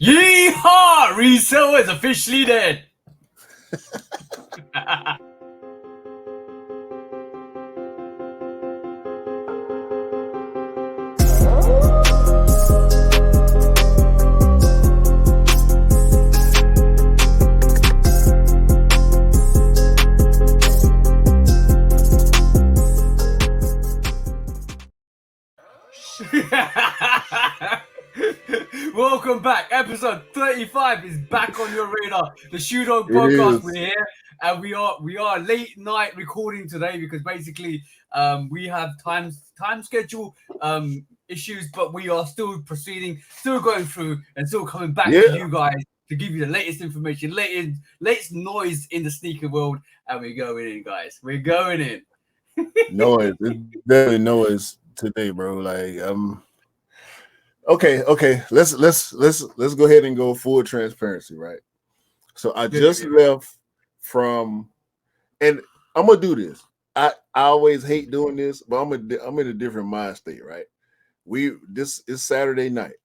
Yeehaw! Resale is officially dead. Welcome back. Episode 35 is back on your radar. The Shoe Dog It Podcast. We're is. here, and we are late night recording today because basically we have time schedule issues, but we are still proceeding, still going through, and still coming back to Yeah. you guys to give you the latest information, latest noise in the sneaker world, and we're going in, guys. We're going in. Noise. It's definitely noise today, bro. Okay. Let's go ahead and go full transparency, right? So I just left from, and I'm gonna do this. I always hate doing this, but I'm in a different mind state, right? This is Saturday night.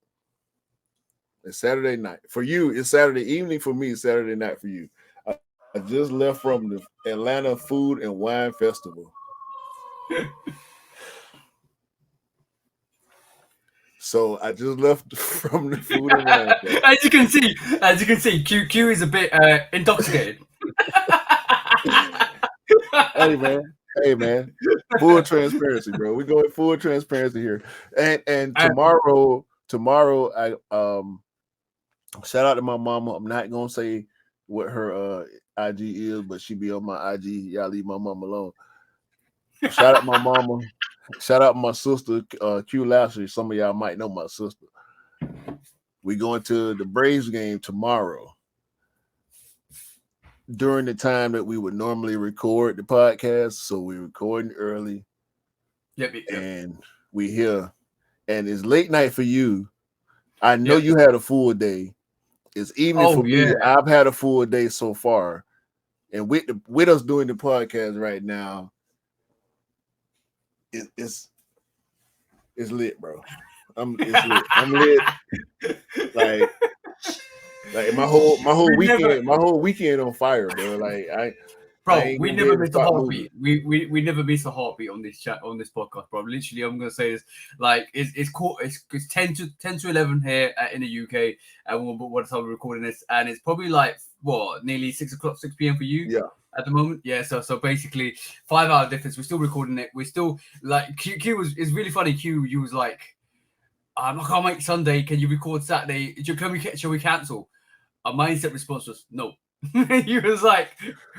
It's Saturday night. For you, it's Saturday evening. For me, it's Saturday night for you. I just left from the Atlanta Food and Wine Festival. So I just left from the food and wine festival. As you can see, Q is a bit intoxicated. Hey man, full transparency, bro. We're going full transparency here. And tomorrow I shout out to my mama. I'm not gonna say what her IG is, but she be on my IG. Y'all leave my mama alone. Shout out my mama. Shout out my sister, Q Lashley. Some of y'all might know my sister. We going to the Braves game tomorrow during the time that we would normally record the podcast. So we're recording early. Yep. And we here. And it's late night for you. I know you had a full day. It's evening for me. I've had a full day so far. And with us doing the podcast right now, it's lit, bro. It's lit. I'm lit. Like my whole weekend on fire, bro. We never miss a heartbeat. We never miss a heartbeat on this chat, on this podcast, bro. Literally, I'm gonna say this. Like it's 10 to 11 here in the UK, and what time we're recording this, and it's probably like nearly 6 p.m. for you. Yeah. At the moment, yeah. So basically, 5 hour difference. We're still recording it. We're still like Q it's really funny. You was like, I can't make Sunday. Can you record Saturday? Shall we cancel? Our mindset response was no. He was like,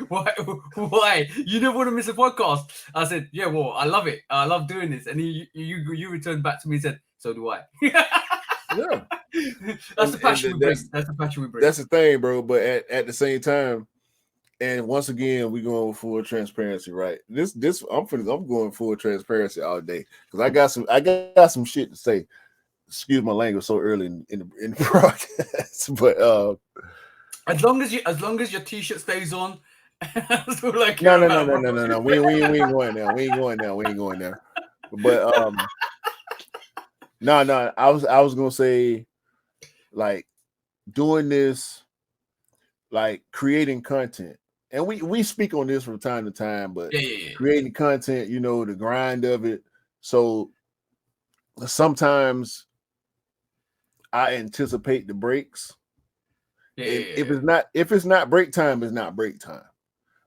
why? You never want to miss a podcast. I said, yeah, well, I love it. I love doing this. And you returned back to me and said, so do I. Yeah. That's the passion we bring. That's the passion we bring. That's the thing, bro. But at the same time, and once again, we're going full transparency, right? I'm going full transparency all day because I got some shit to say. Excuse my language so early in the broadcast, but as long as your t-shirt stays on, no. We ain't going there. We ain't going there. But no. I was gonna say, like, doing this, like creating content, and we speak on this from time to time, but creating content, the grind of it. So sometimes I anticipate the breaks. If it's not break time, it's not break time.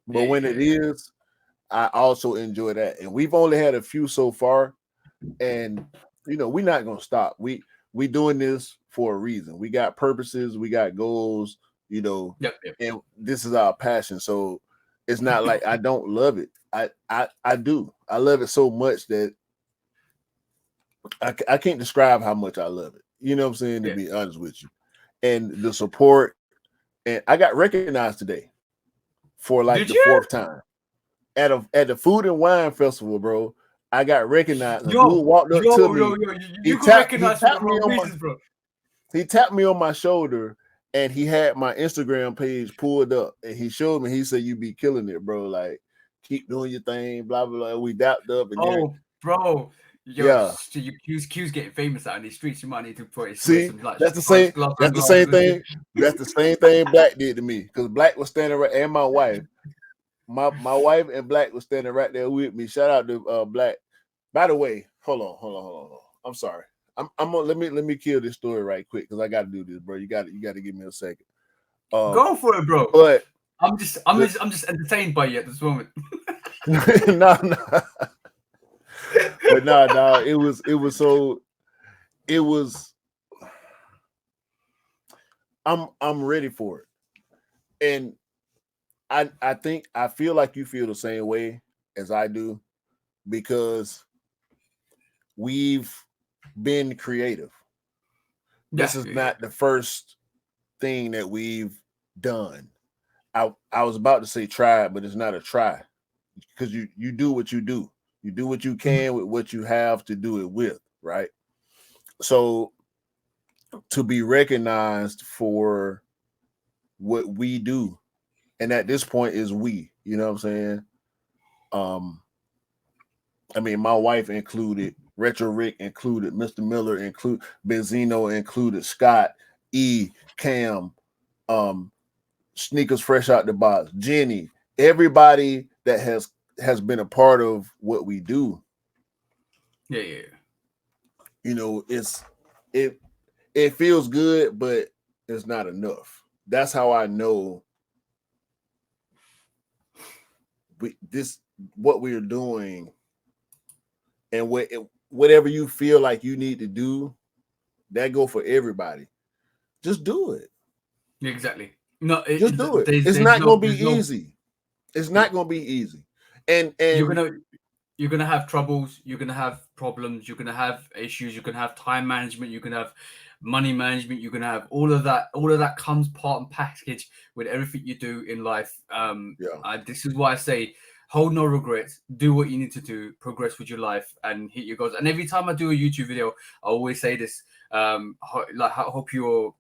But when it is, I also enjoy that. And we've only had a few so far, and we're not gonna stop. We doing this for a reason. We got purposes, we got goals, and this is our passion. So it's not like I don't love it. I do. I love it so much that I can't describe how much I love it. You know what I'm saying? To be honest with you. And the support, and I got recognized today for like the fourth time at the Food and Wine Festival, bro. I got recognized. Dude walked up to me. You got recognized for the wrong reasons, bro. He tapped me on my shoulder, and he had my Instagram page pulled up, and he showed me. He said, "You be killing it, bro. Like, keep doing your thing." Blah blah blah. We dapped up, and bro. Yo, Q's getting famous out in these streets. You might need to put See, some like that's the same. That's the same thing. That's the same thing Black did to me, because Black was standing right, and my wife, my wife and Black was standing right there with me. Shout out to Black. By the way, hold on. I'm sorry. I'm gonna let me kill this story right quick, because I got to do this, bro. You got to give me a second. Go for it, bro. But I'm just entertained by you at this moment. No. But no, it was. I'm ready for it, and I think I feel like you feel the same way as I do, because we've been creative. This is not the first thing that we've done. I was about to say try, but it's not a try, because you do what you do. You do what you can with what you have to do it with, right? So to be recognized for what we do, and at this point is we, you know what I'm saying? I mean, my wife included, Retro Rick included, Mr. Miller included, Benzino included, Scott, E, Cam, Sneakers Fresh Out the Box, Jenny, everybody that has been a part of what we do. Yeah. You know, it feels good, but it's not enough. That's how I know what we're doing, and whatever you feel like you need to do, that go for everybody. Just do it. Exactly. No, just do it. It's not going to be easy. It's not going to be easy. And you're gonna have troubles. You're gonna have problems. You're gonna have issues. You're gonna have time management. You're gonna have money management. You're gonna have all of that. All of that comes part and package with everything you do in life. This is why I say, hold no regrets. Do what you need to do. Progress with your life and hit your goals. And every time I do a YouTube video, I always say this. Hope you're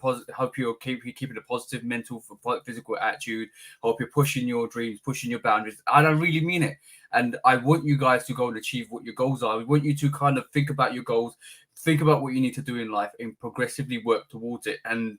keeping a positive mental, physical attitude. Hope you're pushing your dreams, pushing your boundaries. And I really mean it. And I want you guys to go and achieve what your goals are. I want you to kind of think about your goals, think about what you need to do in life, and progressively work towards it, and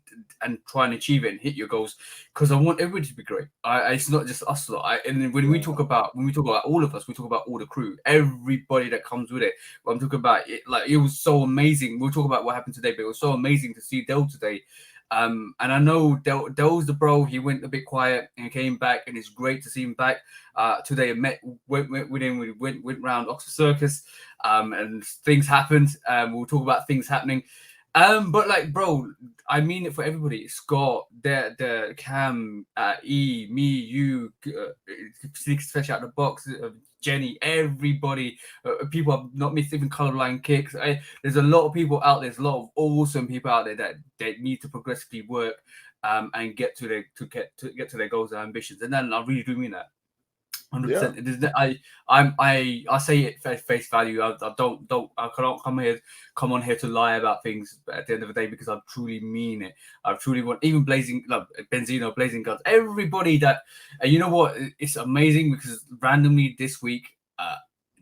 try and achieve it and hit your goals. Because I want everybody to be great. It's not just us. And when we talk about all of us, we talk about all the crew, everybody that comes with it. I'm talking about it. Like, it was so amazing. We'll talk about what happened today, but it was so amazing to see Dell today. And I know Dell's the bro. He went a bit quiet and came back, and it's great to see him back. Today I went with him. We went round Oxford Circus, and things happened. We'll talk about things happening. But like, bro, I mean it for everybody. Scott, the Cam, E, me, you, Sneakers Fresh Out the Box, Jenny, everybody, people have not missed even Colorline Kicks. There's a lot of people out there. There's a lot of awesome people out there that need to progressively work and get to their goals and ambitions. And then I really do mean that. 100%. I say it face value. I cannot come on here to lie about things at the end of the day, because I truly mean it. I truly want, even Benzino, Blazing Guns, everybody that, you know what, it's amazing because randomly this week,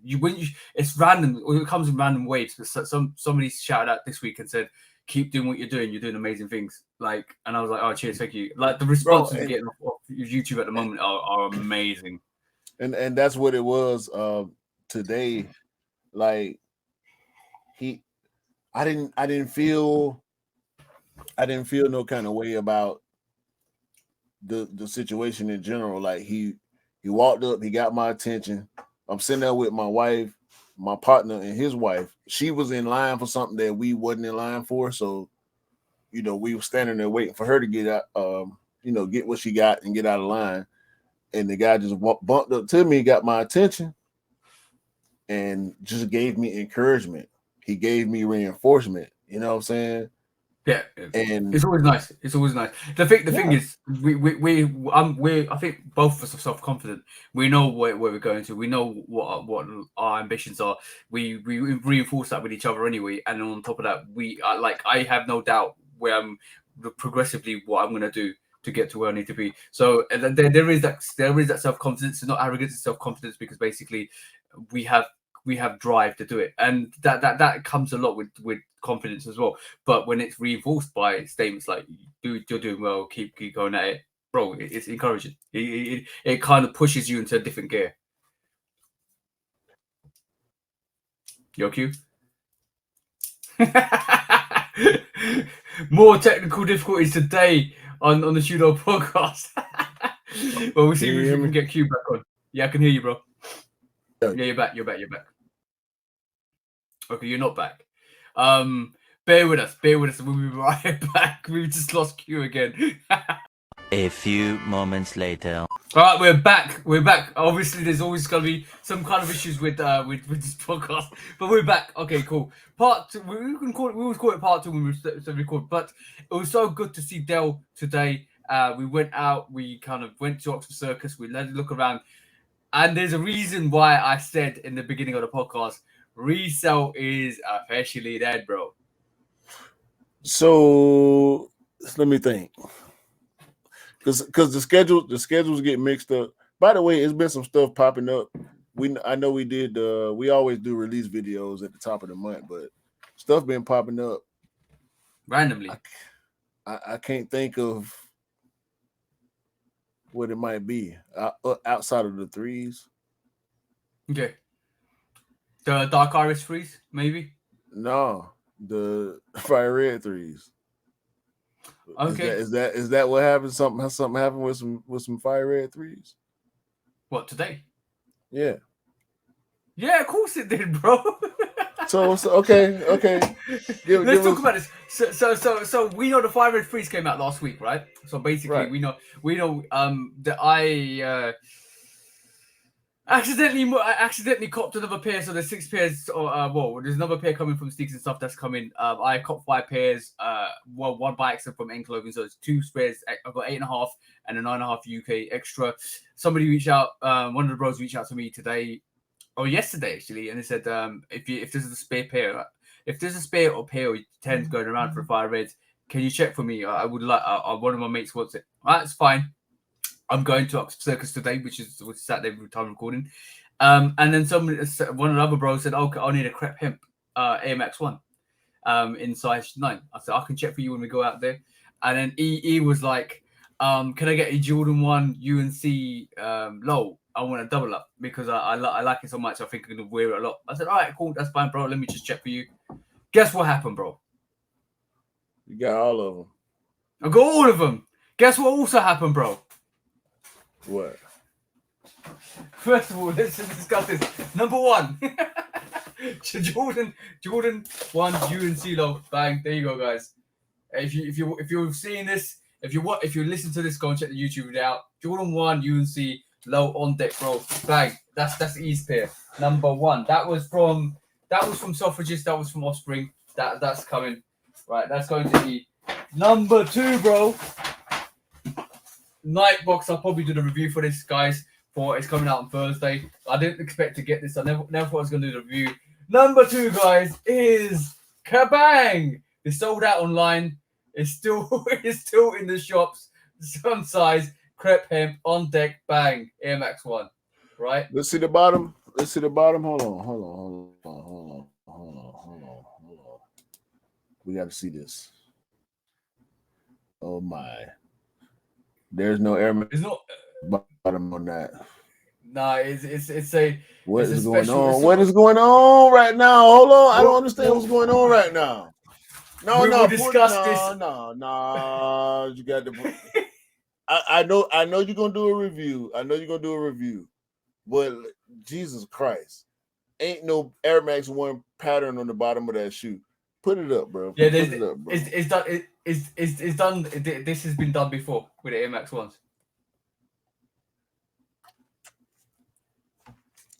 it's random, it comes in random waves. But somebody shouted out this week and said, keep doing what you're doing. You're doing amazing things. Like, and I was like, oh, cheers, thank you. Like, the responses we're getting off YouTube at the moment are amazing. And that's what it was today. Like, I didn't feel no kind of way about the situation in general. Like, he walked up, he got my attention. I'm sitting there with my wife, my partner, and his wife. She was in line for something that we wasn't in line for, so we were standing there waiting for her to get out, get what she got and get out of line. And the guy just bumped up to me, got my attention, and just gave me encouragement. He gave me reinforcement. You know what I'm saying? Yeah, and it's always nice. It's always nice. The thing is, I think both of us are self-confident. We know where we're going to. We know what our ambitions are. We reinforce that with each other anyway. And on top of that, I have no doubt where I'm progressively what I'm going to do to get to where I need to be. So there is that self-confidence. It's not arrogance, it's self-confidence, because basically we have we have drive to do it, and that comes a lot with confidence as well. But when it's reinforced by statements like you're doing well, keep going at it, bro, it's encouraging. It kind of pushes you into a different gear. Your cue. More technical difficulties today on the Shootout podcast. Well, we'll see if we can get Q back on. Yeah, I can hear you, bro. Yeah, you're back. You're back. Okay, you're not back. Bear with us. We'll be right back. We just lost Q again. A few moments later. All right, we're back. Obviously, there's always going to be some kind of issues with this podcast, but we're back. Okay, cool. Part two, we always call it part two when we record, but it was so good to see Dell today. We went out, we kind of went to Oxford Circus, we let it look around, and there's a reason why I said in the beginning of the podcast, resale is officially dead, bro. So let me think. Because the schedules get mixed up. By the way, it's been some stuff popping up. I know we did. We always do release videos at the top of the month, but stuff been popping up randomly. I can't think of what it might be outside of the threes. Okay. The Dark Iris threes, maybe. No, the Fire Red threes. Okay. Is that what happened? Something happened with some Fire Red threes? What, today? Yeah. Yeah, of course it did, bro. so okay. Let's talk about this. So we know the Fire Red threes came out last week, right? So basically, right. we know that I accidentally copped another pair. So there's 6 pairs. Or there's another pair coming from Sneaks and Stuff that's coming. I copped 5 pairs. One by accident from N Clothing. So it's 2 pairs. I've got 8.5 and a 9.5 UK extra. Somebody reached out. One of the bros reached out to me today, or yesterday actually, and they said if this is a spare pair, if there's a spare or pair or 10 going around for Fire Reds, can you check for me? I would like. One of my mates wants it. That's fine. I'm going to Oxford Circus today, which is Saturday time recording. And then one of the other bros said, "Okay, I'll need a crepe hemp Air Max 1 in size 9." I said, "I can check for you when we go out there." And then he was like, "Can I get a Jordan 1 UNC low? I want a double up because I like it so much. I think I'm gonna wear it a lot." I said, "All right, cool, that's fine, bro. Let me just check for you." Guess what happened, bro? You got all of them. I got all of them. Guess what also happened, bro? What? First of all, let's discuss this. Number 1, Jordan 1 UNC low. Bang! There you go, guys. If you're seeing this, if you listen to this, go and check the YouTube video out. Jordan 1 UNC low on deck, bro. Bang! That's the East pair. Number 1. That was from Suffragist. That was from Offspring. That's coming. Right. That's going to be number 2, bro. Nightbox. I'll probably do the review for this, guys. It's coming out on Thursday. I didn't expect to get this. I never thought I was going to do the review. Number 2, guys, is Kabang. It's sold out online. It's still in the shops. Some size crepe hemp on deck. Bang. Air Max 1. Right. Let's see the bottom. Hold on. We got to see this. Oh my. There's no Air Max bottom on that. Nah, it's a. What is going on? What is going on right now? Hold on. I don't understand what's going on right now. We will discuss this. No. You got to. I know you're gonna do a review. But Jesus Christ, ain't no Air Max 1 pattern on the bottom of that shoe. Put it up, bro. Yeah, it's done. It's done. This has been done before with the Air Max 1s.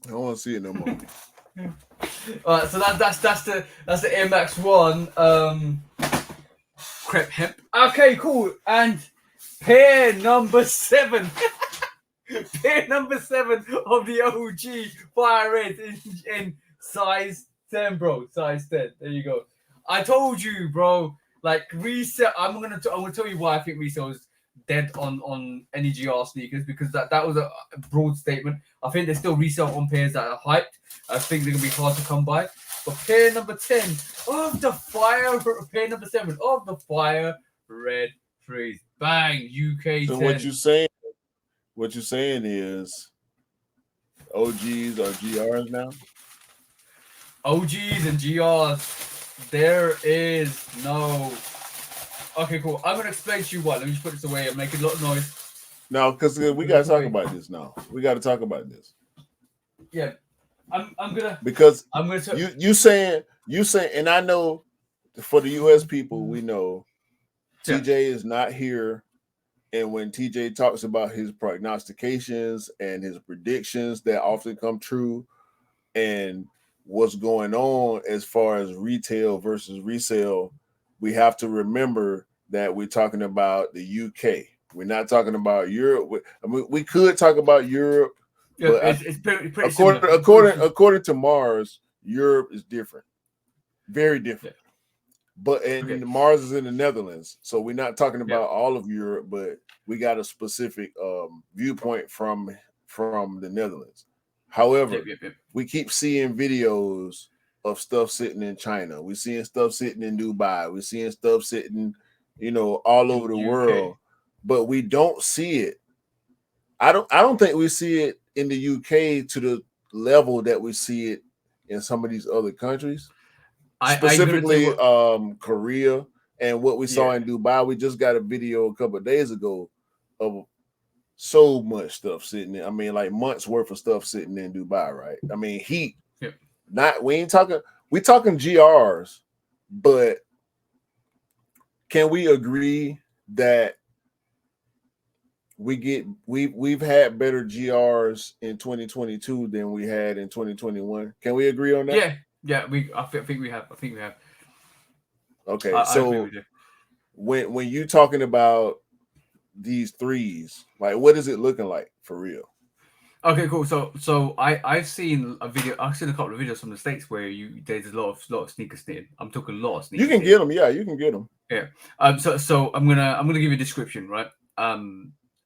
I don't want to see it no more. All right, so that's the Air Max 1 crepe hemp. Okay, cool. And pair number 7. Pair number 7 of the OG Fire Red in size 10, bro. Size 10. There you go. I told you, bro. Like resale, I'm gonna tell you why I think resale is dead on any GR sneakers because that was a broad statement. I think they still resell on pairs that are hyped. I think they're gonna be hard to come by. But pair number 10 of the fire, pair number 7 of the fire red freeze. Bang, UK. So 10. what you're saying is OGs are GRs now? OGs and GRs, there is no. Okay, cool. I'm gonna explain to you what. Let me just put this away and make a lot of noise. No, because we gotta talk about this now. We gotta talk about this. Yeah. I'm gonna you saying, and I know for the US people, we know TJ is not here. And when TJ talks about his prognostications and his predictions that often come true, and what's going on as far as retail versus resale, we have to remember that we're talking about the UK. We're not talking about Europe. I mean, we could talk about Europe. Yeah, but it's pretty according to Mars, Europe is different, very different. Yeah. But Mars is in the Netherlands, so we're not talking about all of Europe, but we got a specific viewpoint from the Netherlands. However, we keep seeing videos of stuff sitting in China. We're seeing stuff sitting in Dubai. We're seeing stuff sitting, all over the world, but we don't see it. I don't think we see it in the UK to the level that we see it in some of these other countries, specifically Korea and what we saw in Dubai. We just got a video a couple of days ago of so much stuff sitting there. I mean, like months worth of stuff sitting in Dubai, right? I mean, heat. We talking GRs, but can we agree that we've had better GRs in 2022 than we had in 2021? Can we agree on that? Yeah. I think we have. Okay, so when you're talking about these threes, like what is it looking like for real? Okay, cool. So I've seen a couple of videos from the States where there's a lot of sneaker snitting. I'm talking a lot of sneaker. You can get them, you can get them. Yeah. So I'm gonna give you a description, right?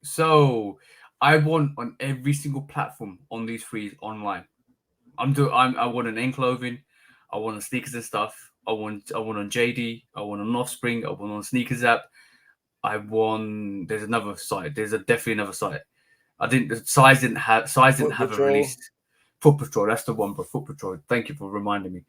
So I want on every single platform on these threes online. I want an N Clothing, I want on Sneakers and Stuff, I want on JD, I want on Offspring, I want on Sneakers app, there's another site. There's definitely another site. I think the size didn't have a release. Foot Patrol, that's the one, bro. Foot Patrol. Thank you for reminding me.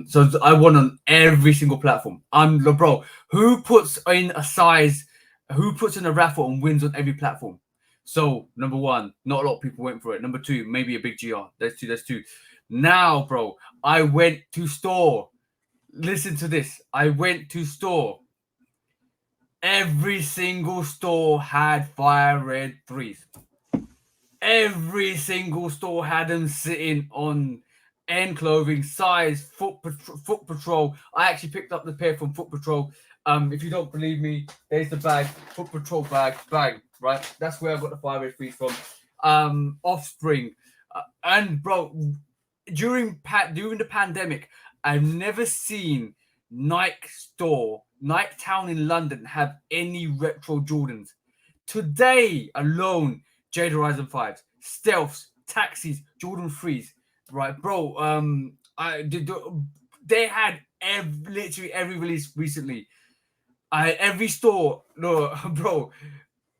So I want on every single platform. Bro, who puts in a raffle and wins on every platform? So number one, not a lot of people went for it. Number two, maybe a big GR. That's two. Now, bro, I went to store. Listen to this. I went to store. Every single store had fire red threes. Every single store had them sitting on N Clothing, size, Foot Patrol. I actually picked up the pair from Foot Patrol. If you don't believe me, there's the bag, Foot Patrol bag, right? That's where I got the fire red threes from. Offspring, and bro, during the pandemic, I've never seen Nike Town in London have any retro Jordans. Today alone, Jade Horizon 5s, Stealths, Taxis, Jordan 3s, right, bro? They had literally every release recently. Every store, no, bro.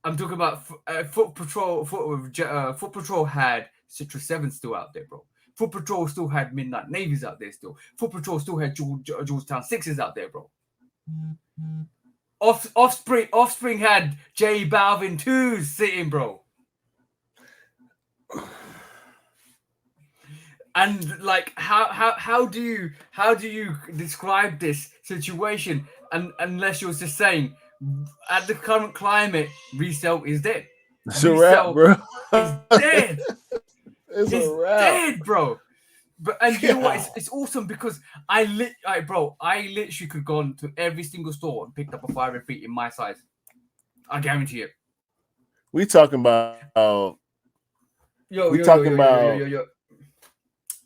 I'm talking about Foot Patrol. Foot Patrol had Citrus 7 still out there, bro. Foot Patrol still had Midnight Navies out there still. Foot Patrol still had Georgetown 6s out there, bro. Offspring had J Balvin 2s sitting, bro. And like, how do you describe this situation? And unless you're just saying, at the current climate, resale is dead. It's a wrap, bro. It's dead. It's a wrap, dead, bro. But you know what? It's awesome because I literally could go on to every single store and picked up a fire red feet in my size. I guarantee it. We talking about yo.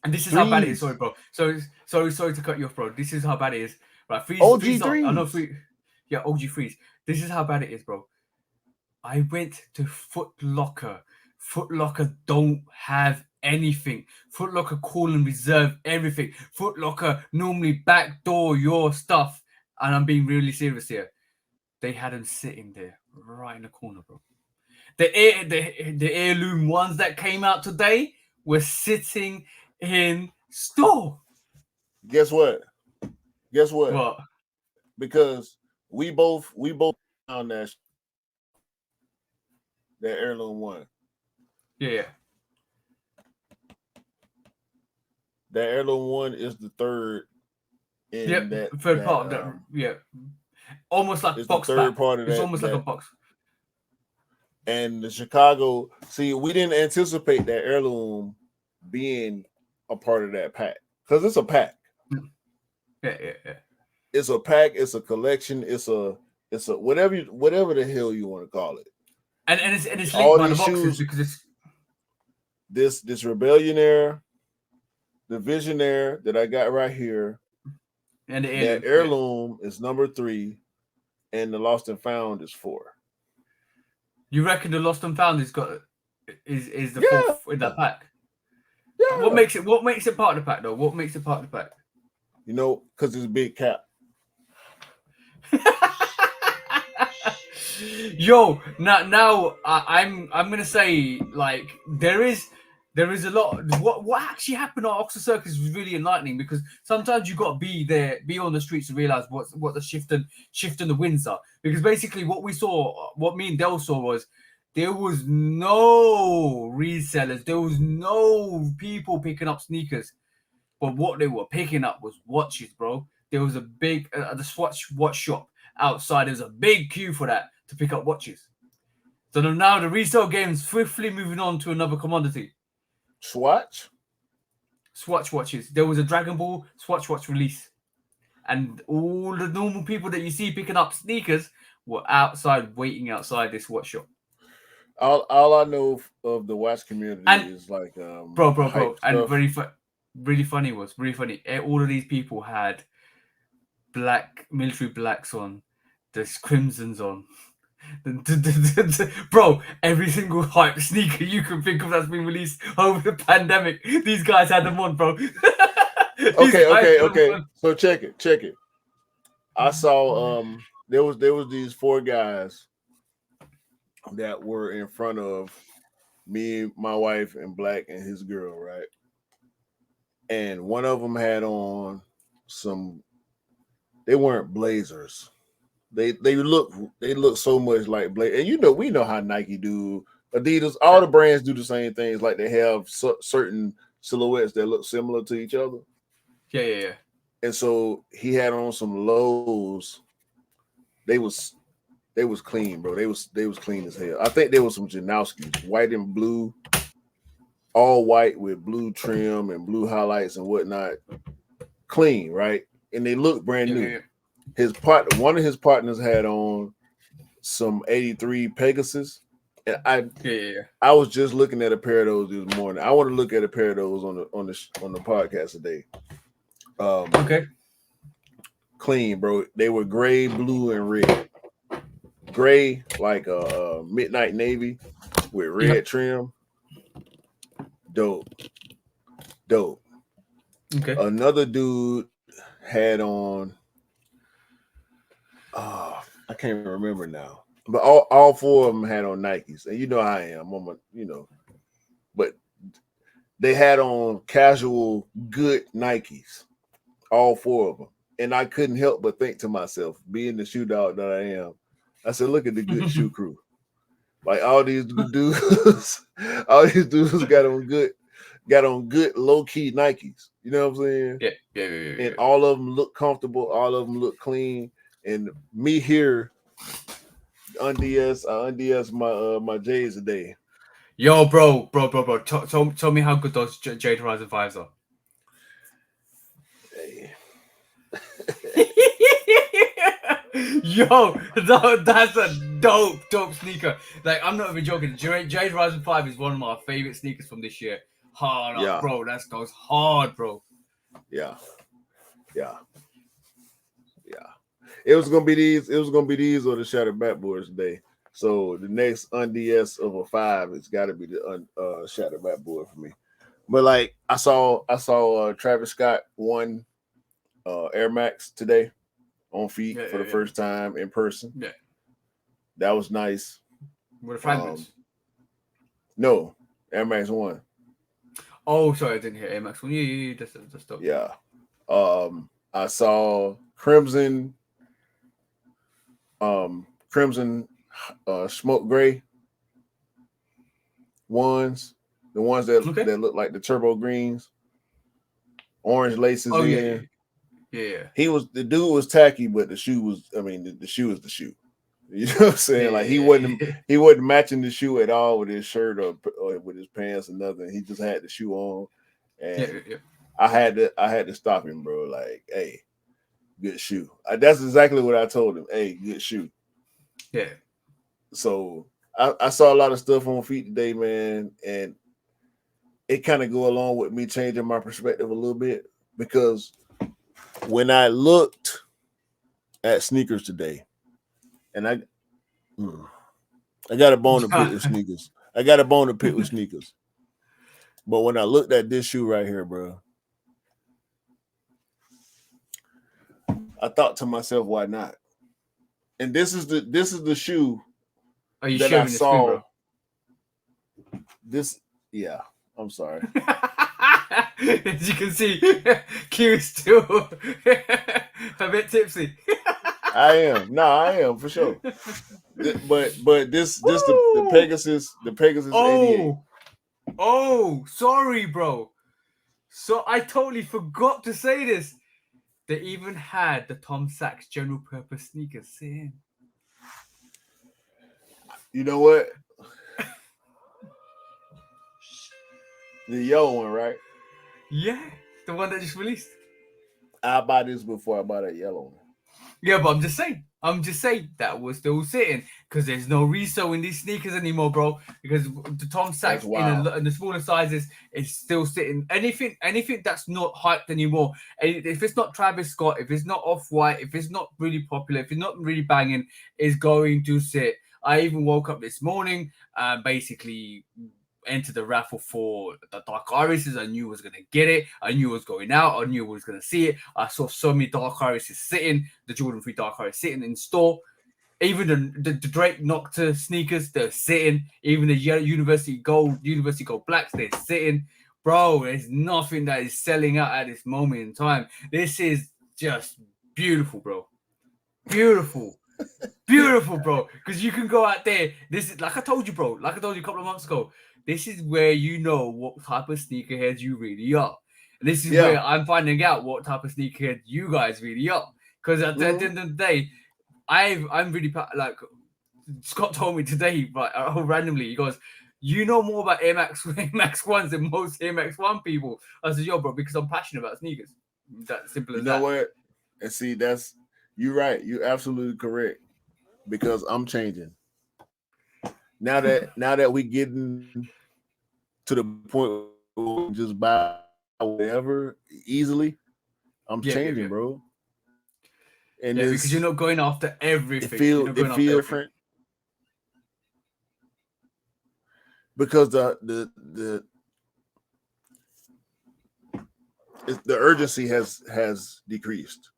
And this is how bad it is. Sorry, bro. Sorry to cut you off, bro. This is how bad it is. Right, OG threes. I know OG threes. This is how bad it is, bro. I went to Foot Locker. Foot Locker don't have anything. Foot Locker call and reserve everything. Foot Locker normally backdoor your stuff. And I'm being really serious here. They had them sitting there right in the corner, bro. The heirloom ones that came out today were sitting in store. Guess what? What? Because we both found that heirloom one. Yeah. That heirloom one is the third in that third part of that. Yeah. Almost like box the third back. part of It's that. almost like a box. And the Chicago, we didn't anticipate that heirloom being a part of that pack because it's a pack. Yeah. It's a pack. It's a collection. It's a whatever the hell you want to call it. And it's linked all by these the boxes shoes, because it's this Rebellionaire, the Visionaire that I got right here, and the that heirloom is number 3, and the Lost and Found is 4. You reckon the Lost and Found is the fourth in that pack? Yeah. What makes it part of the pack though? What makes it part of the pack? Because it's big cap. Yo, now I'm gonna say like there is a lot. What actually happened at Oxford Circus was really enlightening because sometimes you got to be on the streets to realize what the shift in the winds are. Because basically what me and Del saw was there was no resellers, there was no people picking up sneakers, but what they were picking up was watches, bro. There was a big the Swatch watch shop outside. There was a big queue for that to pick up watches. So now the resale game is swiftly moving on to another commodity. Swatch watches. There was a Dragon Ball Swatch watch release, and all the normal people that you see picking up sneakers were waiting outside this watch shop. All I know of the watch community is like bro, and really funny. All of these people had military blacks on, there's crimsons on. Bro, every single hype sneaker you can think of that's been released over the pandemic, these guys had them on, bro. Okay. So check it. I saw there was these 4 guys that were in front of me, my wife, and Black and his girl, right? And one of them had on some. They weren't Blazers. They look so much like Blazers, and we know how Nike do, Adidas, all the brands do the same things. Like they have certain silhouettes that look similar to each other. Yeah. And so he had on some lows. They was clean, bro. They was clean as hell. I think there was some Janowskis, white and blue, all white with blue trim and blue highlights and whatnot. Clean, right? And they look brand new. Yeah. One of his partners had on some 83 Pegasus. And I was just looking at a pair of those this morning. I want to look at a pair of those on the podcast today. Okay. Clean, bro. They were gray, blue, and red. Gray, like a midnight navy with red trim. Dope. Okay. Another dude had on. I can't remember now, but all 4 of them had on Nikes, and you know how I am. But they had on casual good Nikes, all 4 of them, and I couldn't help but think to myself, being the shoe dog that I am, I said, "Look at the good shoe crew! Like all these dudes, got on good low key Nikes. You know what I'm saying? Yeah. And all of them look comfortable. All of them look clean. And me here, I unds my J's today. Yo, bro. Tell me how good those Jade Horizon 5s are. Hey. Yo, that's a dope sneaker. Like, I'm not even joking. Jade Horizon 5 is one of my favorite sneakers from this year. Hard up, bro. That goes hard, bro. Yeah. It was gonna be these or the Shattered Backboards today. So the next unds of a 5, it's got to be the Shadow Bat boy for me. But like I saw Travis Scott won Air Max today on feet for the first time in person. Yeah, that was nice. With the fragments. No, Air Max 1. Oh, sorry, I didn't hear Air Max 1. Yeah, that's dope. Yeah. I saw Crimson smoke gray ones, the ones that look like the turbo greens, orange laces in. Yeah. The dude was tacky, but the shoe was, the shoe is the shoe. You know what I'm saying? Like he wasn't matching the shoe at all with his shirt or with his pants or nothing. He just had the shoe on, and I had to stop him, bro. Like, hey, good shoe. That's exactly what I told him. Hey, good shoe. Yeah. So I saw a lot of stuff on feet today, man, and it kind of go along with me changing my perspective a little bit, because when I looked at sneakers today, and I got a bone to pick with sneakers. But when I looked at this shoe right here, bro, I thought to myself, why not? And this is the shoe that I saw. Yeah, I'm sorry. As you can see, Q is still a bit tipsy. I am for sure. But this the Pegasus 88. Oh, sorry, bro. So I totally forgot to say this. They even had the Tom Sachs general purpose sneakers sitting. You know what? The yellow one, right? Yeah, the one that just released. I buy this before I buy that yellow one. Yeah, but I'm just saying that was still sitting, because there's no resale in these sneakers anymore, bro. Because the Tom Sachs in the smaller sizes is still sitting. Anything that's not hyped anymore, and if it's not Travis Scott, if it's not Off-White, if it's not really popular, if it's not really banging, is going to sit. I even woke up this morning and basically entered the raffle for the Dark Irises. I knew I was going to get it. I knew it was going out. I knew I was going to see it. I saw so many Dark Irises sitting, the Jordan 3 Dark Iris sitting in store. Even the Drake Nocta sneakers, they're sitting. Even the University Gold Blacks, they're sitting. Bro, there's nothing that is selling out at this moment in time. This is just beautiful, bro. Beautiful. Beautiful, bro. Because you can go out there. This is, like I told you, bro. Like I told you a couple of months ago. This is where you know what type of sneakerheads you really are. And this is where I'm finding out what type of sneakerhead you guys really are. Because at the end of the day, I'm really, like, Scott told me today, but randomly, he goes, you know more about Air Max 1s than most Air Max 1 people. I said, yo, bro, because I'm passionate about sneakers. That simple as that. You know what? And see, you're right. You're absolutely correct. Because I'm changing. Now that we getting to the point where we just buy whatever easily, I'm changing, bro. And because you're not going after everything. It feels different. Because the urgency has decreased.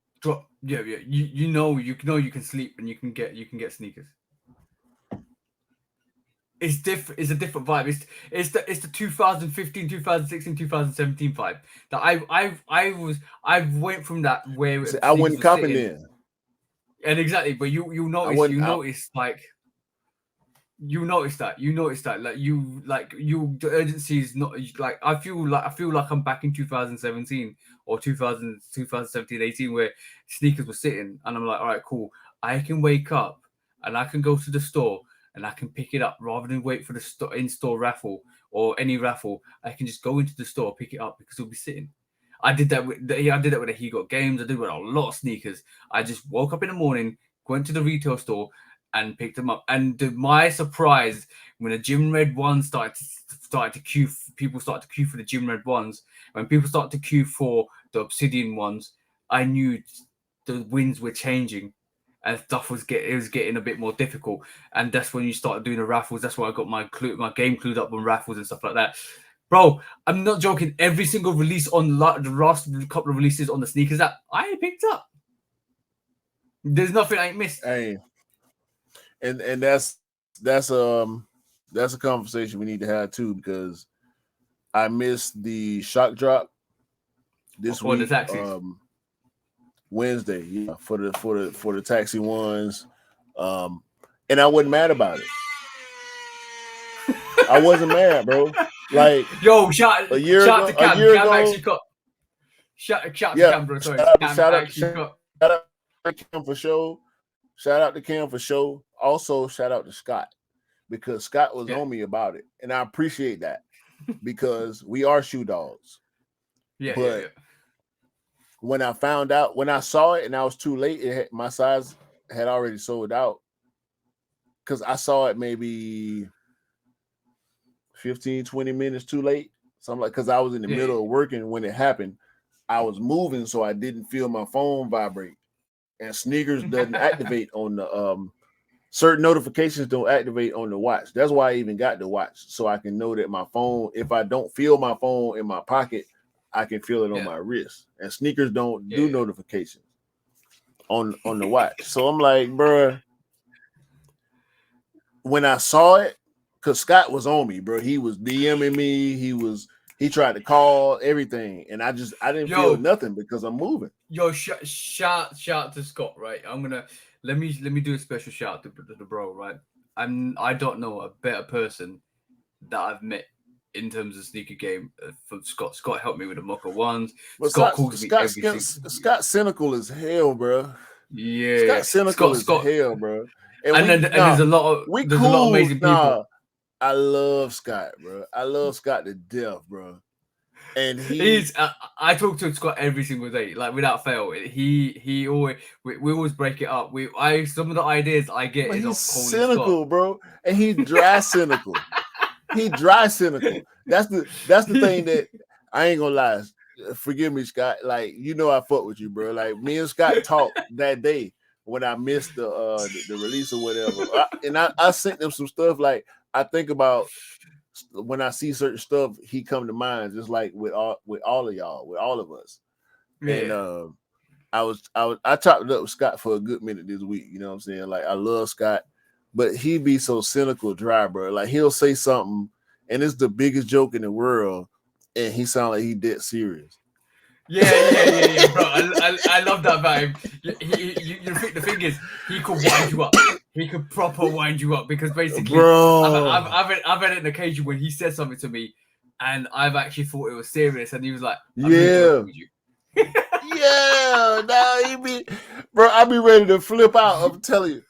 Yeah. You know you can sleep and you can get sneakers. It's different. It's a different vibe. It's the 2015, 2016, 2017 vibe that I went from that where I went copping in. And exactly, but you notice like. You notice that like the urgency is not like I feel like I'm back in 2017 or 2017 18 where sneakers were sitting and I'm like, all right, cool, I can wake up and I can go to the store and I can pick it up rather than wait for the in-store raffle or any raffle. I can just go into the store, pick it up because it'll be sitting. I did that with the He Got Games. I did with a lot of sneakers. I just woke up in the morning, went to the retail store and picked them up. And my surprise when the Gym Red ones started to queue, people started to queue for the Gym Red ones. When people started to queue for the Obsidian ones, I knew the winds were changing. and stuff was getting a bit more difficult. And that's when you start doing the raffles. That's why I got my game clued up on raffles and stuff like that. Bro, I'm not joking. Every single release on the last couple of releases on the sneakers app, I ain't picked up. There's nothing I ain't missed. Hey, and that's a conversation we need to have too, because I missed the shock drop this week. Wednesday, yeah, for the taxi ones, and I wasn't mad about it. I wasn't mad, bro. Like, yo, shout to Cam. Cam actually got. Shout to Cam, bro. Sorry, shout out to Cam for show. Shout out to Cam for show. Also, shout out to Scott, because Scott was on me about it, and I appreciate that because we are shoe dogs. But when I found out, when I saw it, and I was too late, my size had already sold out, because I saw it maybe 15, 20 minutes too late. So I'm like, because I was in the middle of working when it happened. I was moving, so I didn't feel my phone vibrate. And sneakers doesn't activate on the certain notifications don't activate on the watch. That's why I even got the watch, so I can know that my phone, if I don't feel my phone in my pocket, I can feel it on my wrist. And sneakers don't do notifications on the watch. So I'm like, bruh, when I saw it, because Scott was on me, bro. He was DMing me. He tried to call everything, and I didn't feel nothing because I'm moving. Yo, shout to Scott, right? I'm gonna let me do a special shout to the bro, right? I don't know a better person that I've met in terms of sneaker game from Scott. Scott helped me with the Mocha ones. But Scott calls me everything. Scott's cynical as hell, bro. Yeah, Scott's cynical as hell, bro. And there's a lot of a lot of amazing people. I love Scott, bro. I love Scott to death, bro. And he's I talk to Scott every single day, like without fail. He always we always break it up. Some of the ideas I get is he's cynical, bro, and he dry cynical. He dry cynical. That's the thing that I ain't gonna lie. Forgive me, Scott. Like, you know, I fuck with you, bro. Like, me and Scott talked that day when I missed the release or whatever, and I sent them some stuff. Like, I think about when I see certain stuff, he come to mind, just like with all of y'all, with all of us. Yeah. And I chopped it up with Scott for a good minute this week. You know what I'm saying? Like, I love Scott, but he be so cynical, dry, bro. Like, he'll say something, and it's the biggest joke in the world, and he sound like he dead serious. Yeah, bro. I love that vibe. The thing is, he could wind you up. He could proper wind you up, because basically, bro, I've had an occasion when he said something to me, and I've actually thought it was serious, and he was like, "Yeah, yeah." Now he be, bro. I be ready to flip out. I'm telling you,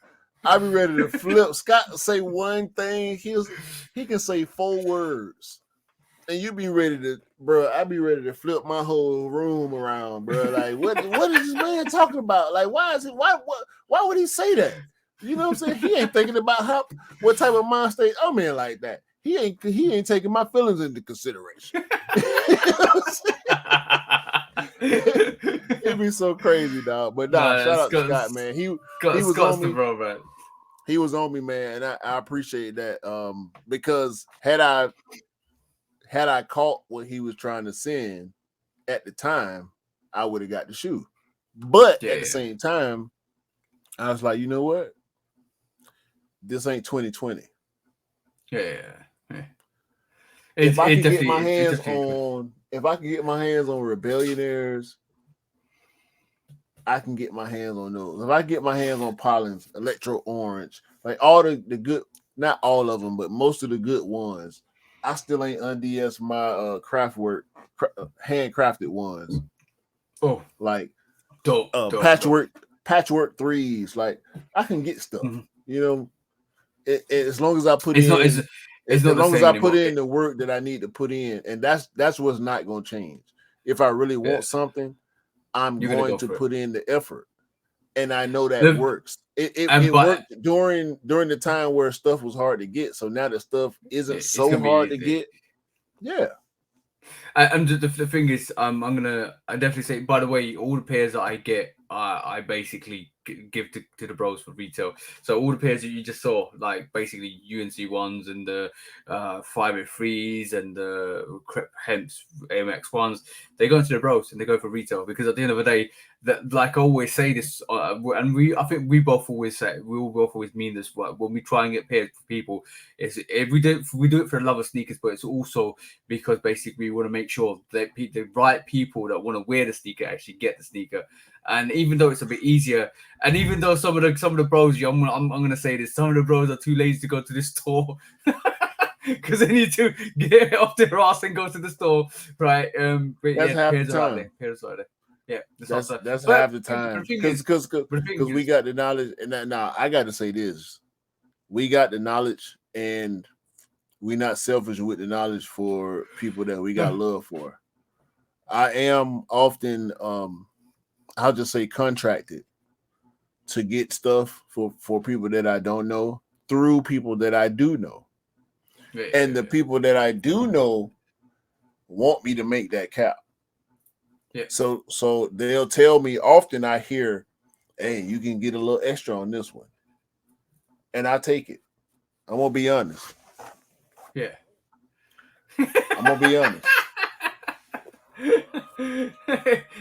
I be ready to flip. Scott say one thing, he can say 4 words. And you be ready to, bro. I be ready to flip my whole room around, bro. Like, what is this man talking about? Like, why would he say that? You know what I'm saying? He ain't thinking about what type of mind state I'm in like that. He ain't taking my feelings into consideration. It'd be so crazy, dog. But shout out to Scott, man. He was on me, bro, man. He was on me, man, and I appreciate that. Because had I caught what he was trying to send at the time, I would have got the shoe. But at the same time, I was like, you know what? This ain't 2020. Yeah. If I can get my hands on Rebellionaires, I can get my hands on those. If I get my hands on Pollins, Electro Orange, like all the good, not all of them, but most of the good ones, I still ain't unds my Craftwork handcrafted ones. Oh, like dope, patchwork threes. Like, I can get stuff, you know. As long as I put in the work that I need to put in, and that's what's not going to change. If I really want something, I'm going to put in the effort, and I know that works. It worked during the time where stuff was hard to get. So now that stuff isn't so hard to get. Yeah. And the thing is, I definitely say, by the way, all the pairs that I get, I basically give to the bros for retail. So all the pairs that you just saw, like basically UNC ones and the 583s and the Hemps AMX ones, they go into the bros and they go for retail, because at the end of the day, that, like I always say this, and I think we both always say, we will both always mean this when we try and get pairs for people, is if we do it for the love of sneakers, but it's also because basically we want to make sure that the right people that want to wear the sneaker actually get the sneaker. And even though it's a bit easier, and even though some of the bros, I'm gonna say this, some of the bros are too lazy to go to the store because they need to get off their ass and go to the store, right? But That's half pairs the are out time. there. Pairs are out there. Yeah, that's half the time, because we got the knowledge, and now I got to say this: we got the knowledge, and we're not selfish with the knowledge for people that we got love for. I am often, I'll just say, contracted to get stuff for people that I don't know through people that I do know, and the people that I do know want me to make that cap. Yeah. So they'll tell me, often I hear, hey, you can get a little extra on this one. And I take it. I'm gonna be honest. Yeah. I'm gonna be honest.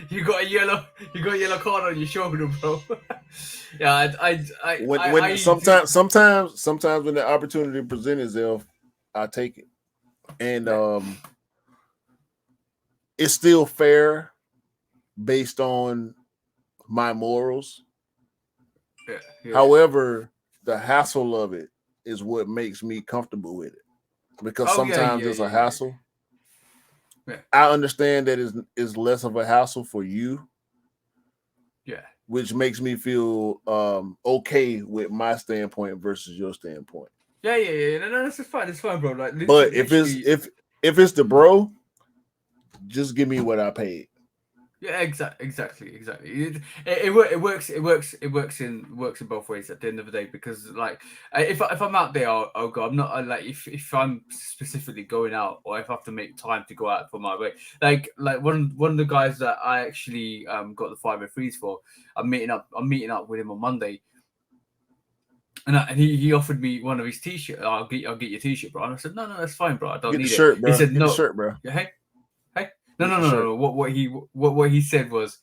you got a yellow card on your shoulder, bro. Yeah, sometimes when the opportunity presents itself, I take it. And it's still fair based on my morals. Yeah. However, the hassle of it is what makes me comfortable with it, because sometimes it's a hassle. Yeah. I understand that is less of a hassle for you. Yeah. Which makes me feel okay with my standpoint versus your standpoint. Yeah. No, that's fine. It's fine, bro. Like, but if it's the bro, just give me what I paid. Yeah, exactly. It works in both ways at the end of the day, because like if I'm out there, I'll go. I'm not like if I'm specifically going out, or if I have to make time to go out for my way. Like one of the guys that I actually got the 503s for, I'm meeting up with him on Monday. And he offered me one of his t-shirts. I'll get your t-shirt, bro. And I said, no, that's fine, bro. I don't need shirt, it. Bro. He said, no. The shirt, bro. Hey. No. What he said was,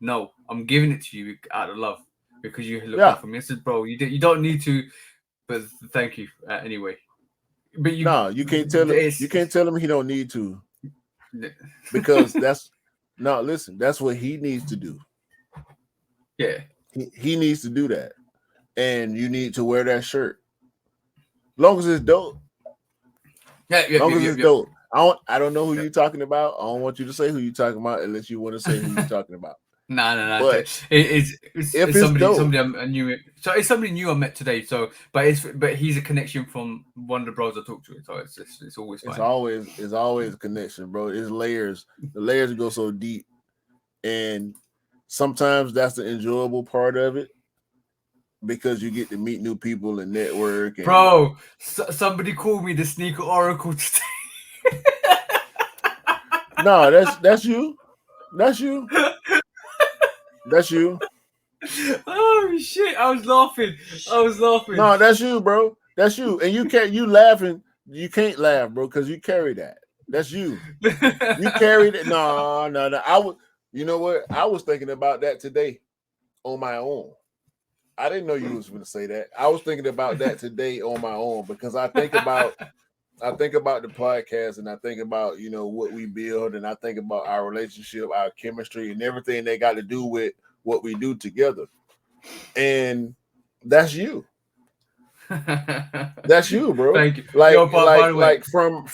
no, I'm giving it to you out of love because you look out for me. I said, bro, you don't need to, but thank you anyway. But you can't tell him. You can't tell him he don't need to, because that's what he needs to do. Yeah, he needs to do that, and you need to wear that shirt, long as it's dope. Yeah. Long as it's dope. I don't know who you're talking about. I don't want you to say who you're talking about unless you want to say who you're talking about. No. But it's somebody I knew. So it's somebody new I met today. So, but he's a connection from one of the bros I talked to. So it's always fine. It's always a connection, bro. It's layers. The layers go so deep, and sometimes that's the enjoyable part of it, because you get to meet new people and network. And bro, somebody called me the sneaker oracle today. No, that's you. That's you. That's you. Oh shit! I was laughing. No, that's you, bro. That's you. And you laughing. You can't laugh, bro, because you carry that. That's you. You carried it. No. You know what? I was thinking about that today on my own. I didn't know you was going to say that. I was thinking about that today on my own, because I think about the podcast, and I think about, what we build, and I think about our relationship, our chemistry, and everything they got to do with what we do together. And that's you. That's you, bro. Thank you. Like from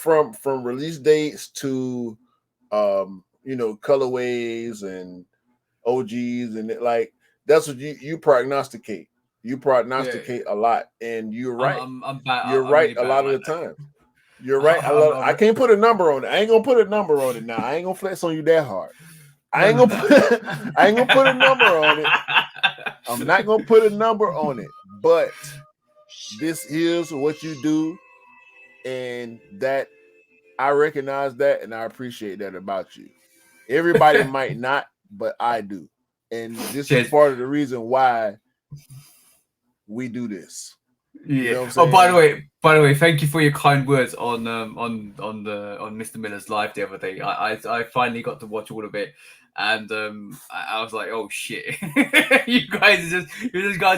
release dates to colorways and OGs, and that's what you prognosticate. You prognosticate a lot, and you're right. You're right a lot of the time. You're right. I can't put a number on it. I ain't gonna put a number on it now. I ain't gonna flex on you that hard. I ain't gonna put a number on it. I'm not gonna put a number on it. But this is what you do, and that I recognize that, and I appreciate that about you. Everybody might not, but I do. And this is part of the reason why we do this. Yeah. You know what I'm saying? Oh, by the way, thank you for your kind words on Mr. Miller's live the other day. I finally got to watch all of it, and I was like, oh shit, you guys are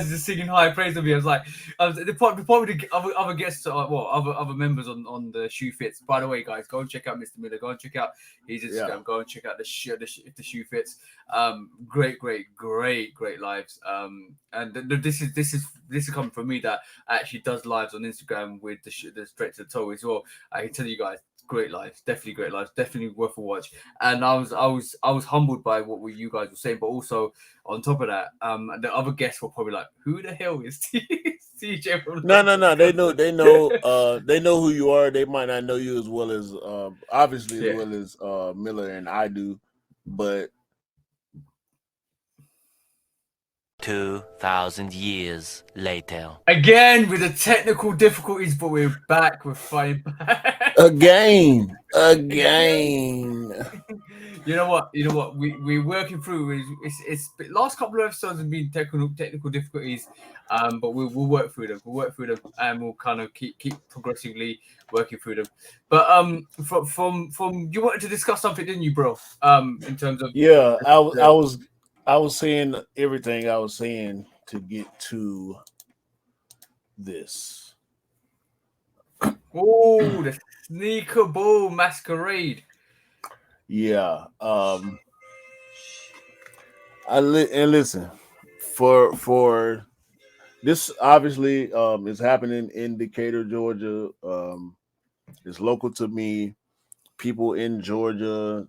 just singing high praise of me. I was like, probably the other guests, other members on the Shoe Fits. By the way, guys, go and check out Mr. Miller. Go and check out his Instagram. Yeah. Go and check out the Shoe Fits. Great lives. And this is coming from me that actually does lives on Instagram with the straight to the toe as well. I can tell you guys, great lives, definitely worth a watch. And I was humbled by what you guys were saying, but also on top of that, the other guests were probably like, "Who the hell is TJ?" No. They know who you are. They might not know you as well as obviously as well as Miller and I do, but 2,000 years later. Again with the technical difficulties, but we're back. We're fighting back. Again. You know what? We're working through. It's last couple of episodes have been technical difficulties, but we'll work through them. And we'll kind of keep progressively working through them. But from you wanted to discuss something, didn't you, bro? In terms of I was saying everything I was saying to get to this. Oh, the sneaker ball masquerade. Yeah. Listen, for this obviously is happening in Decatur, Georgia. It's local to me. People in Georgia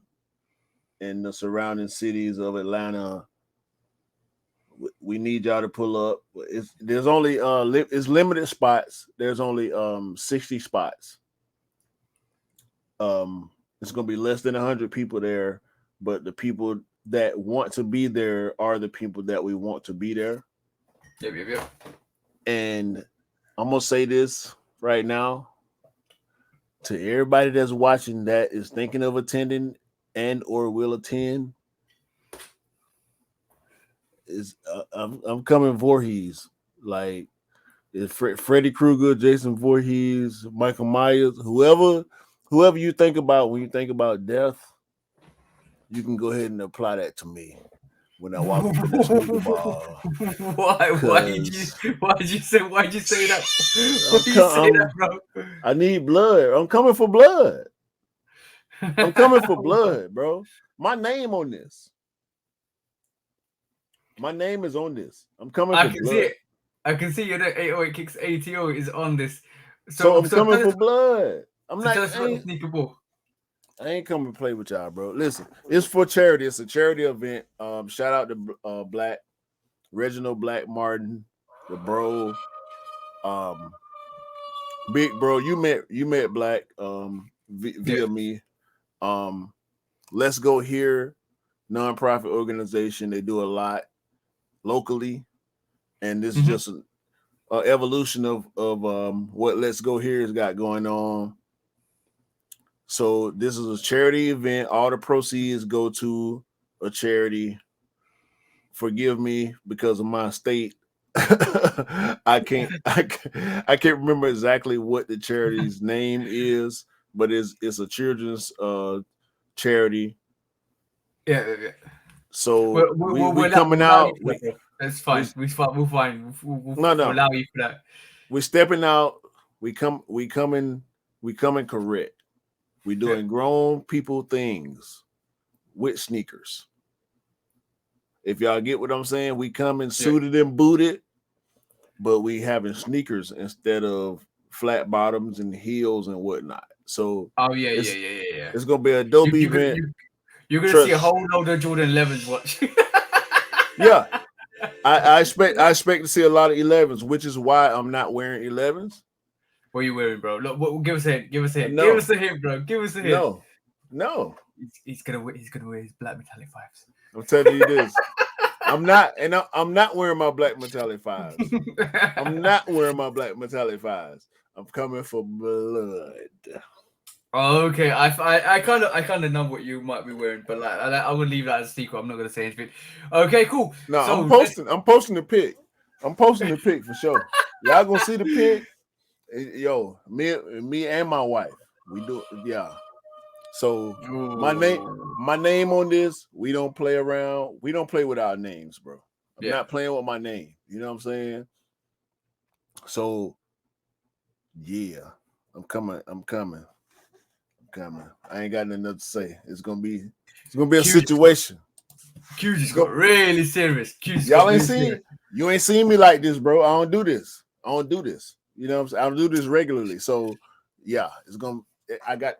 and the surrounding cities of Atlanta, we need y'all to pull up. There's only it's limited spots. There's only 60 spots. It's gonna be less than 100 people there, but the people that want to be there are the people that we want to be there. Yep. And I'm gonna say this right now to everybody that's watching that is thinking of attending and or will attend. Is I'm coming Voorhees, like it's Freddy Krueger, Jason Voorhees, Michael Myers, whoever you think about when you think about death, you can go ahead and apply that to me when I walk into the sneaker ball. Why'd you say that? Why'd you say that, bro? I need blood. I'm coming for blood. I'm coming for blood, bro. My name on this. My name is on this. I'm coming for blood. See it. I can see your 808 Kicks ATO is on this. So I'm coming for blood. I'm not sneaker ball. I ain't coming to play with y'all, bro. Listen, it's for charity. It's a charity event. Shout out to Reginald Black Martin, the bro. Big bro, you met Black via me. Let's Go Here, nonprofit organization. They do a lot locally, and this is just an evolution of what Let's Go Here has got going on. So this is a charity event. All the proceeds go to a charity. Forgive me because of my state. I can't remember exactly what the charity's name is, but it's a children's charity. Yeah. So we're coming out. That's fine. We'll find. We'll allow you for that. We're stepping out. We coming correct. We're doing grown people things with sneakers. If y'all get what I'm saying, we coming suited and booted, but we having sneakers instead of flat bottoms and heels and whatnot. So it's gonna be a dope event. You're gonna see a whole load of Jordan 11s watch. Yeah. I expect to see a lot of 11s, which is why I'm not wearing 11s. What are you wearing, bro? Look, give us a hint. Give us a hint, bro. Give us a hint. No. He's gonna wear his black metallic 5s. I'm telling you this. I'm not wearing my black metallic 5s. I'm not wearing my black metallic 5s. I'm coming for blood. Oh, okay. I kind of know what you might be wearing, but I will leave that as a secret. I'm not gonna say anything. Okay, cool. No, I'm posting the pic. I'm posting the pic for sure. Y'all gonna see the pic. Yo, me and my wife. We do, yeah. So my name on this. We don't play around. We don't play with our names, bro. I'm not playing with my name. You know what I'm saying? So yeah, I'm coming. I ain't got nothing else to say. It's gonna be a situation. Q just got really serious. Y'all ain't seen you ain't seen me like this, bro. I don't do this. You know what I'm saying? I don't do this regularly. So yeah, it's gonna. I got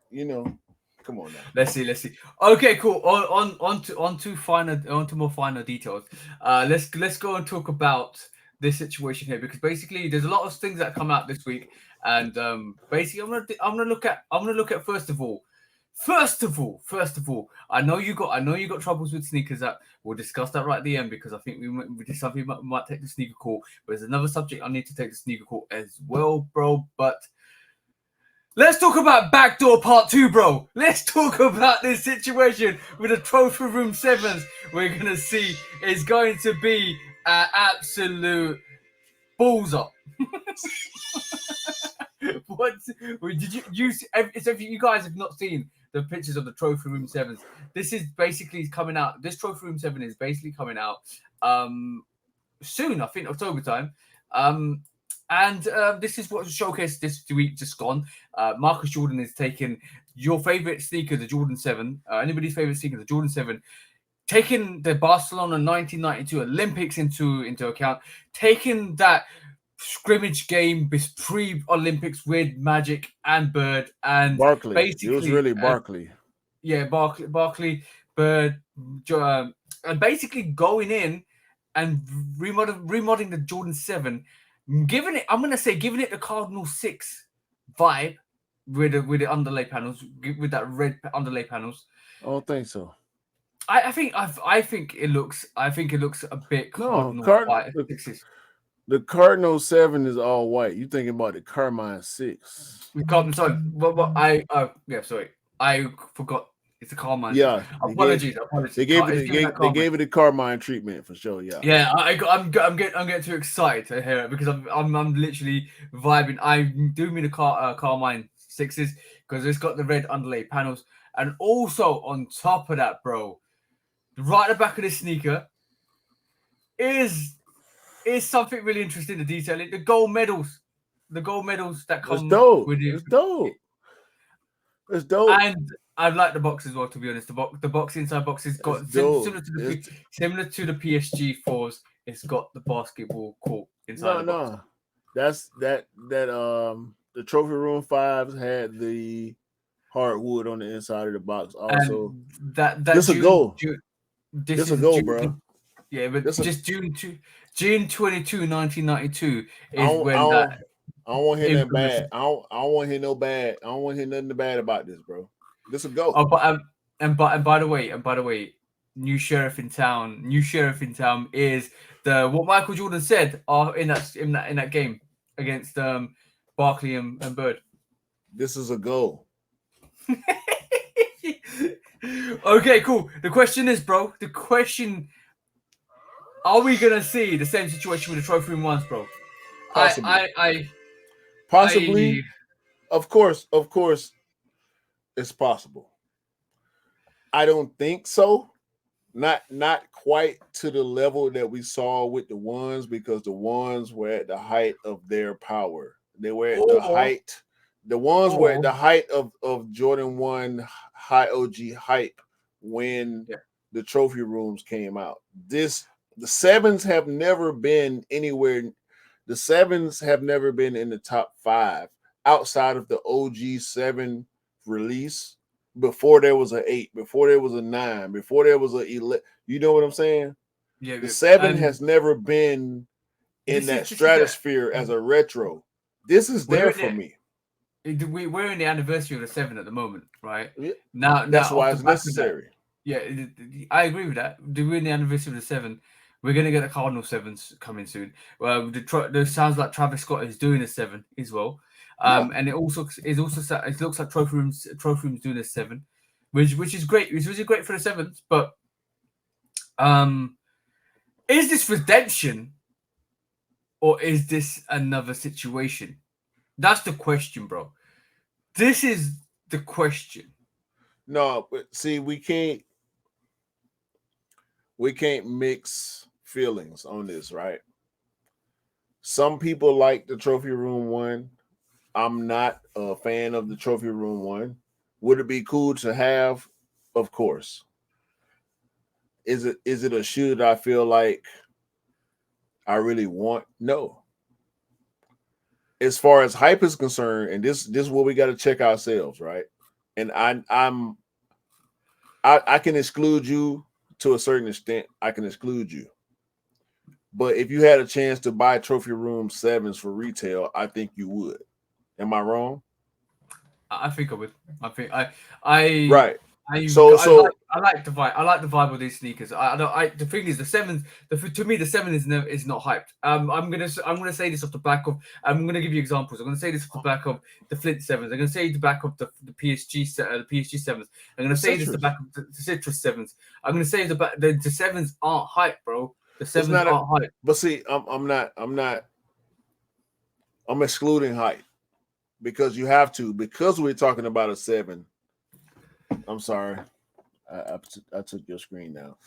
Come on now. Let's see. Okay, cool. On to more finer details. Let's go and talk about this situation here, because basically there's a lot of things that come out this week, and basically I'm gonna look at first of all. I know you got troubles with sneakers. That we'll discuss that right at the end, because I think we might take the sneaker call. But there's another subject I need to take the sneaker call as well, bro. But let's talk about backdoor part 2, bro. Let's talk about this situation with the trophy room 7s. We're gonna see is going to be an absolute balls up. What did you guys have not seen the pictures of the trophy room 7s? This is basically coming out. This trophy room 7 is basically coming out soon. I think October time. And this is what was showcased this week just gone. Marcus Jordan is taking your favorite sneaker, the Jordan 7. Anybody's favorite sneaker, the Jordan 7. Taking the Barcelona 1992 Olympics into account. Taking that scrimmage game pre-Olympics with Magic and Bird and Barkley. Basically, it was really Barkley. Barkley, Bird, and basically going in and remodeling the Jordan 7, giving it the Cardinal 6 vibe with the underlay panels, with that red underlay panels. I don't think so. I think it looks a bit Cardinal white. The Cardinal 7 is all white. You thinking about the Carmine 6? Sorry. I forgot. It's a Carmine. Yeah. Apologies. They gave it a Carmine treatment for sure. Yeah. Yeah. I'm getting too excited to hear it, because I'm literally vibing. I do mean the Carmine 6s, because it's got the red underlay panels, and also on top of that, bro, right at the back of this sneaker is something really interesting to detail. The gold medals that come with it. It's dope. And I like the box as well, to be honest. The box inside box has got similar to the PSG 4s. It's got the basketball court inside the box. That's the trophy room 5s had the hardwood on the inside of the box. Also, and this a goal. This is a goal, bro. Yeah, but June 22, 1992 is when that. I don't want to hear nothing bad. I don't want to hear no bad. I don't want to hear nothing bad about this, bro. This a go. Oh, by the way, new sheriff in town is what Michael Jordan said in that game against Barkley and Bird. This is a goal. Okay, cool. The question is, bro. Are we gonna see the same situation with the trophy room 1s, bro? Possibly. Possibly. Of course, it's possible. I don't think so. Not quite to the level that we saw with the 1s, because the 1s were at the height of their power. They were at the height. The 1s were at the height of Jordan 1 high OG hype when the trophy rooms came out. The 7s have never been anywhere. The 7s have never been in the top 5 outside of the OG 7 release. Before there was an 8, before there was a 9, before there was a 11. You know what I'm saying? Yeah. The 7 has never been in that stratosphere as a retro. This is there for me. We're in the anniversary of the 7 at the moment, right? Now that's why it's necessary. I agree with that. We're in the anniversary of the 7. We're gonna get the Cardinal 7s coming soon. Well, the sounds like Travis Scott is doing a 7 as well. And it looks like Trophy Room's doing a 7, which is great. Which is great for the 7s. But is this redemption or is this another situation? That's the question, bro. This is the question. No, but see, we can't mix feelings on this, right? Some people like the trophy room one. I'm not a fan of the trophy room one. Would it be cool to have? Of course. Is it a shoe that I feel like I really want? No. As far as hype is concerned, and this is what we got to check ourselves, right? And I can exclude you to a certain extent. I can exclude you. But if you had a chance to buy trophy room 7s for retail, I think you would. Am I wrong? I think I would. I think Right. I So like the vibe. I like the vibe of these sneakers. I don't. The thing is, the sevens. To me, the 7 is not hyped. I'm gonna say this off the back of. I'm gonna give you examples. I'm gonna say this off the back of the Flint 7s. I'm gonna say the back of the PSG the PSG 7s. I'm gonna say this the back of the Citrus 7s. I'm gonna say the 7s aren't hyped, bro. The 7s aren't hyped. But see, I'm excluding hype because you have to, because we're talking about a 7. I'm sorry. I took your screen now.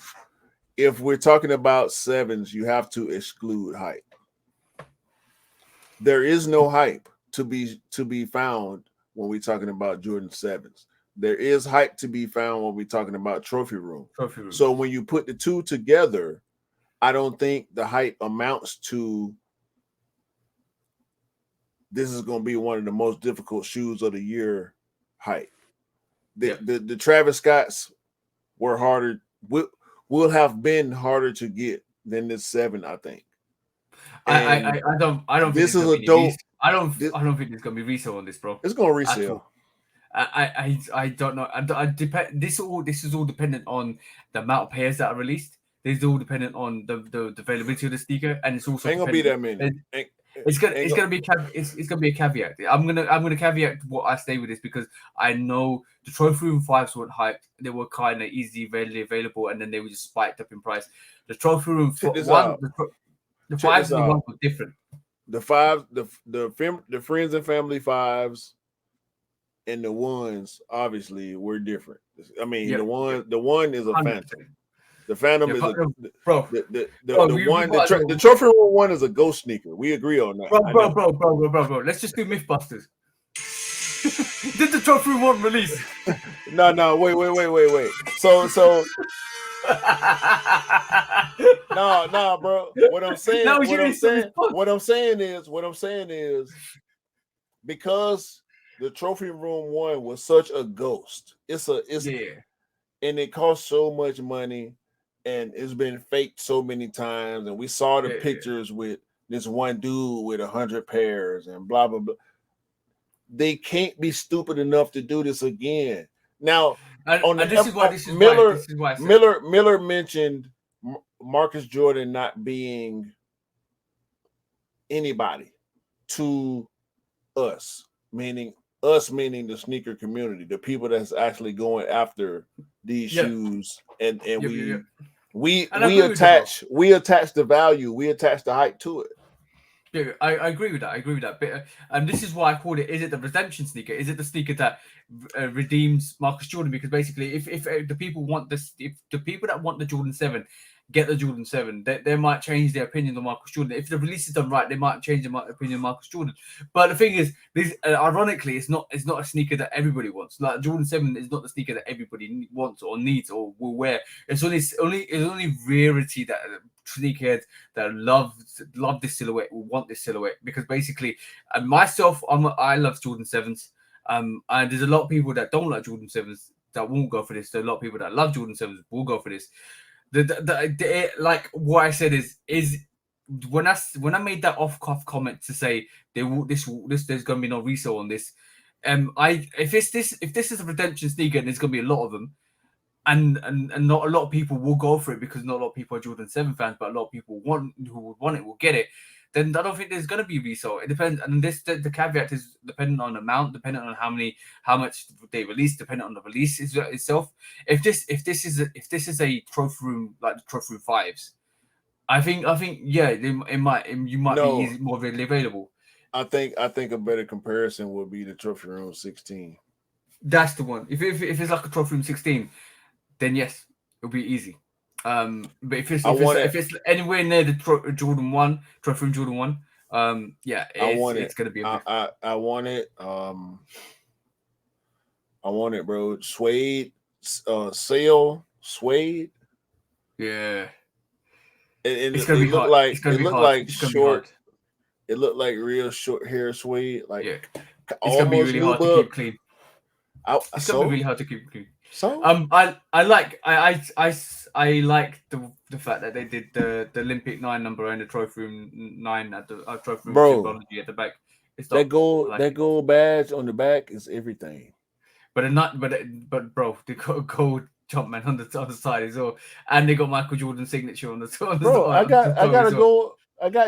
If we're talking about 7s, you have to exclude hype. There is no hype to be found when we're talking about Jordan 7s. There is hype to be found when we're talking about trophy room. So when you put the two together, I don't think the hype amounts to this is going to be one of the most difficult shoes of the year hype. The Travis Scotts were harder, will have been harder to get than this 7, I think. I don't. This is a dope. I don't think there's gonna be resale on this, bro. It's gonna resale. I don't know. I depend. This is all dependent on the amount of pairs that are released. This is all dependent on the availability of the sneaker, and it's also ain't gonna be that many. It's gonna be a caveat. I'm gonna caveat what I say with this because I know the trophy room 5s weren't hyped. They were kind of easy, readily available, and then they were just spiked up in price. The trophy room the 5s and the 1s were different. The 5s, the friends and family 5s, and the 1s obviously were different. I mean, the one is a 100%. Phantom. The Phantom is the trophy room 1 is a ghost sneaker. We agree on that. Bro. Let's just do Mythbusters. Did the trophy room 1 release? No, wait. So no, bro. What I'm saying is because the trophy room 1 was such a ghost. And it cost so much money. And it's been faked so many times, and we saw the pictures with this one dude with 100 pairs and blah blah blah. They can't be stupid enough to do this again. Now, Miller mentioned Marcus Jordan not being anybody to us, meaning the sneaker community, the people that's actually going after these shoes, and we attach the value, we attach the hype to it. Yeah, I agree with that. But this is why I called it. Is it the redemption sneaker? Is it the sneaker that redeems Marcus Jordan? Because basically, if the people want this, if the people that want the Jordan 7 get the Jordan 7, they might change their opinion on Marcus Jordan. If the release is done right, they might change their opinion on Marcus Jordan. But the thing is, this ironically, it's not a sneaker that everybody wants. Like Jordan 7 is not the sneaker that everybody wants or needs or will wear. It's only rarity that sneakerheads that love this silhouette will want this silhouette, because basically, myself, I love Jordan 7s. And there's a lot of people that don't like Jordan 7s that won't go for this. There's a lot of people that love Jordan 7s will go for this. Like what I said is when I made that off-cuff comment to say there's going to be no resale on this. If this is a redemption sneaker and there's going to be a lot of them, and not a lot of people will go for it because not a lot of people are Jordan 7 fans, but a lot of people who would want it will get it. Then I don't think there's going to be resale. It depends, and the caveat is dependent on amount, dependent on how much they release, dependent on the release itself. If this is a trophy room like the trophy room 5s, I think, yeah, it might, you might be easy, more readily available. I think a better comparison would be the Trophy Room 16. That's the one. If it's like a Trophy Room 16, then yes, it'll be easy. But if it's anywhere near the Jordan 1, Trophy Room Jordan 1, yeah, it's gonna be a bit. I want it. I want it, bro. Suede, sail, suede. Yeah. It's gonna be hard. Like, it looked like short. It looked like real short hair suede. Like, yeah, it's gonna be really hard to keep clean. It's gonna be really hard to keep clean. So I like the fact that they did the Olympic 9 number and the Trophy Room 9 at the Trophy Room symbology at the back. That gold badge on the back is everything. But bro, they got a gold Jumpman on the side as well, and they got Michael Jordan's signature on the top. Bro, I got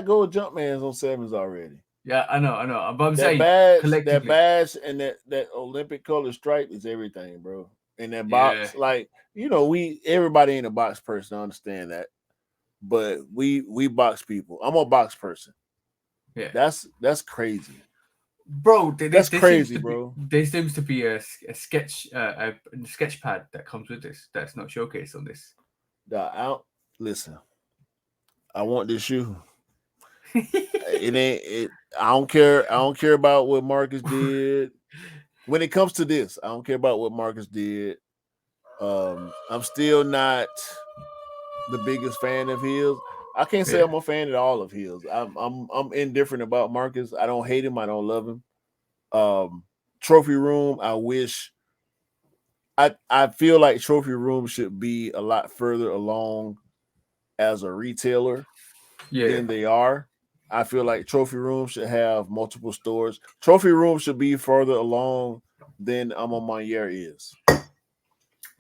gold Jumpmans on 7s already. Yeah, I know. But I'm that saying that badge and that Olympic color stripe is everything, bro. In that box, like, everybody ain't a box person. I understand that, but we box people. I'm a box person. Yeah, that's crazy, bro. That's crazy, bro. There seems to be a sketch pad that comes with this. That's not showcased on this. Listen, I want this shoe. It ain't. I don't care. I don't care about what Marcus did. When it comes to this, I don't care about what Marcus did. I'm still not the biggest fan of his. I can't say I'm a fan at all of his. I'm indifferent about Marcus. I don't hate him. I don't love him. Trophy Room, I wish. I feel like Trophy Room should be a lot further along as a retailer than they are. I feel like Trophy Room should have multiple stores. Trophy Room should be further along than Amamanier is.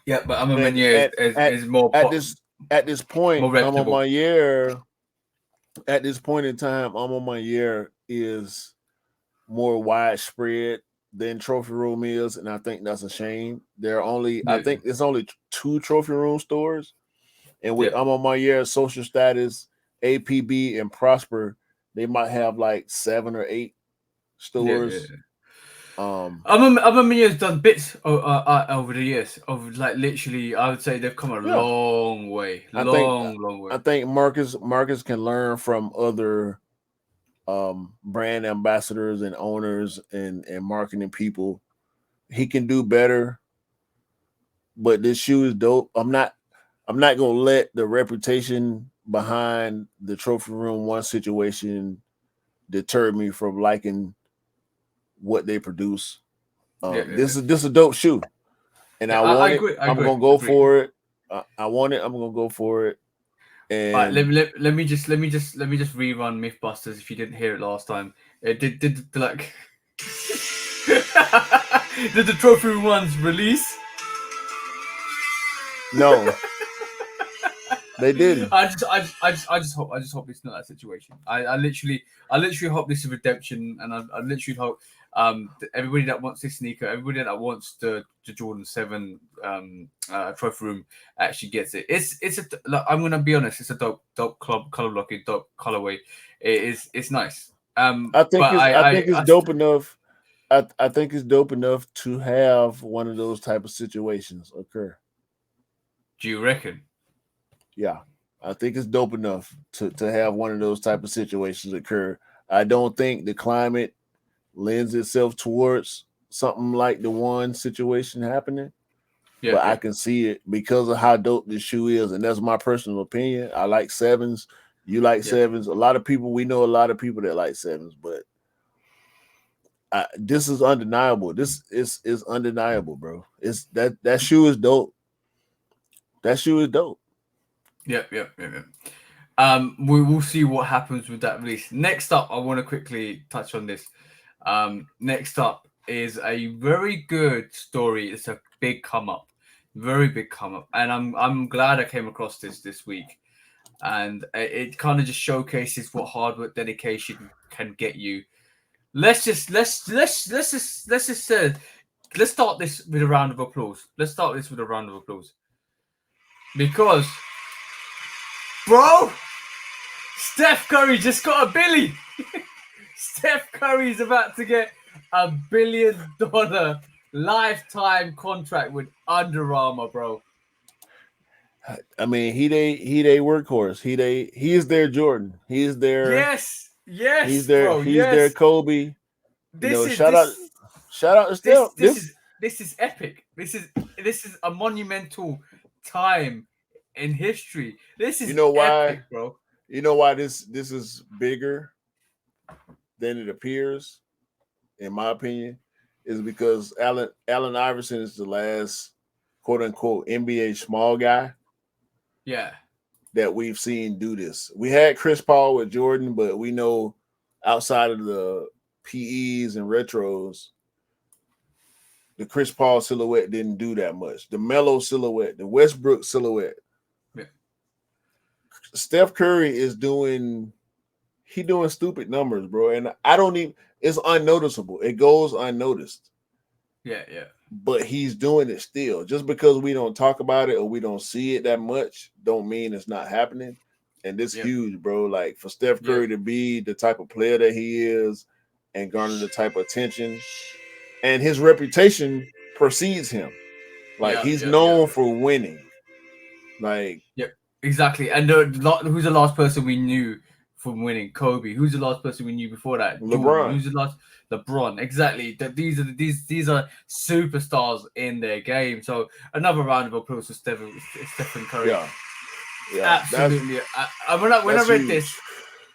Yeah, but Amamanier is more at this point. Amamanier, at this point in time, Amamanier is more widespread than Trophy Room is, and I think that's a shame. I think there's only 2 Trophy Room stores, and with Amamanier's social status, APB and Prosper, they might have like 7 or 8 stores. Amamanier's done bits over the years. Of like literally, I would say they've come a long way. Long way. I think Marcus can learn from other brand ambassadors and owners and marketing people. He can do better, but this shoe is dope. I'm not gonna let the reputation behind the Trophy Room 1 situation deter me from liking what they produce. This is a dope shoe, and I want it. I'm gonna go for it. I want it. I'm gonna go for it. And let me just rerun Mythbusters if you didn't hear it last time. Did did the Trophy Room 1's release? No. They didn't. I just hope it's not that situation. I literally hope this is redemption, and I literally hope everybody that wants this sneaker, everybody that wants the Jordan 7 Trophy Room actually gets it. I'm gonna be honest, it's a dope color blocking, dope colorway. It's nice. I think it's dope enough. I think it's dope enough to have one of those type of situations occur. Do you reckon? Yeah, I think it's dope enough to have one of those type of situations occur. I don't think the climate lends itself towards something like the one situation happening. But I can see it because of how dope this shoe is, and that's my personal opinion. I like 7s. You like 7s. We know a lot of people that like 7s, but this is undeniable. This is undeniable, bro. It's that shoe is dope. That shoe is dope. Yeah. We will see what happens with that release. Next up, I want to quickly touch on this. Next up is a very good story. It's a big come up, very big come up, and I'm glad I came across this week, and it kind of just showcases what hard work, dedication can get you. Let's start this with a round of applause. Because, bro, Steph Curry just got a Billy. Steph Curry's about to get $1 billion lifetime contract with Under Armour, bro. I mean, he they workhorse. He is their Jordan. He is their yes, bro. he's their Yes. Kobe. This is shout out to Steph. This is epic. This is a monumental time in history. This is epic, bro. You know why this is bigger than it appears, in my opinion, is because Allen Iverson is the last quote unquote NBA small guy. Yeah. That we've seen do this. We had Chris Paul with Jordan, but we know outside of the PEs and retros, the Chris Paul silhouette didn't do that much. The Melo silhouette, the Westbrook silhouette. Yeah. Steph Curry is doing stupid numbers, bro. And I don't even, it's unnoticeable. It goes unnoticed. Yeah. But he's doing it still. Just because we don't talk about it or we don't see it that much, don't mean it's not happening. And this huge, bro. Like for Steph Curry to be the type of player that he is and garner the type of attention, and his reputation precedes him. Like he's known for winning. Like exactly. And who's the last person we knew from winning? Kobe. Who's the last person we knew before that? LeBron. Jordan. Who's the last? LeBron. Exactly. These are superstars in their game. So another round of applause for Stephen Curry. Yeah, absolutely. When I read this,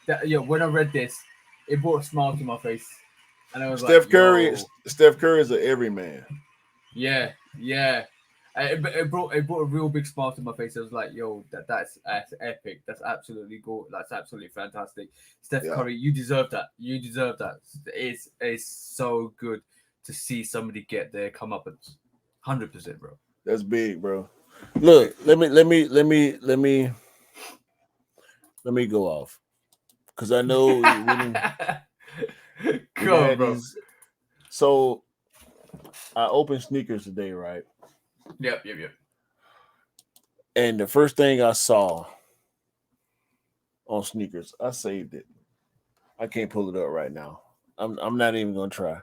when I read this, it brought a smile to my face, and I was Steph Curry is an everyman. Yeah. It brought a real big smile to my face. I was like, "Yo, that's epic. That's absolutely cool. That's absolutely fantastic." Steph Curry, you deserve that. You deserve that. It's so good to see somebody get their comeuppance. 100%, bro. That's big, bro. Look, let me go off because I know. Go on, bro. So I opened sneakers today, right? Yep. And the first thing I saw on sneakers, I saved it. I can't pull it up right now. I'm not even gonna try.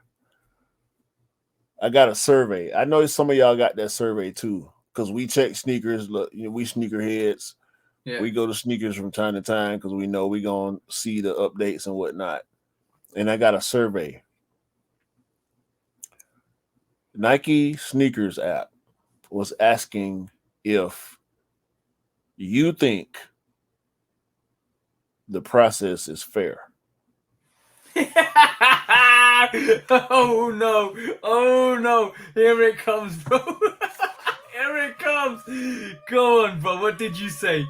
I got a survey. I know some of y'all got that survey too, because we check sneakers. Look, we sneakerheads. Yeah. We go to sneakers from time to time because we know we're gonna see the updates and whatnot. And I got a survey. Nike sneakers app was asking if you think the process is fair. Oh no. Here it comes, bro. Here it comes. Go on, bro. What did you say?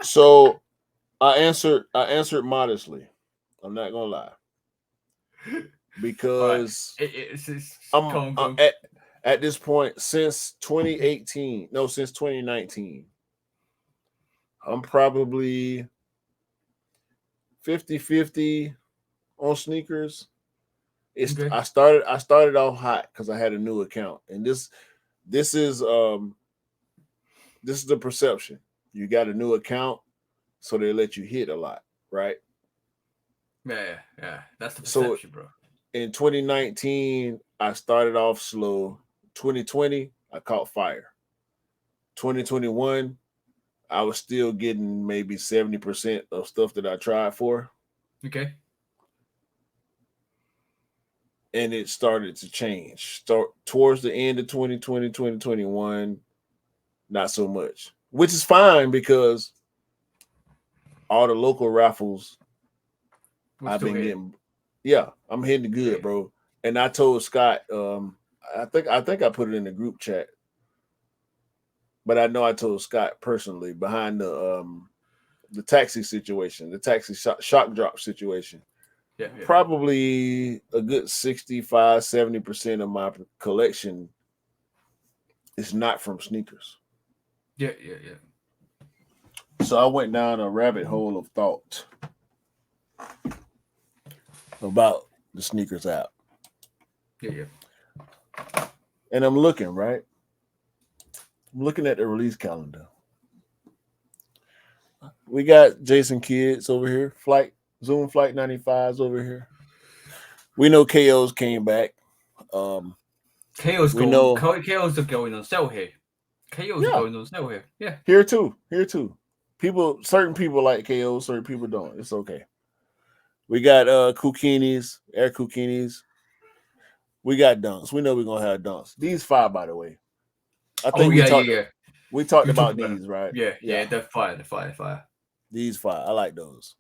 So I answered modestly. I'm not gonna lie. Because I'm at this point since 2019, I'm probably 50-50 on sneakers. I started off hot because I had a new account, and this is the perception. You got a new account, so they let you hit a lot, right? Yeah. That's the perception, bro. In 2019, I started off slow. 2020, I caught fire. 2021, I was still getting maybe 70% of stuff that I tried for. Okay. And it started to change. Towards the end of 2020, 2021, not so much. Which is fine because all the local raffles I've been getting. Yeah, I'm hitting good, bro. And I told Scott, I think I put it in the group chat, but I know I told Scott personally behind the taxi situation, the taxi shock drop situation. Yeah. Probably a good 65-70% of my collection is not from sneakers. Yeah. So I went down a rabbit hole of thought about the sneakers app. Yeah. And I'm looking, right? I'm looking at the release calendar. We got Jason Kids over here. Zoom Flight 95s over here. We know KO's came back. KO's we going. know KO's are going on sale here. KO's are going on sale here. Yeah. Here too. Certain people like KO, certain people don't. It's okay. We got Kukinis, Air Kukinis. We got dunks. We know we're gonna have dunks. These 5, by the way. I think we talked about these, right? Yeah, they're fire. These 5. I like those.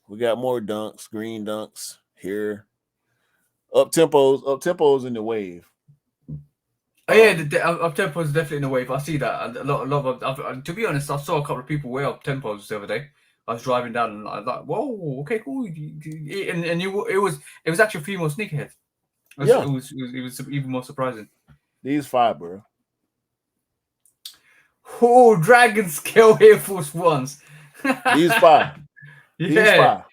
We got more dunks, green dunks here. Up tempos in the wave. Oh yeah, the up tempos definitely in the wave. I see that. A lot of. To be honest, I saw a couple of people wear up tempos the other day. I was driving down and I was like, "Whoa, okay, cool." And it was actually a female sneakerhead. It was even more surprising. These 5, bro. Oh, Dragon Scale Air Force Ones. These 5. Yeah.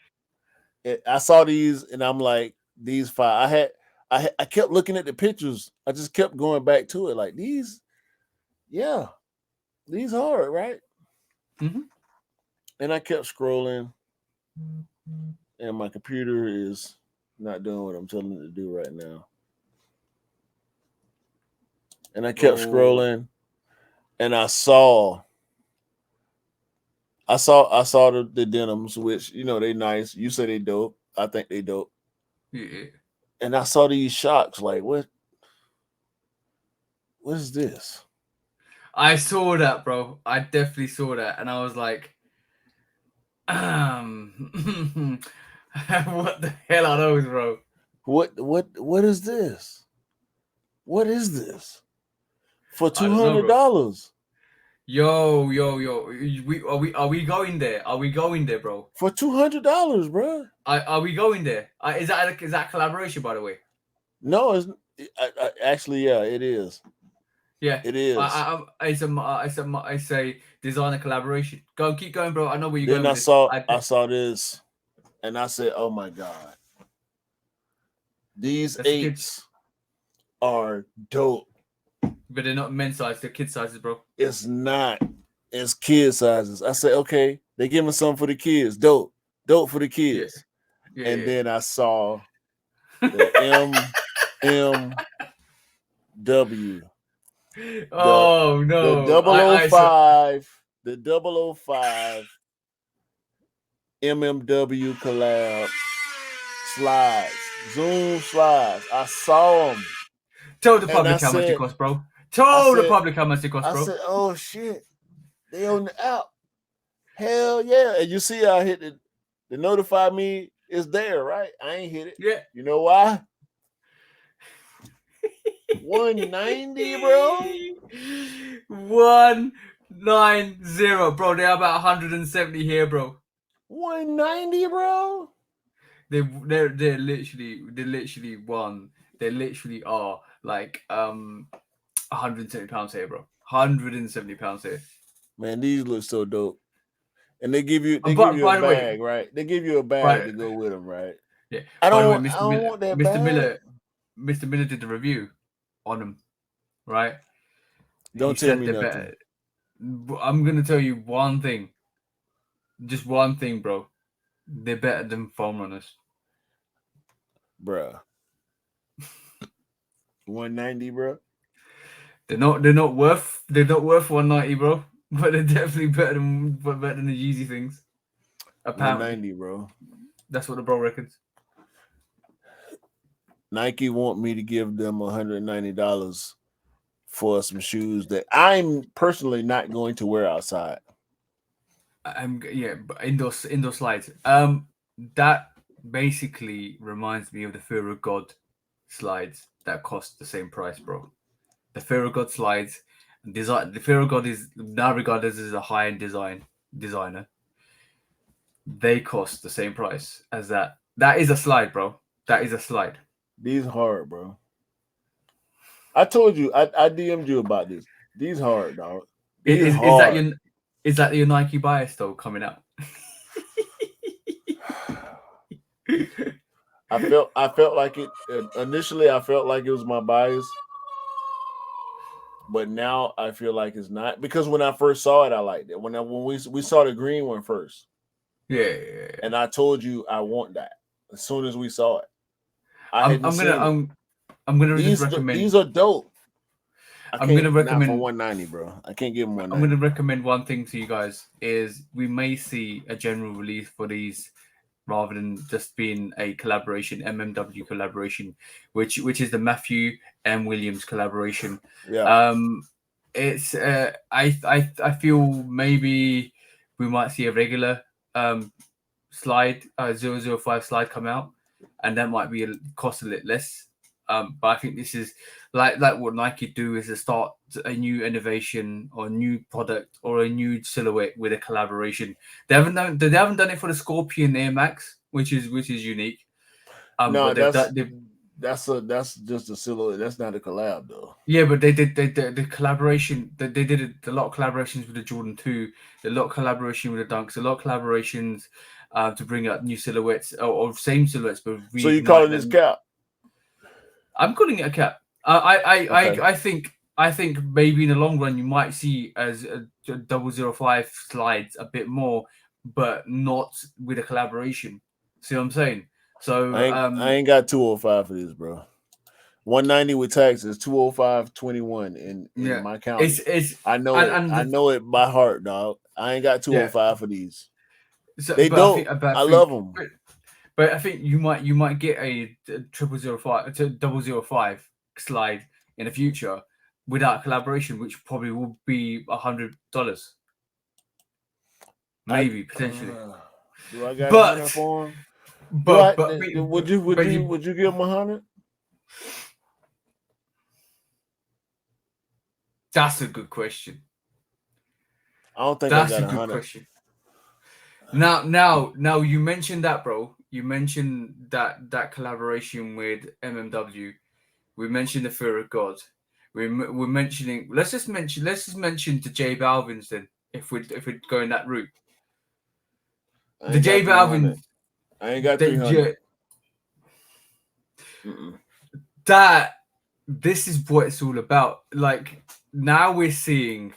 These 5. I saw these and I'm like, these 5. I kept looking at the pictures. I just kept going back to it. Like these hard, right? Mm-hmm. And I kept scrolling, and my computer is not doing what I'm telling it to do right now. And I kept scrolling, and I saw the denims, which they nice. You say they dope. I think they dope. Yeah. And I saw these shocks. Like what is this? I saw that, bro. I definitely saw that, and I was like, what the hell are those, bro? What is this? What is this? For $200. Yo. Are we going there? Are we going there, bro? For $200, bro. Are we going there? Is that collaboration, by the way? No, it's actually, yeah, it is. Yeah, it is. I say designer collaboration. Keep going, bro. I know where you're going. Then I saw this, and I said, "Oh my god, these 8s are dope." But they're not men's size; they're kid sizes, bro. It's not. It's kid sizes. I said, "Okay, they giving something for the kids. Dope for the kids." Yeah. Then I saw the MMW. Oh no! The 005, the 005 MMW collab slides, Zoom slides. I saw them. Tell the public how much it costs, bro. Tell the public how much it costs, bro. I said, "Oh shit, they on the app. Hell yeah!" And you see, I hit the notify me is there, right? I ain't hit it. Yeah. You know why? 190, bro. 190, bro. They're about 170 here, bro. 190, bro. They're literally one. They literally are like 170 pounds here, bro. 170 pounds here. Man, these look so dope. And they give you a bag, right? They give you a bag to go with them, right? Yeah. I don't want that bag. Mr. Miller did the review on them, right? Don't tell me nothing. I'm gonna tell you one thing. Just one thing, bro. They're better than foam runners. Bruh. 190, bro. They're not worth 190, bro. But they're definitely better than the Yeezy things. Apparently. 190, bro. That's what the bro reckons. Nike want me to give them $190 for some shoes that I'm personally not going to wear outside. Indoor slides. That basically reminds me of the Fear of God slides that cost the same price, bro. The Fear of God slides, the Fear of God is now regarded as a high-end designer. They cost the same price as that. That is a slide, bro. That is a slide. These hard, bro. I told you, I DM'd you about this. These hard, dog. Is that your Nike bias though coming out? I felt like it initially. I felt like it was my bias, but now I feel like it's not, because when I first saw it, I liked it. When we saw the green one first, Yeah. and I told you I want that as soon as we saw it. I'm gonna just recommend. These are dope. I'm gonna recommend not for 190, bro. I can't give them 190. I'm gonna recommend one thing to you guys is we may see a general release for these rather than just being a collaboration, MMW collaboration, which is the Matthew M. Williams collaboration. Yeah. It's I feel maybe we might see a regular slide 005 slide come out, and that might be cost a little less. But I think this is like what Nike do is to start a new innovation or a new product or a new silhouette with a collaboration. They haven't done it for the Scorpion Air Max, which is unique. No, that's just a silhouette. That's not a collab though. Yeah, but they did the collaboration. They did a lot of collaborations with the Jordan 2, a lot of collaboration with the Dunks, a lot of collaborations to bring out new silhouettes or same silhouettes. But so you calling this cap? I'm calling it a cap. I think maybe in the long run you might see as a 005 slides a bit more, but not with a collaboration. See what I'm saying? So I ain't got 205 for this, bro. 190 with taxes, 205.21 in my county. I know it by heart, dog. I ain't got 205 for these. So, they don't. I love them. But I think you might get a 005 slide in the future without collaboration, which probably will be $100, maybe potentially. Do I got 100 for him? But would you give him 100? That's a good question. I don't think that's I got a good 100. question. Now you mentioned that, bro. You mentioned that collaboration with MMW. We mentioned the Fear of God. We're mentioning. Let's just mention the J Balvin's then. If we're going that route, the J Balvin. I ain't got 300. That this is what it's all about. Like now we're seeing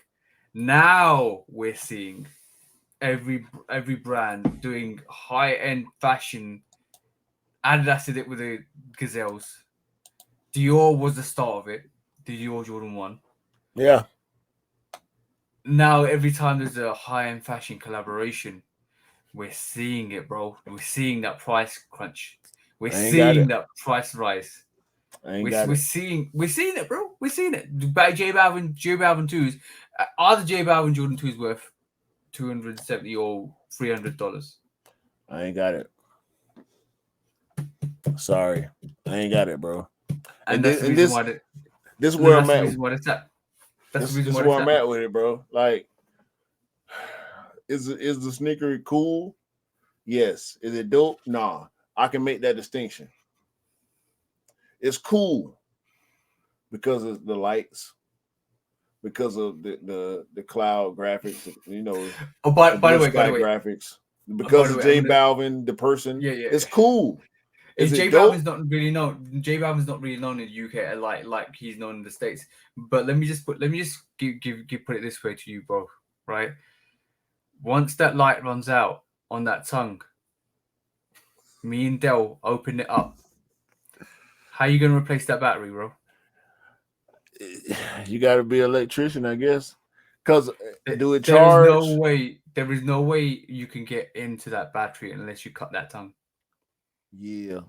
every brand doing high-end fashion. Adidas did it with the Gazelles. Dior was the start of it. The Dior Jordan 1. Yeah. Now every time there's a high-end fashion collaboration, we're seeing it, bro. We're seeing that price crunch. We're seeing that price rise. We're seeing it, bro. We're seeing it. By J Balvin 2s. Are the J Balvin Jordan 2s worth $270 or $300? I ain't got it. Sorry, I ain't got it, bro. And that's the reason why this is where I'm at. That's the reason where I'm at with it, bro. Like, is the sneaker cool? Yes. Is it dope? Nah. I can make that distinction. It's cool because of the lights, because of the cloud graphics, you know. Oh, by the way, graphics. Because of J Balvin, the person. Yeah. It's cool. J Balvin's not really known. J Balvin's not really known in the UK like he's known in the States. But let me just put it this way to you, bro. Right? Once that light runs out on that tongue, me and Del open it up. How you gonna replace that battery, bro? You got to be an electrician, I guess. Because do it charge? There is no way you can get into that battery unless you cut that tongue. Yeah,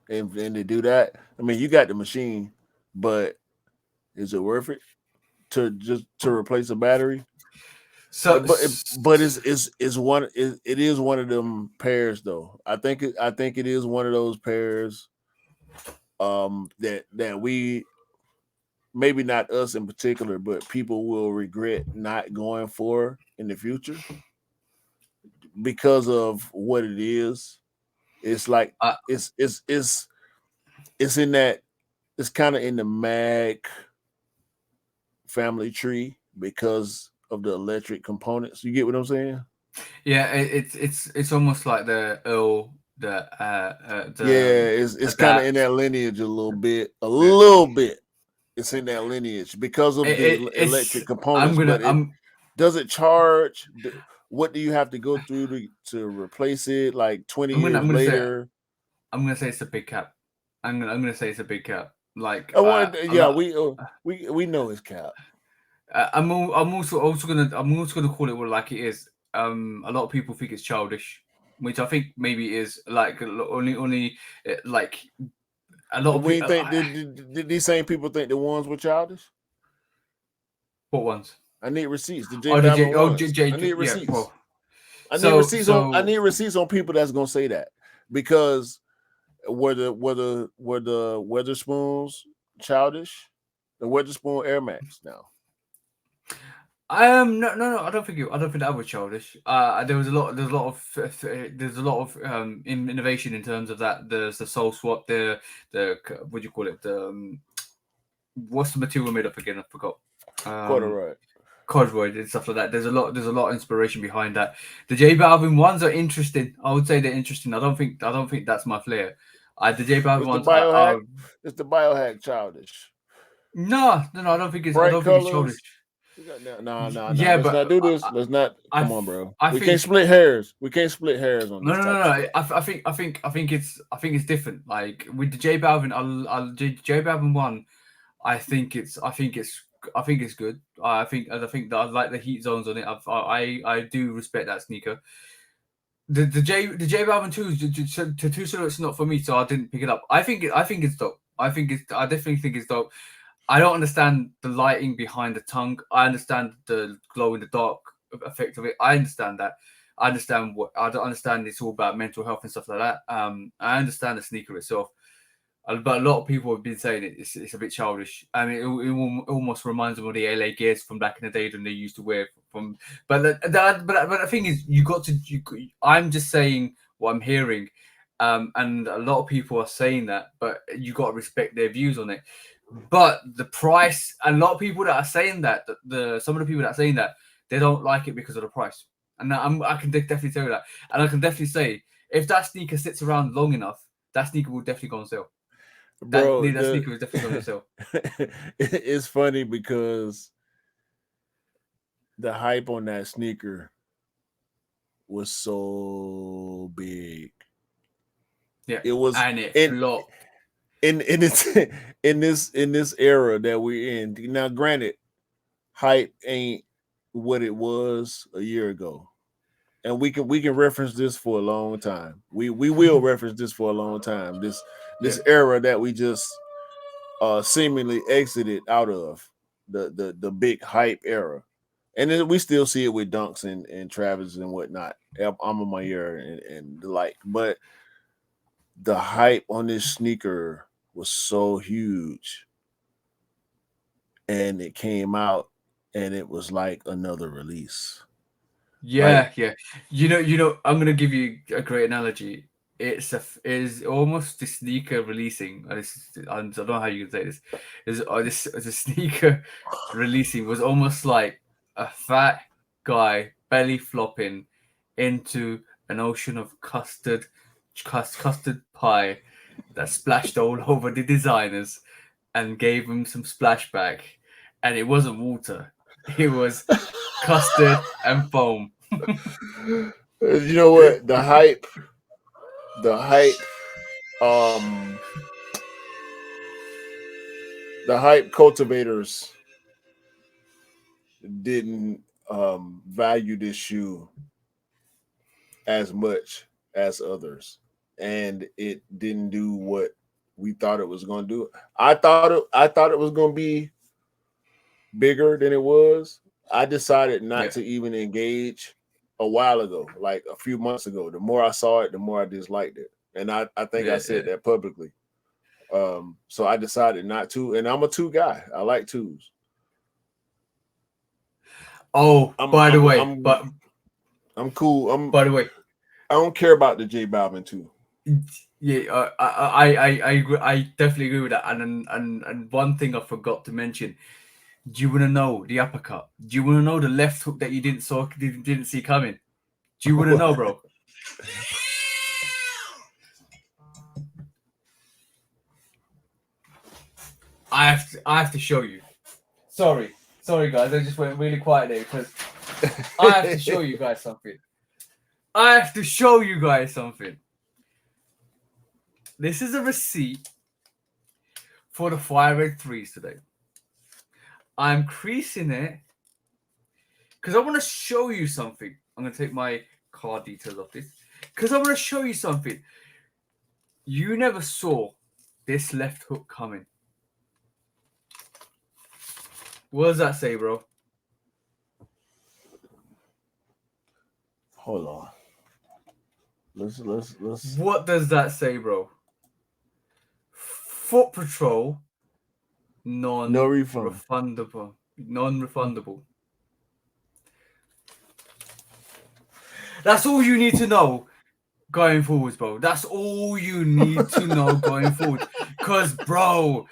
and to do that, I mean, you got the machine, but is it worth it to replace a battery? So, but it's one. It is one of them pairs, though. I think it is one of those pairs. That we, maybe not us in particular, but people will regret not going for in the future because of what it is. It's like it's in that, it's kind of in the mag family tree because of the electric components. You get what I'm saying? Yeah, it's almost like the Earl. It's kind of in that lineage a little bit. It's in that lineage because of the electric components. Does it charge? What do you have to go through to replace it? Like 20 years later? I'm gonna say it's a big cap. I'm gonna say it's a big cap. Like we know it's cap. I'm also gonna call it what like it is. A lot of people think it's childish, which I think maybe is like only like a lot of people. Did these same people think the ones were childish? What ones? I need receipts. The J Balvin ones. I need receipts. Yeah, well, I need receipts on people that's gonna say that, because were the Weatherspoons childish? The Weatherspoon Air Max now. No, I don't think that was childish. There's a lot of innovation in terms of that. There's the Soul Swap, the what do you call it? What's the material made up again? I forgot. Corduroy and stuff like that. There's a lot of inspiration behind that. The J Balvin ones are interesting. I would say they're interesting. I don't think that's my flair. The J Balvin ones are. It's the biohack childish. No, I don't think it's. I don't think it's childish. No. Yeah, let's but not do this. Let's not. Come on, bro. We can't split hairs. We can't split hairs on this. No. I think it's different. Like with the J Balvin, J Balvin one. I think it's good. I think that I like the heat zones on it. I do respect that sneaker. The J Balvin 2 silhouettes not for me, so I didn't pick it up. I think it's dope. I definitely think it's dope. I don't understand the lighting behind the tongue. I understand the glow in the dark effect of it. I understand that. I don't understand. It's all about mental health and stuff like that. I understand the sneaker itself, but a lot of people have been saying it's a bit childish. I mean, it almost reminds them of the LA Gears from back in the day when they used to wear from. But the thing is, I'm just saying what I'm hearing, and a lot of people are saying that, but you got to respect their views on it. But the price, a lot of people that are saying that, some of the people that are saying that, they don't like it because of the price. And I can definitely tell you that. And I can definitely say, if that sneaker sits around long enough, that sneaker will definitely go on sale. Bro, that sneaker is definitely going to sell. It's funny because the hype on that sneaker was so big. Yeah, it was, and it flopped. In this era that we're in now. Granted, hype ain't what it was a year ago, and we can reference this for a long time. We will reference this for a long time. This era that we just seemingly exited out of, the big hype era, and then we still see it with Dunks and Travis and whatnot. I'm on my ear and the like, but the hype on this sneaker was so huge, and it came out and it was like another release. Yeah. You know, I'm gonna give you a great analogy. It's almost the sneaker releasing. I don't know how you can say this. The sneaker releasing was almost like a fat guy belly flopping into an ocean of custard pie that splashed all over the designers and gave them some splashback, and it wasn't water, it was custard and foam. You know what? The hype cultivators didn't value this shoe as much as others, and it didn't do what we thought it was going to do. I thought it was going to be bigger than it was. I decided not to even engage a while ago, like a few months ago. The more I saw it, the more I disliked it, and I think I said that publicly. So I decided not to, and I'm a 2 guy. I like 2s. Oh, by the way, I'm cool. By the way, I don't care about the J Balvin 2. Yeah, I agree. I definitely agree with that. And one thing I forgot to mention. Do you want to know the uppercut? Do you want to know the left hook that you didn't see coming? Do you want to know, bro? I have to show you. Sorry, guys. I just went really quiet there because I have to show you guys something. This is a receipt for the 583s today. I'm creasing it because I want to show you something. I'm going to take my card details off this because I want to show you something. You never saw this left hook coming. What does that say, bro? Hold on. Let's. What does that say, bro? Foot Patrol, non-refundable. That's all you need to know going forwards, bro. That's all you need to know going forward. Because, bro,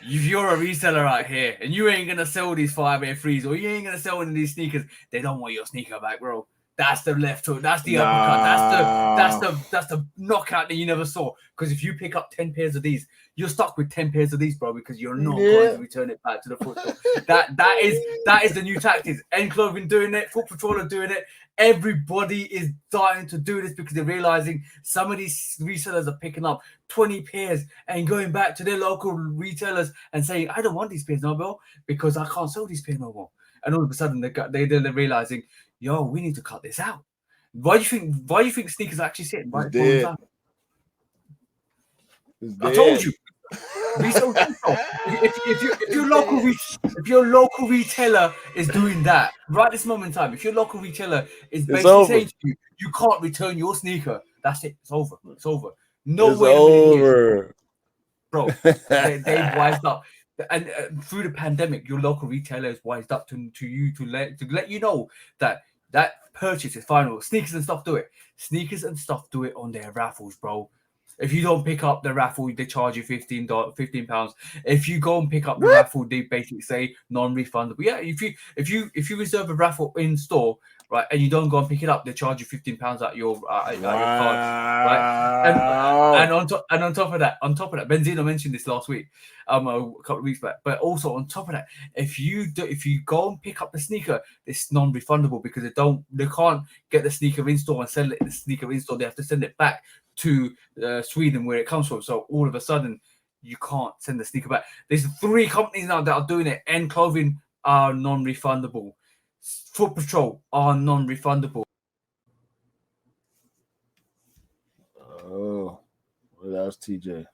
if you're a reseller out here and you ain't gonna sell these 583s or you ain't gonna sell any of these sneakers, they don't want your sneaker back, bro. That's the left hook. That's the uppercut. That's the knockout that you never saw. Because if you pick up 10 pairs of these, you're stuck with 10 pairs of these, bro, because you're not going to return it back to the Foot Patrol. that is the new tactics. End Clothing doing it, Foot Patrol are doing it. Everybody is starting to do this because they're realizing some of these resellers are picking up 20 pairs and going back to their local retailers and saying, I don't want these pairs no more because I can't sell these pairs no more. And all of a sudden they're realizing, yo, we need to cut this out. Why do you think sneakers are actually sitting right dead. I told you. If your local retailer is doing that right this moment in time, if your local retailer is basically saying to you, you can't return your sneaker, that's it. It's over. No way. Over. Bro, they've wised up. And through the pandemic, your local retailer is wised up to you to let you know that purchase is final. Sneakers and stuff do it. Sneakers and stuff do it on their raffles, bro. If you don't pick up the raffle, they charge you £15. If you go and pick up the raffle, they basically say non-refundable. Yeah, if you reserve a raffle in store, right, and you don't go and pick it up, they charge you £15 at your card, right? And on top of that, Benzino mentioned this last week, a couple of weeks back. But also on top of that, if you go and pick up the sneaker, it's non-refundable because they can't get the sneaker in store and sell it. The sneaker in store, they have to send it back to Sweden where it comes from. So all of a sudden, you can't send the sneaker back. There's 3 companies now that are doing it. End Clothing are non-refundable. Foot Patrol are non-refundable. Oh, well, that was TJ.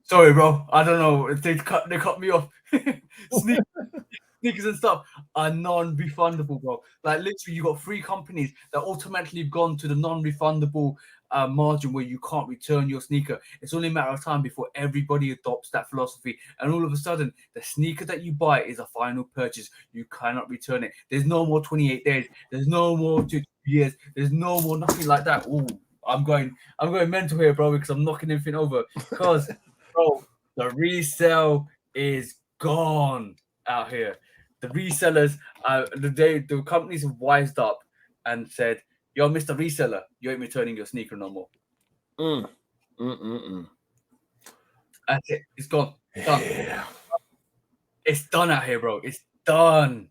Sorry, bro. I don't know. They cut me off. Sneakers and stuff are non-refundable, bro. Like literally, you got 3 companies that automatically have gone to the non-refundable margin where you can't return your sneaker. It's only a matter of time before everybody adopts that philosophy, and all of a sudden, the sneaker that you buy is a final purchase. You cannot return it. There's no more 28 days. There's no more 2 years. There's no more nothing like that. Ooh, I'm going mental here, bro, because I'm knocking everything over. Because, bro, the resale is gone out here. The resellers, the companies have wised up and said, yo, Mr. Reseller, you ain't returning your sneaker no more. That's it. It's gone. Done. Yeah. It's done out here, bro. It's done.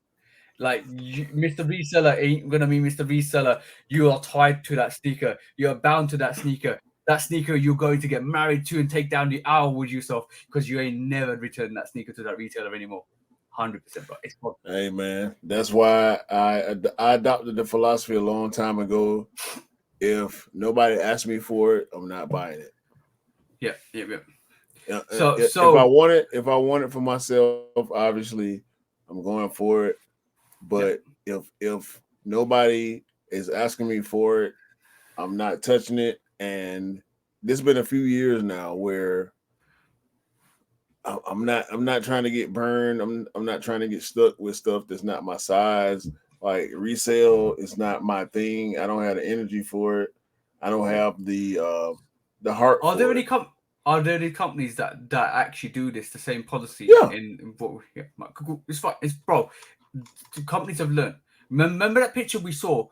Like, Mr. Reseller ain't going to be Mr. Reseller. You are tied to that sneaker. You're bound to that sneaker. That sneaker you're going to get married to and take down the aisle with yourself because you ain't never returned that sneaker to that retailer anymore. 100%, bro. It's gone. Hey, man. That's why I adopted the philosophy a long time ago. If nobody asks me for it, I'm not buying it. Yeah. So if I want it for myself, obviously I'm going for it. But if nobody is asking me for it, I'm not touching it. And this has been a few years now where I'm not trying to get burned. I'm not trying to get stuck with stuff that's not my size. Like resale is not my thing. I don't have the energy for it. I don't have the heart. Are there any companies that actually do this, the same policy? Yeah. It's fine. It's bro. Companies have learned. Remember that picture we saw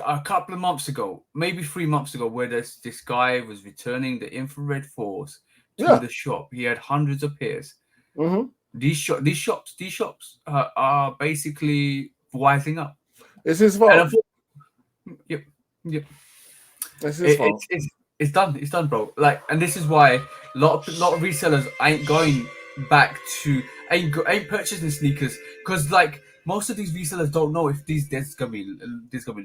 a couple of months ago, maybe 3 months ago, where this guy was returning the infrared 4s to the shop. He had hundreds of pairs. Mm-hmm. These shops are basically wising up. It's his fault. Yep. It's his fault. It's done, bro. Like, and this is why a lot of resellers ain't going back to ain't purchasing sneakers, because like most of these resellers don't know if there's gonna be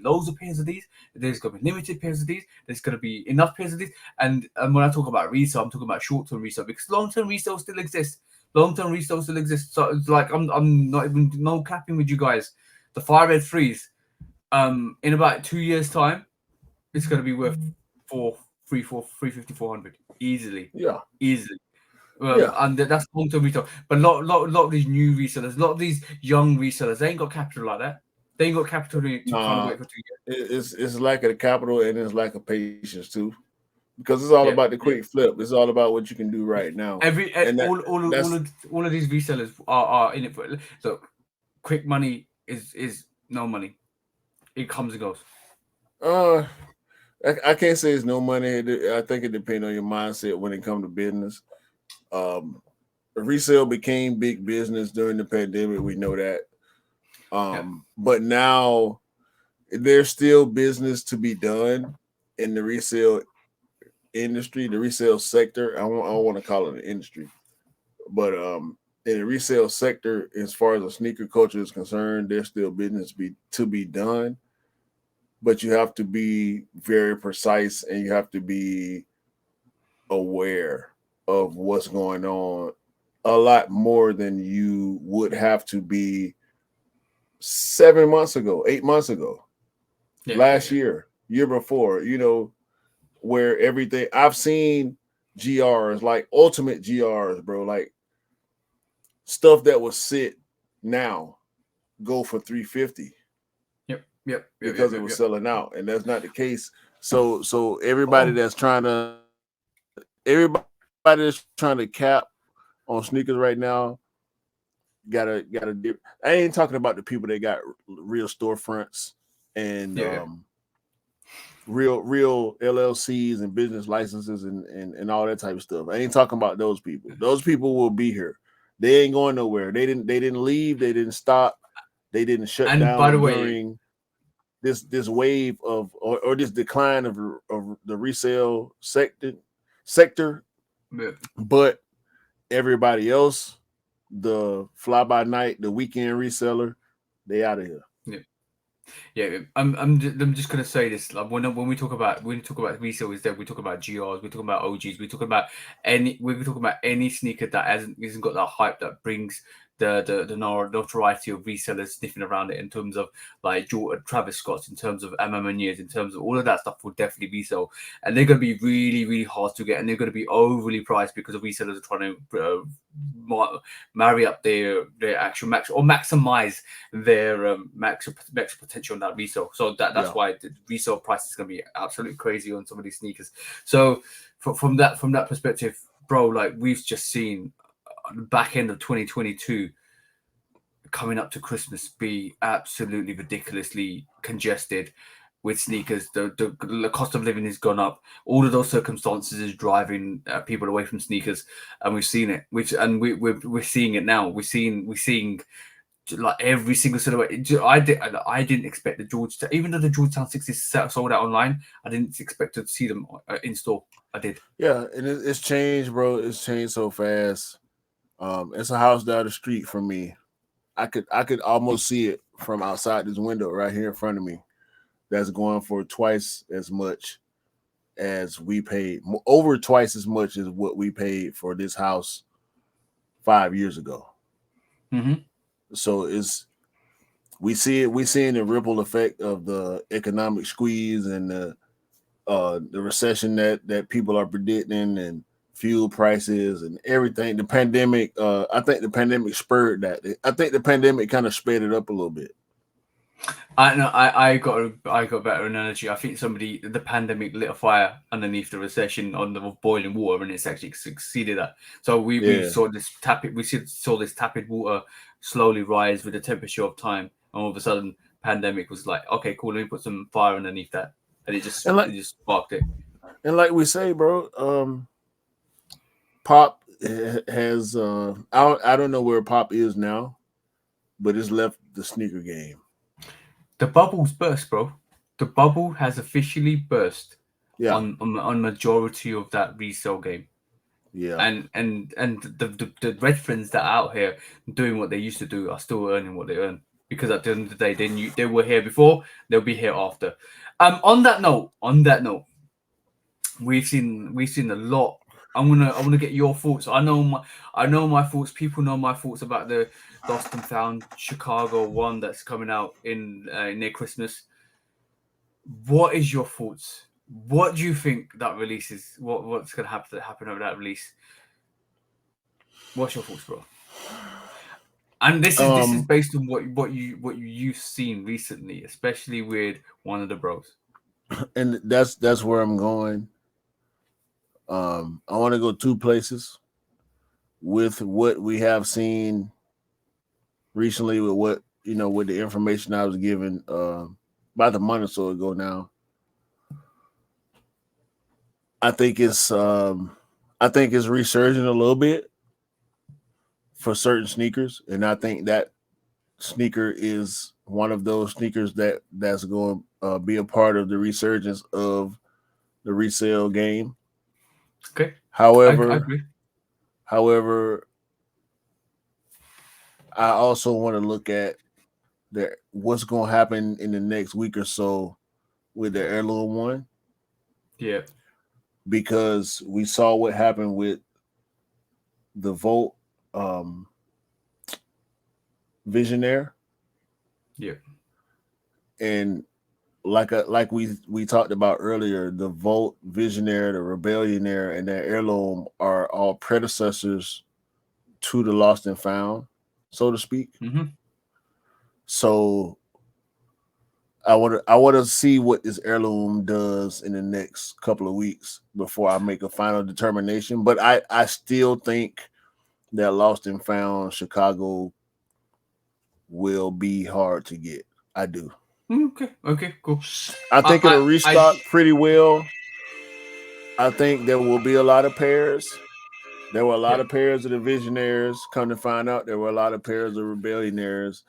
loads of pairs of these, there's gonna be limited pairs of these, there's gonna be enough pairs of these, and when I talk about resale, I'm talking about short-term resale, because long-term resale still exists. So it's like I'm not even no capping with you guys. The Fire Red 3s, in about 2 years' time, it's gonna be worth 350, 400 easily. Easily. And that's long-term retail. But a lot of these new resellers, a lot of these young resellers, they ain't got capital like that. They ain't got capital to kind of wait for 2 years. It's lack of the capital, and it's lack of patience too, because it's all about the quick flip. It's all about what you can do right now. All of these resellers are in it for. Look, quick money is no money. It comes and goes. I can't say it's no money. I think it depends on your mindset when it comes to business. Resale became big business during the pandemic. We know that. But now there's still business to be done in the resale industry, the resale sector. I don't want to call it an industry, but in the resale sector, as far as the sneaker culture is concerned, there's still business to be done. But you have to be very precise, and you have to be aware of what's going on a lot more than you would have to be 7 months ago, 8 months ago, last year before, where everything I've seen GRs, like ultimate GRs, bro, like stuff that will sit now go for 350. Because it was selling out, and that's not the case. So everybody that's trying to cap on sneakers right now gotta I ain't talking about the people that got real storefronts and real LLCs and business licenses and all that type of stuff. I ain't talking about those people. Those people will be here. They ain't going nowhere. They didn't leave. They didn't stop. They didn't shut down. By the way, during this wave of or this decline of the resale sector, but everybody else, the fly by night, the weekend reseller, they out of here. I'm just gonna say this. Like when we talk about resale, is that we talk about GRs, we talk about OGs, we talk about any sneaker that hasn't got that hype that brings the notoriety of resellers sniffing around it, in terms of like Jordan, Travis Scott's, in terms of Years, in terms of all of that stuff will definitely resell, and they're going to be really, really hard to get, and they're going to be overly priced because the resellers are trying to marry up their actual max or maximize their max potential on that resale. So that's why the resale price is going to be absolutely crazy on some of these sneakers. So from that perspective, bro, like we've just seen the back end of 2022 coming up to Christmas be absolutely ridiculously congested with sneakers. The cost of living has gone up. All of those circumstances is driving people away from sneakers, and we've seen it. We're seeing it now. We're seeing like every single silhouette. I didn't expect even though the Georgetown 6s sold out online, I didn't expect to see them in store. I did. Yeah, and it's changed, bro. It's changed so fast. It's a house down the street from me. I could almost see it from outside this window right here in front of me. That's going for twice as much as we paid, over twice as much as what we paid for this house 5 years ago. Mm-hmm. So we seeing the ripple effect of the economic squeeze and the recession that people are predicting, and fuel prices and everything. The pandemic, I think the pandemic spurred that. I think the pandemic kind of sped it up a little bit. I got a better analogy. I think the pandemic lit a fire underneath the recession on the boiling water, and it's actually succeeded that. So we saw this tepid water slowly rise with the temperature of time, and all of a sudden pandemic was like, okay, cool, let me put some fire underneath that, and it just sparked it. And like we say, bro, Pop has I don't know where Pop is now, but it's left the sneaker game. The bubble's burst, bro. The bubble has officially burst. Yeah. On majority of that resale game. Yeah. And the red friends that are out here doing what they used to do are still earning what they earn, because at the end of the day they were here before, they'll be here after. On that note, we've seen a lot. I wanna get your thoughts. I know my thoughts. People know my thoughts about the Lost and Found Chicago one that's coming out in near Christmas. What is your thoughts? What do you think that release is? What's gonna happen over that release? What's your thoughts, bro? And this is based on what you've seen recently, especially with one of the bros. And that's where I'm going. I want to go two places with what we have seen recently, with what with the information I was given about a month or so ago now. I think it's resurging a little bit for certain sneakers, and I think that sneaker is one of those sneakers that's going to be a part of the resurgence of the resale game. Okay. However, I agree. I also want to look at what's going to happen in the next week or so with the Heirloom one. Yeah. Because we saw what happened with the Volt Visionaire. Yeah. And like we talked about earlier, the Volt Visionaire, the Rebellionaire, and that Heirloom are all predecessors to the Lost and Found, so to speak. Mm-hmm. So I want to see what this Heirloom does in the next couple of weeks before I make a final determination. But I still think that Lost and Found Chicago will be hard to get. I do. Okay, cool. I think it'll restock pretty well. I think there will be a lot of pairs. There were a lot of pairs of the Visionaires. Come to find out, there were a lot of pairs of Rebellionaires.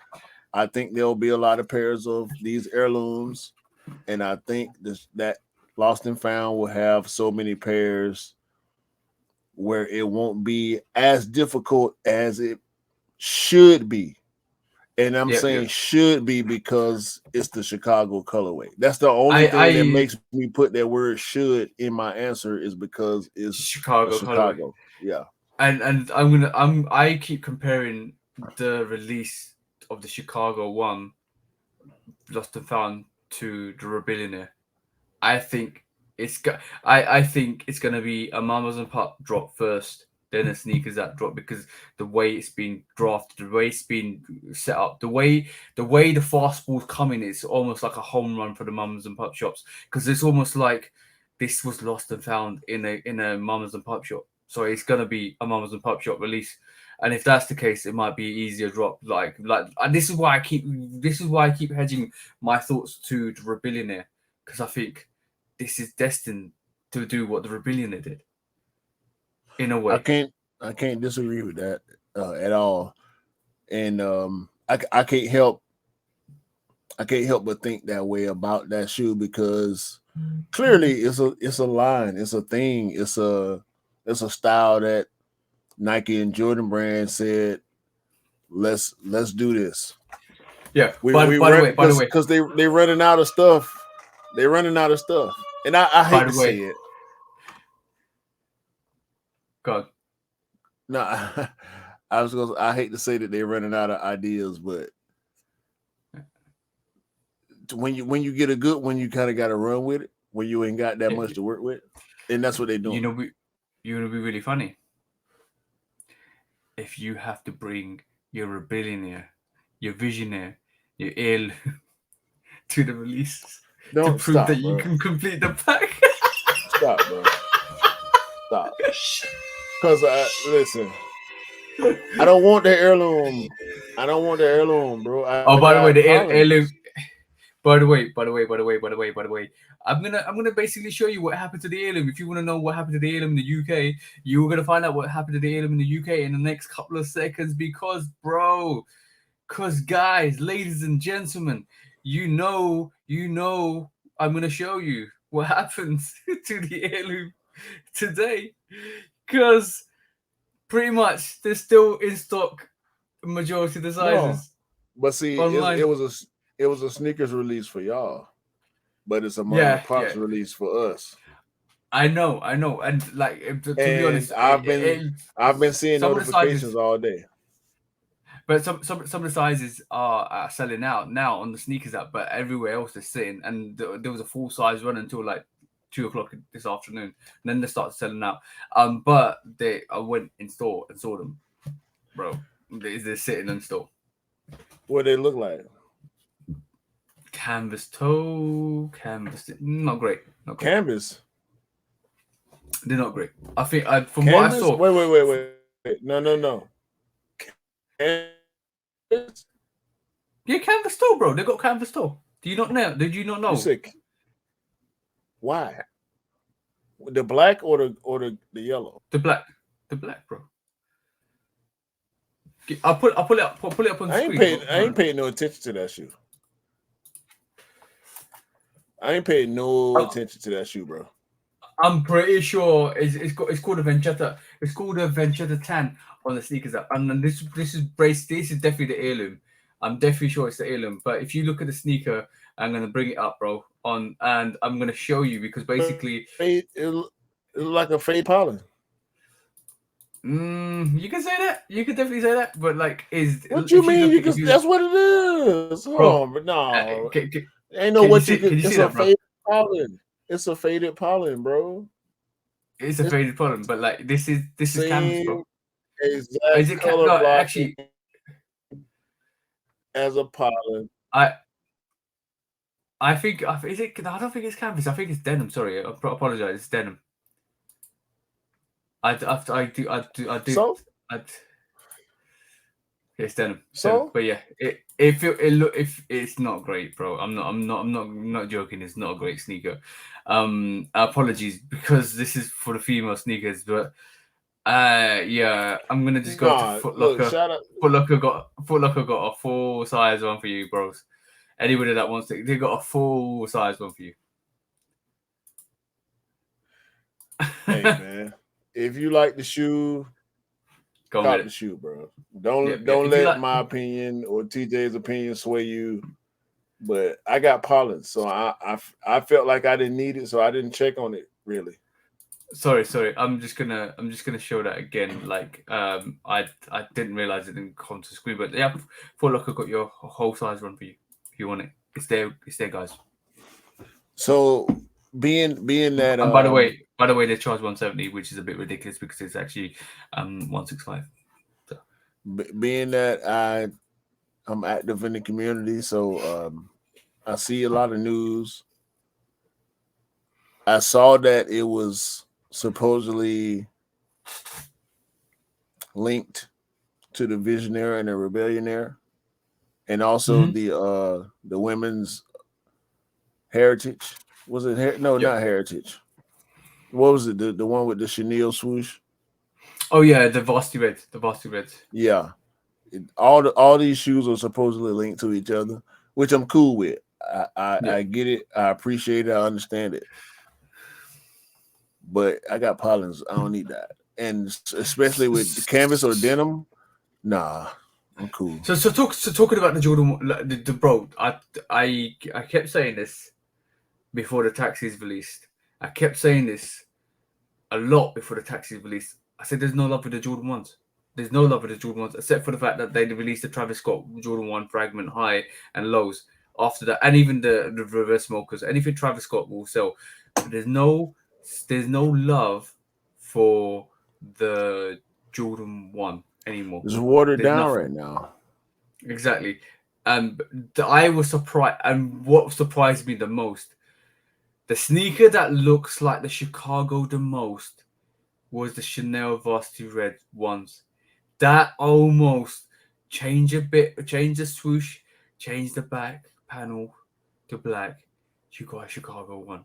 I think there'll be a lot of pairs of these Heirlooms. And I think that Lost and Found will have so many pairs where it won't be as difficult as it should be. And I'm saying should be because it's the Chicago colorway. That's the only thing that makes me put that word should in my answer, is because it's Chicago. Colorway. Yeah. And I keep comparing the release of the Chicago one, Lost and Found, to the Rebellionaire. I think it's gonna be a Mamas and Pop drop first, then a sneakers that drop, because the way it's been drafted, the way it's been set up, the way the fastball's coming, it's almost like a home run for the Mamas and Pop shops, because it's almost like this was Lost and Found in a Mamas and Pop shop. So it's gonna be a Mamas and Pop shop release. And if that's the case, it might be easier drop. Like this is why I keep hedging my thoughts to the Rebellionaire, because I think this is destined to do what the Rebellionaire did. In a way, I can't disagree with that at all, and I can't help but think that way about that shoe, because clearly it's a line, it's a thing, it's a style that Nike and Jordan brand said, let's do this. Yeah. By the way, because they running out of stuff. They're running out of stuff, and I hate to say it. God. No, I hate to say that they're running out of ideas, but when you get a good one, you kind of got to run with it when you ain't got that much to work with, and that's what they're doing. You know, be really funny. If you have to bring your Rebellionaire, your Visionaire, your Heirloom to the release to prove that you can complete the pack. Stop, bro. Stop. Because listen, I don't want the Heirloom. I don't want the Heirloom, bro. By the way, the Heirloom. By the way, I'm gonna basically show you what happened to the heirloom. If you want to know what happened to the heirloom in the UK, you're gonna find out what happened to the heirloom in the UK in the next couple of seconds. Because, guys, ladies and gentlemen, you know, I'm gonna show you what happens to the heirloom today. Because pretty much they're still in stock, majority of the sizes. But see, online. it was a sneakers release for y'all, but it's a mom and pops release for us. I know, and like to be honest, I've been seeing notifications all day. But some of the sizes are selling out now on the sneakers app, but everywhere else they're sitting. And there was a full size run until like 2:00 this afternoon, and then they started selling out. But I went in store and saw them, bro. They're sitting in store. What they look like? Canvas toe, not great. Canvas. They're not great. I think from canvas? what I saw. Wait. No. Canvas? Yeah, canvas toe, bro. They got canvas toe. Do you not know? Did you not know? You said, why? The black or the yellow? The black, bro. I'll pull it up on the screen. I ain't paying no attention to that shoe. I ain't paying no attention to that shoe, bro. I'm pretty sure it's called a Ventura. It's called a Ventura Tan on the sneakers app. And this is definitely the heirloom. I'm definitely sure it's the heirloom. But if you look at the sneaker, I'm gonna bring it up, bro. And I'm gonna show you because basically it look like a fade pollen. You can say that. You can definitely say that. But like, what you mean? That's what it is. Bro, but no, ain't no what you can. It's a faded pollen. It's a faded pollen, bro. It's a faded pollen, but like this is canvas, bro. Exact is it color no, actually as a pollen? I think is it? I don't think it's canvas. I think it's denim. Sorry, I apologize. It's denim. I do. So? It's denim. So, but yeah, if it's not great, bro. I'm not joking. It's not a great sneaker. Apologies because this is for the female sneakers, but yeah, I'm gonna just go to Foot Locker. Foot Locker got a full size one for you, bros. Anybody that wants it, they got a full size one for you. Hey man, if you like the shoe, cop the shoe, bro. Don't let my opinion or TJ's opinion sway you. But I got pollen, so I felt like I didn't need it, so I didn't check on it really. Sorry. I'm just gonna show that again. Like I didn't realize it didn't come to screen, but yeah, Foot Locker got your whole size run for you if you want it. It's there, guys. So being that and by the way they charge 170, which is a bit ridiculous because it's actually 165. So. Being that I'm active in the community, so I see a lot of news. I saw that it was supposedly linked to the Visionaire and the Rebellionaire, and also the women's heritage. Was it not heritage? What was it? The one with the chenille swoosh? Oh yeah, the Varsity Red. Yeah, all these shoes are supposedly linked to each other, which I'm cool with. I get it. I appreciate it. I understand it. But I got pollens. I don't need that. And especially with canvas or denim, nah, I'm cool. So talking about the Jordan, the bro, I kept saying this before the taxis released. I kept saying this a lot before the taxis released. I said there's no love with the Jordan 1s. There's no love with the Jordan 1s, except for the fact that they released the Travis Scott Jordan 1 fragment high and lows after that, and even the reverse smokers. Anything Travis Scott will sell. But there's no love for the Jordan 1 anymore. It's watered down right now. Exactly. I was surprised, and what surprised me the most, the sneaker that looks like the Chicago the most was the Chanel Varsity Red ones. That almost changed a bit, changed the swoosh, changed the back panel, to black. You got a Chicago one.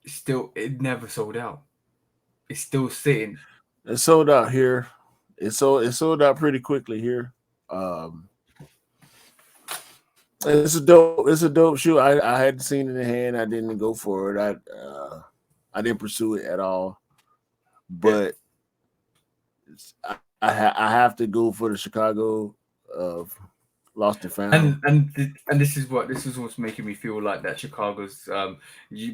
Still, it never sold out. It's still sitting. It sold out here. It sold out pretty quickly here. Um, it's a dope shoe. I hadn't seen it in hand. I didn't go for it. I didn't pursue it at all. But I have to go for the Chicago Lost and Found. And this is what's making me feel like that Chicago's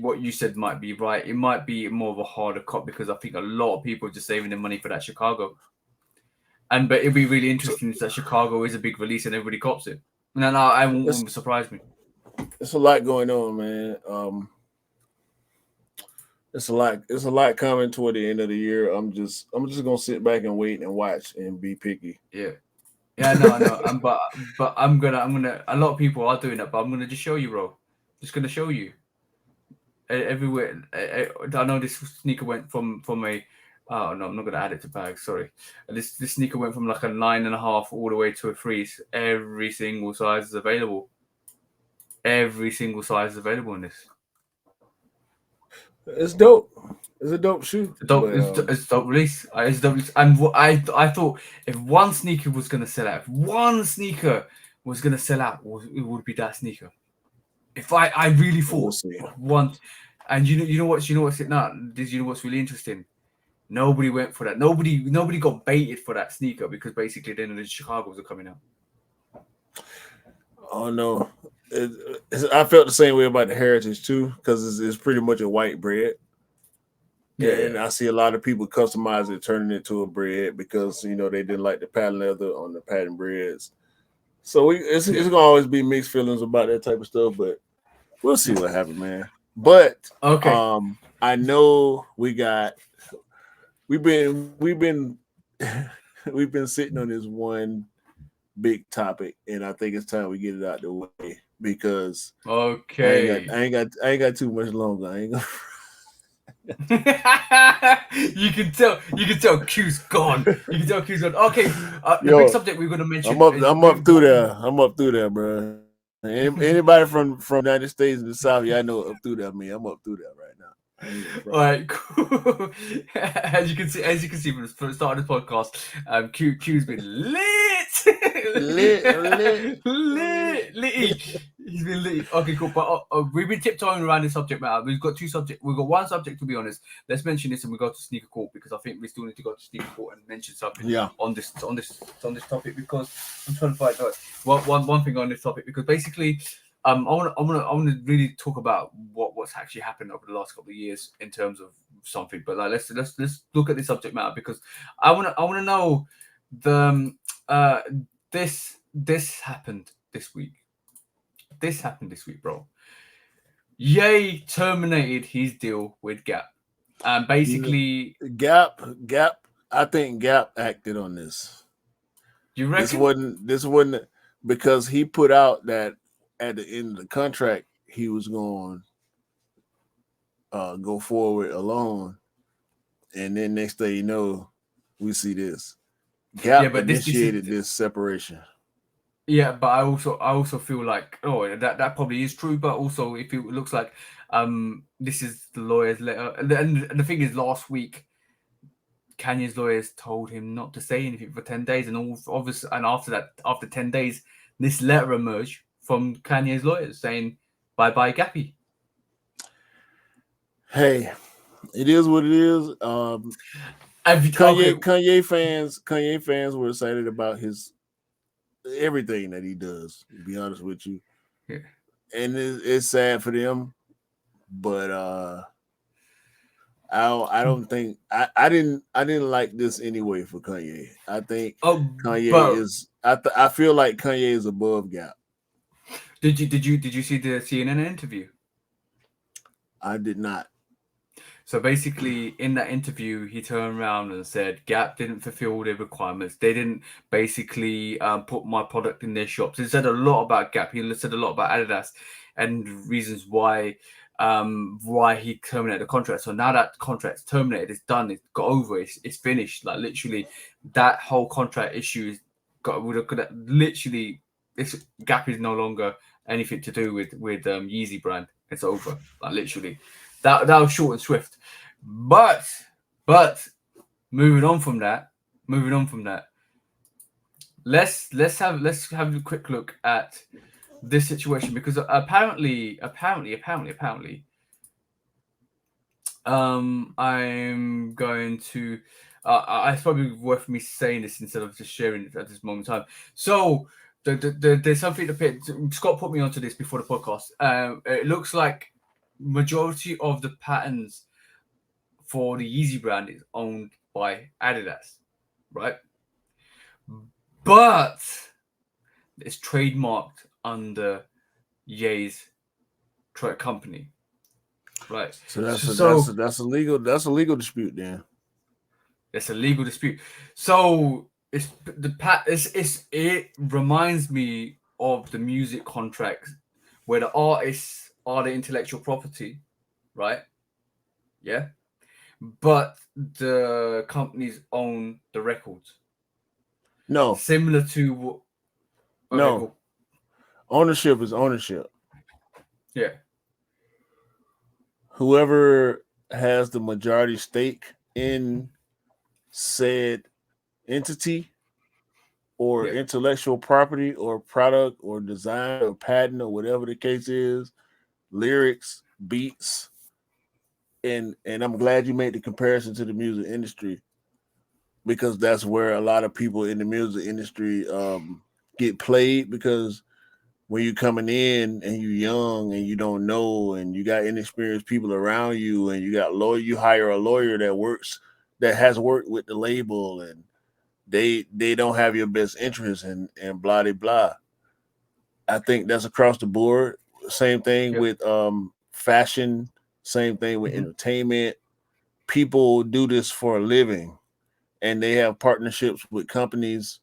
what you said might be right. It might be more of a harder cop because I think a lot of people are just saving their money for that Chicago. But it'd be really interesting if that Chicago is a big release and everybody cops it. No, I won't surprise me. It's a lot going on, man. It's a lot coming toward the end of the year. I'm just gonna sit back and wait and watch and be picky. Yeah, no. But I'm gonna. A lot of people are doing that, but I'm gonna just show you, bro. Just gonna show you. Everywhere. I know this sneaker went from a. Oh no, I'm not gonna add it to bag. Sorry. This sneaker went from like a 9.5 all the way to a 3. Every single size is available. Every single size is available in this. It's dope. It's a dope shoe. It's a dope release. It's dope release. And what I thought if one sneaker was gonna sell out, it would be that sneaker. If I really thought one, and you know what's it now? You know what's really interesting? Nobody went for that. Nobody got baited for that sneaker because basically then the Chicago's are coming out. Oh no, I felt the same way about the Heritage too because it's pretty much a white bread. Yeah, and I see a lot of people customize it, turning it to a bread because they didn't like the patent leather on the patent breads. So it's gonna always be mixed feelings about that type of stuff, but we'll see what happens, man. But okay, I know we've been we've been sitting on this one big topic, and I think it's time we get it out the way because okay, I ain't got too much longer. I ain't gonna. You can tell Q's gone. Okay, the big subject we're gonna mention. I'm up through there, bro. Anybody from United States and the South, I know up through there. I'm up through there right now. All right, cool. As you can see from the start of the podcast, Q's been lit. He's been lit. Okay, cool. But we've been tiptoeing around this subject matter. We've got two subjects. We've got one subject, to be honest. Let's mention this and we go to sneaker court because I think we still need to go to sneaker court and mention something on this topic because I'm trying to find out one thing on this topic because basically I want to really talk about what's actually happened over the last couple of years in terms of something. But let's look at this subject matter because I want to know this happened this week. This happened this week, bro. Ye terminated his deal with Gap, and basically Gap. I think Gap acted on this. You reckon this wasn't because he put out that at the end of the contract he was going to go forward alone, and then next thing you know, we see this. Gap initiated this separation. Yeah, but I also feel like that probably is true, but also if it looks like this is the lawyer's letter, and the thing is, last week Kanye's lawyers told him not to say anything for 10 days, and after 10 days, this letter emerged from Kanye's lawyers saying bye Gappy. Hey, it is what it is. Kanye fans were excited about his everything that he does, to be honest with you. Yeah. And it's sad for them, but I don't think I didn't like this anyway for Kanye. I think Kanye is I feel like Kanye is above Gap. Did you see the CNN interview? I did not. So basically, in that interview, he turned around and said Gap didn't fulfill their requirements. They didn't basically put my product in their shops. He said a lot about Gap. He said a lot about Adidas and reasons why he terminated the contract. So now that contract's terminated, it's done. It's got over. It's finished. Like literally, that whole contract issue literally. This Gap is no longer anything to do with Yeezy brand. It's over, like literally. That was short and swift. But moving on from that, let's have a quick look at this situation, because apparently, I'm going to. It's probably worth me saying this instead of just sharing it at this moment in time. So, there's something that Scott put me onto this before the podcast. It looks like majority of the patterns for the Yeezy brand is owned by Adidas, right? But it's trademarked under Ye's company, right? So that's a legal dispute then. It's a legal dispute. So it reminds me of the music contracts where the artists are the intellectual property, right? Yeah. But the companies own the records. No. Similar to no. Cool. Ownership is ownership. Yeah. Whoever has the majority stake in said entity or intellectual property or product or design or patent or whatever the case is, lyrics, beats, and I'm glad you made the comparison to the music industry, because that's where a lot of people in the music industry get played, because when you're coming in and you're young and you don't know and you got inexperienced people around you and you hire a lawyer that has worked with the label, and they don't have your best interest and blah blah blah. I think that's across the board. Same thing with fashion, same thing with entertainment. People do this for a living and they have partnerships with companies,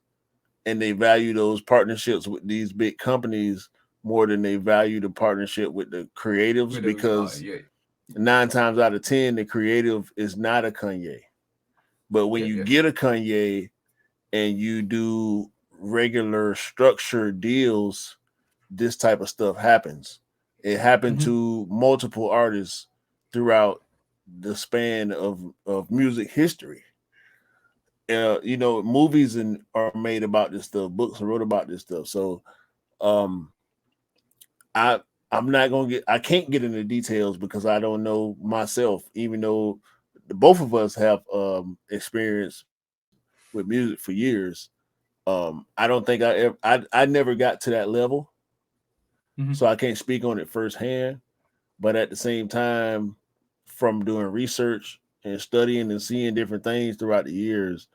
and they value those partnerships with these big companies more than they value the partnership with the creatives, because 9 times out of 10, the creative is not a Kanye. But when you get a Kanye and you do regular structured deals, this type of stuff happens. It happened to multiple artists throughout the span of music history. Movies are made about this stuff, books are wrote about this stuff. So I can't get into details because I don't know myself, even though both of us have experience with music for years. I don't think I never got to that level. So I can't speak on it firsthand. But at the same time, from doing research and studying and seeing different things throughout the years,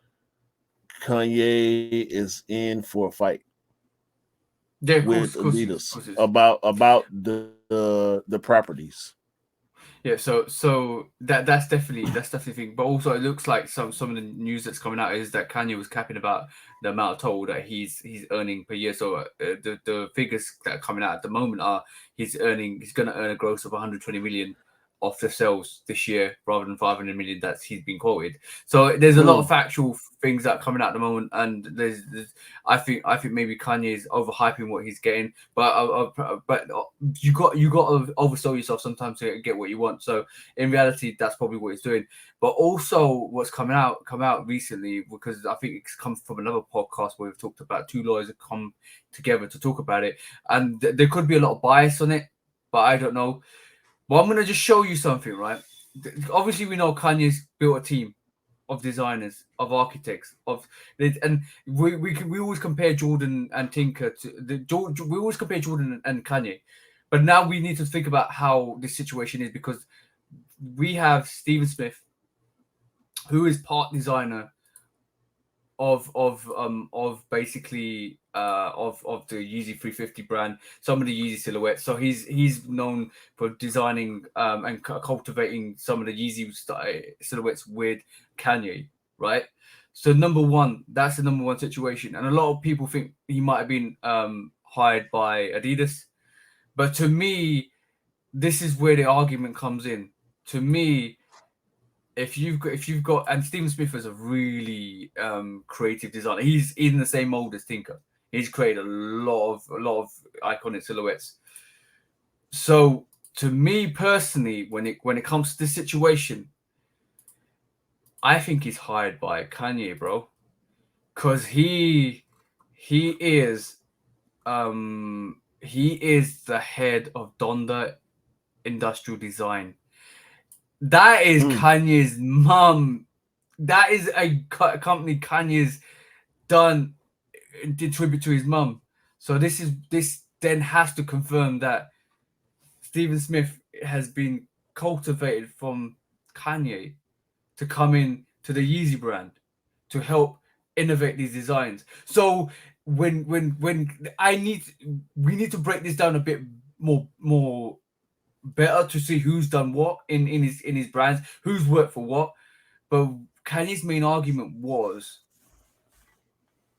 Kanye is in for a fight with Adidas about the properties. Yeah, so that's definitely the thing. But also, it looks like some of the news that's coming out is that Kanye was capping about the amount of total that he's earning per year. So the figures that are coming out at the moment are he's going to earn a gross of 120 million off the sales this year rather than 500 million that he's been quoted. So there's a lot of factual things that are coming out at the moment, and there's I think maybe Kanye is overhyping what he's getting, but you got to oversell yourself sometimes to get what you want. So in reality, that's probably what he's doing. But also, what's come out recently, because I think it's come from another podcast where we've talked about two lawyers that come together to talk about it, and there could be a lot of bias on it, but I don't know. Well, I'm going to just show you something, right? Obviously, we know Kanye's built a team of designers, of architects, and we always compare Jordan and Tinker we always compare Jordan and Kanye, but now we need to think about how this situation is, because we have Stephen Smith, who is part designer of basically of the Yeezy 350 brand, some of the Yeezy silhouettes. So he's known for designing and cultivating some of the Yeezy silhouettes with Kanye, right? So that's the number one situation, and a lot of people think he might have been hired by Adidas, but to me, this is where the argument comes in. To me, if you've got and Stephen Smith is a really creative designer. He's in the same mold as Tinker. He's created a lot of iconic silhouettes. So to me personally, when it comes to this situation, I think he's hired by Kanye, bro, because he is the head of Donda Industrial Design. That is Kanye's mum. That is a company Kanye's done in tribute to his mum. So this then has to confirm that Stephen Smith has been cultivated from Kanye to come in to the Yeezy brand to help innovate these designs. So when we need to break this down a bit more better to see who's done what in his brands, who's worked for what. But Kanye's main argument was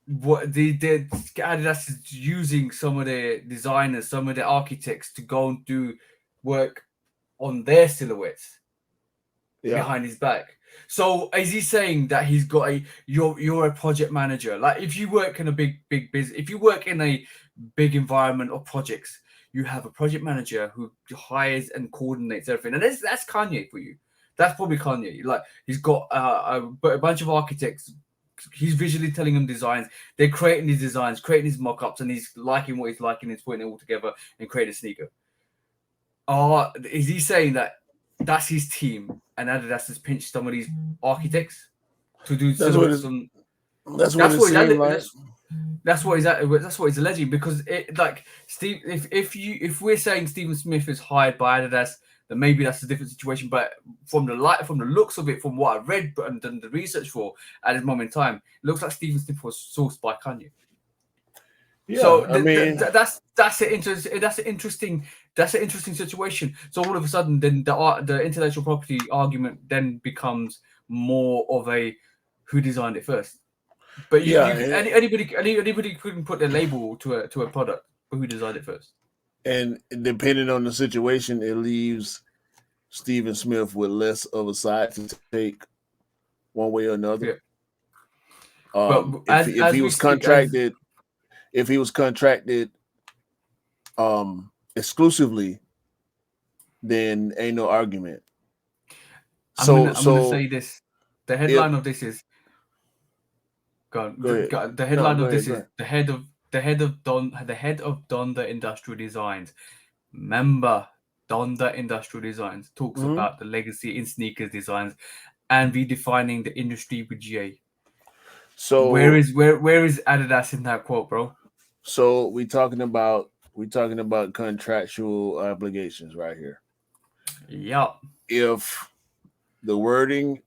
what the Adidas is using some of their designers, some of the architects to go and do work on their silhouettes behind his back. So is he saying that he's got you're a project manager? Like if you work in a big business, if you work in a big environment of projects, you have a project manager who hires and coordinates everything, and that's Kanye for you. That's probably Kanye. Like he's got a bunch of architects. He's visually telling them designs. They're creating these designs, creating these mock-ups, and he's liking what he's liking. He's putting it all together and creating a sneaker. Is he saying that that's his team and Adidas has pinched some of these architects to do silhouettes? That's what he's alleging, because it like Steve. If we're saying Stephen Smith is hired by Adidas, then maybe that's a different situation. But from the looks of it, from what I've read and done the research for at this moment in time, it looks like Stephen Smith was sourced by Kanye. Yeah, so that's an interesting situation. So all of a sudden, then the intellectual property argument then becomes more of a who designed it first. But anybody couldn't put their label to a product, but who designed it first? And depending on the situation, it leaves Stephen Smith with less of a side to take one way or another. Yeah. If he was contracted exclusively, then ain't no argument. I'm gonna say this. The headline of this is the headline of this is the head of Donda Industrial Designs. Remember, Donda Industrial Designs talks about the legacy in sneakers designs and redefining the industry with GA. So where is Adidas in that quote, bro? So we're talking about contractual obligations right here. Yep. If the wording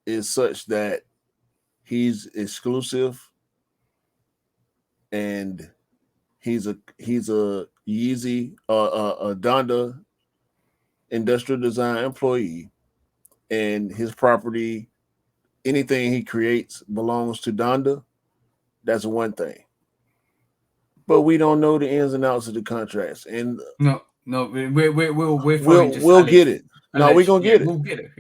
is such that he's exclusive and he's a Yeezy a Donda Industrial Design employee, and his property, anything he creates belongs to Donda, that's one thing. But we don't know the ins and outs of the contracts, and we'll get it. No, we're gonna get it. We'll get it.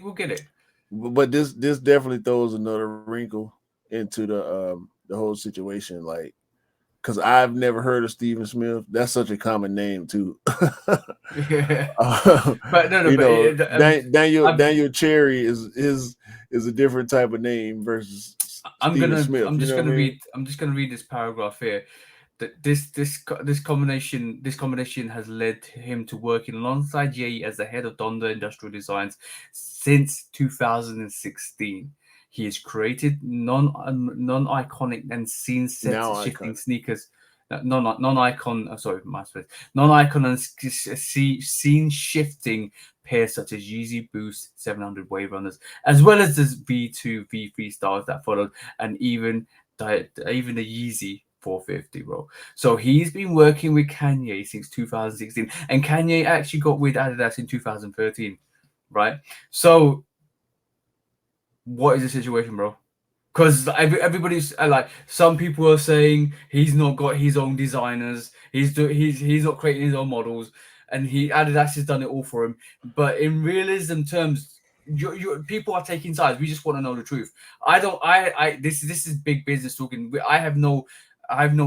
We'll get it. But this definitely throws another wrinkle into the whole situation, like, because I've never heard of Stephen Smith. That's such a common name too. Yeah. But Daniel Cherry is a different type of name versus Stephen Smith. I'm just gonna read this paragraph here. That this combination has led him to working alongside Jay as the head of Donda Industrial Designs since 2016. He has created non-iconic and scene-set shifting sneakers. Non-icon and scene-shifting pairs such as Yeezy Boost 700 Wave Runners, as well as the V2, V3 styles that followed, and even the Yeezy 450, bro. So he's been working with Kanye since 2016, and Kanye actually got with Adidas in 2013, right? So what is the situation, bro? Because everybody's like, some people are saying he's not got his own designers, he's not creating his own models, and Adidas has done it all for him. But in realism terms, people are taking sides. We just want to know the truth. I don't. This is big business talking. I have no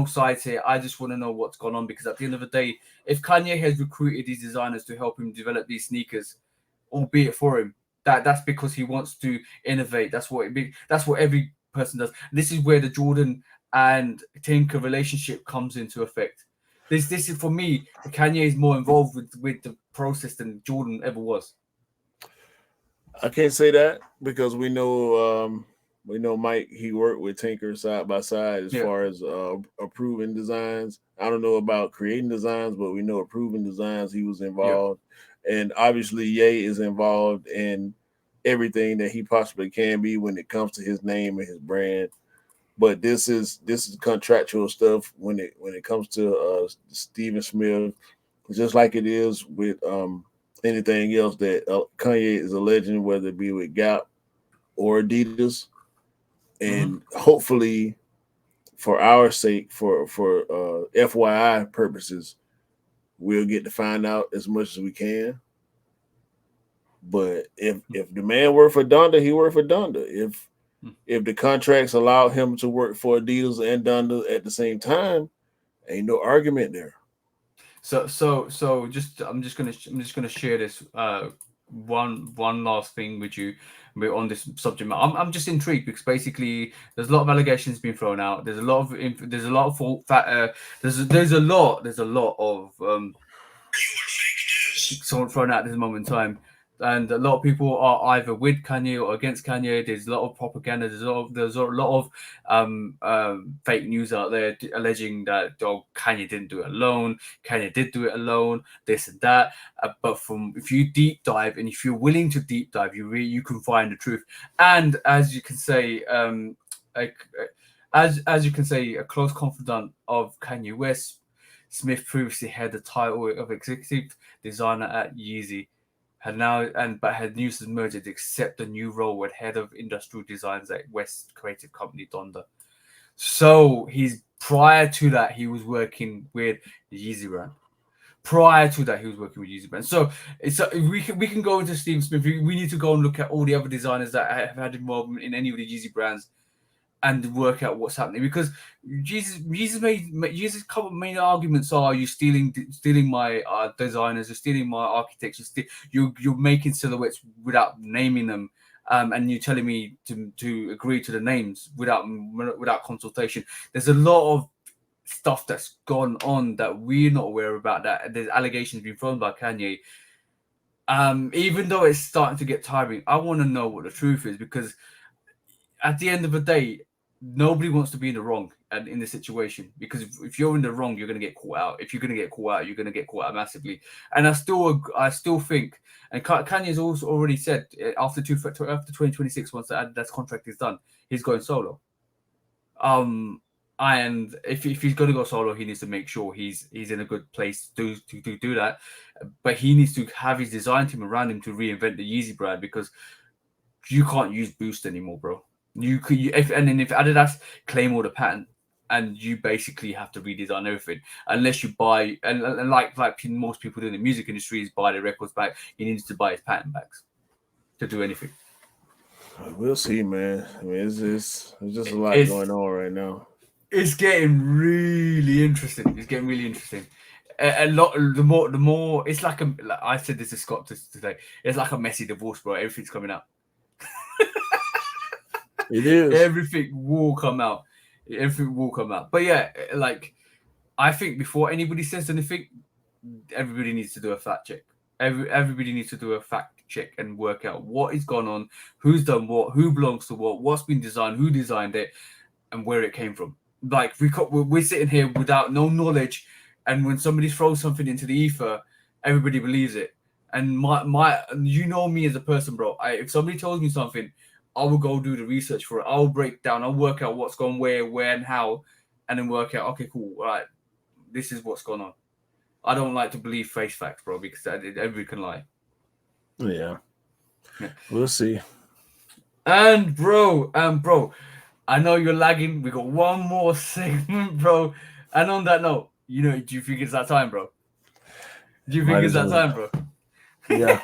sides here. I just want to know what's going on, because at the end of the day, if Kanye has recruited these designers to help him develop these sneakers, albeit for him, that's because he wants to innovate. That's what every person does. This is where the Jordan and Tinker relationship comes into effect. This is, for me, Kanye is more involved with the process than Jordan ever was. I can't say that because we know Mike. He worked with Tinker side by side as far as approving designs. I don't know about creating designs, but we know approving designs. He was involved, and obviously Ye is involved in everything that he possibly can be when it comes to his name and his brand. But this is contractual stuff when it comes to Stephen Smith, just like it is with anything else that Kanye is a legend, whether it be with Gap or Adidas. And hopefully, for our sake, for FYI purposes, we'll get to find out as much as we can. But if the man worked for Donda, he worked for Donda. If the contracts allow him to work for Adidas and Donda at the same time, ain't no argument there. So I'm just gonna share this one last thing with you on this subject matter. I'm just intrigued because basically there's a lot of allegations being thrown out. There's a lot of there's a lot of someone thrown out at this moment in time. And a lot of people are either with Kanye or against Kanye. There's a lot of propaganda. There's a lot of fake news out there alleging that Kanye didn't do it alone. Kanye did do it alone. This and that. But if you deep dive, and if you're willing to deep dive, you can find the truth. And as you can say, as you can say, a close confidant of Kanye West, Smith previously had the title of executive designer at Yeezy. Had news has emerged to accept a new role at head of industrial designs at West creative company Donda. So prior to that, he was working with the Yeezy brand. So we can go into Steve Smith. We need to go and look at all the other designers that have had involvement in any of the Yeezy brands and work out what's happening, because Jesus main arguments are, you stealing my designers, you're stealing my architects, you're making silhouettes without naming them, and you're telling me to agree to the names without consultation. There's a lot of stuff that's gone on that we're not aware about, that there's allegations being thrown by Kanye. Even though it's starting to get tiring, I want to know what the truth is, because at the end of the day, nobody wants to be in the wrong in this situation, because if you're in the wrong, you're going to get caught out. If you're going to get caught out, you're going to get caught out massively. And I still think, and Kanye's also already said after 2026, once that contract is done, he's going solo. And if he's going to go solo, he needs to make sure he's in a good place to do that. But he needs to have his design team around him to reinvent the Yeezy brand, because you can't use Boost anymore, bro. If Adidas claim all the patent, and you basically have to redesign everything, unless you buy, and like most people do in the music industry, is buy the records back. He needs to buy his patent backs to do anything. We'll see, man. I mean, it's just a lot going on right now. It's getting really interesting. A lot. The more. It's like I said this to Scott today. It's like a messy divorce, bro. Everything's coming out. It is. Everything will come out. But yeah, like, I think before anybody says anything, everybody needs to do a fact check. Everybody needs to do a fact check and work out what is going on, who's done what, who belongs to what, what's been designed, who designed it, and where it came from. Like, we're sitting here without no knowledge, and when somebody throws something into the ether, everybody believes it. And my you know me as a person, bro. If somebody tells me something, I will go do the research for it. I'll break down. I'll work out what's going where, and how, and then work out, okay, cool, all right, this is what's going on. I don't like to believe face facts, bro, because everybody can lie. Yeah. We'll see. And bro, I know you're lagging. We got one more segment, bro. And on that note, do you think it's that time, bro? Yeah.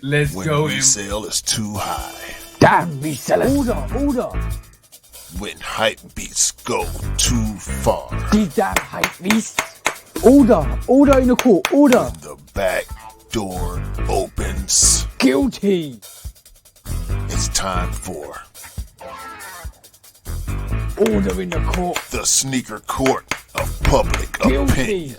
Let's When go. resale is too high. Damn resellers. Order. When hype beats go too far. These damn hype beasts. Order in the court. Order. When the back door opens, Guilty. it's time for Order in the court. the sneaker court of public Guilty. opinion.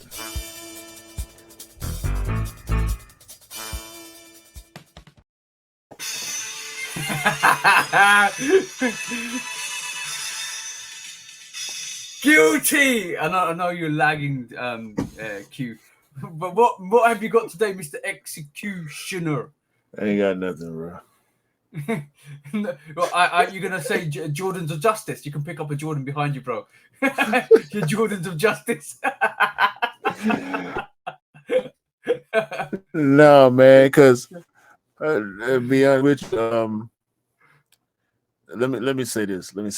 Guilty. I know you're lagging, Q. But what have you got today, Mr. Executioner? I ain't got nothing, bro. Well, you're gonna say Jordans of Justice. You can pick up a Jordan behind you, bro. Your Jordans of Justice. No, man, because be honest with you, let me say this. I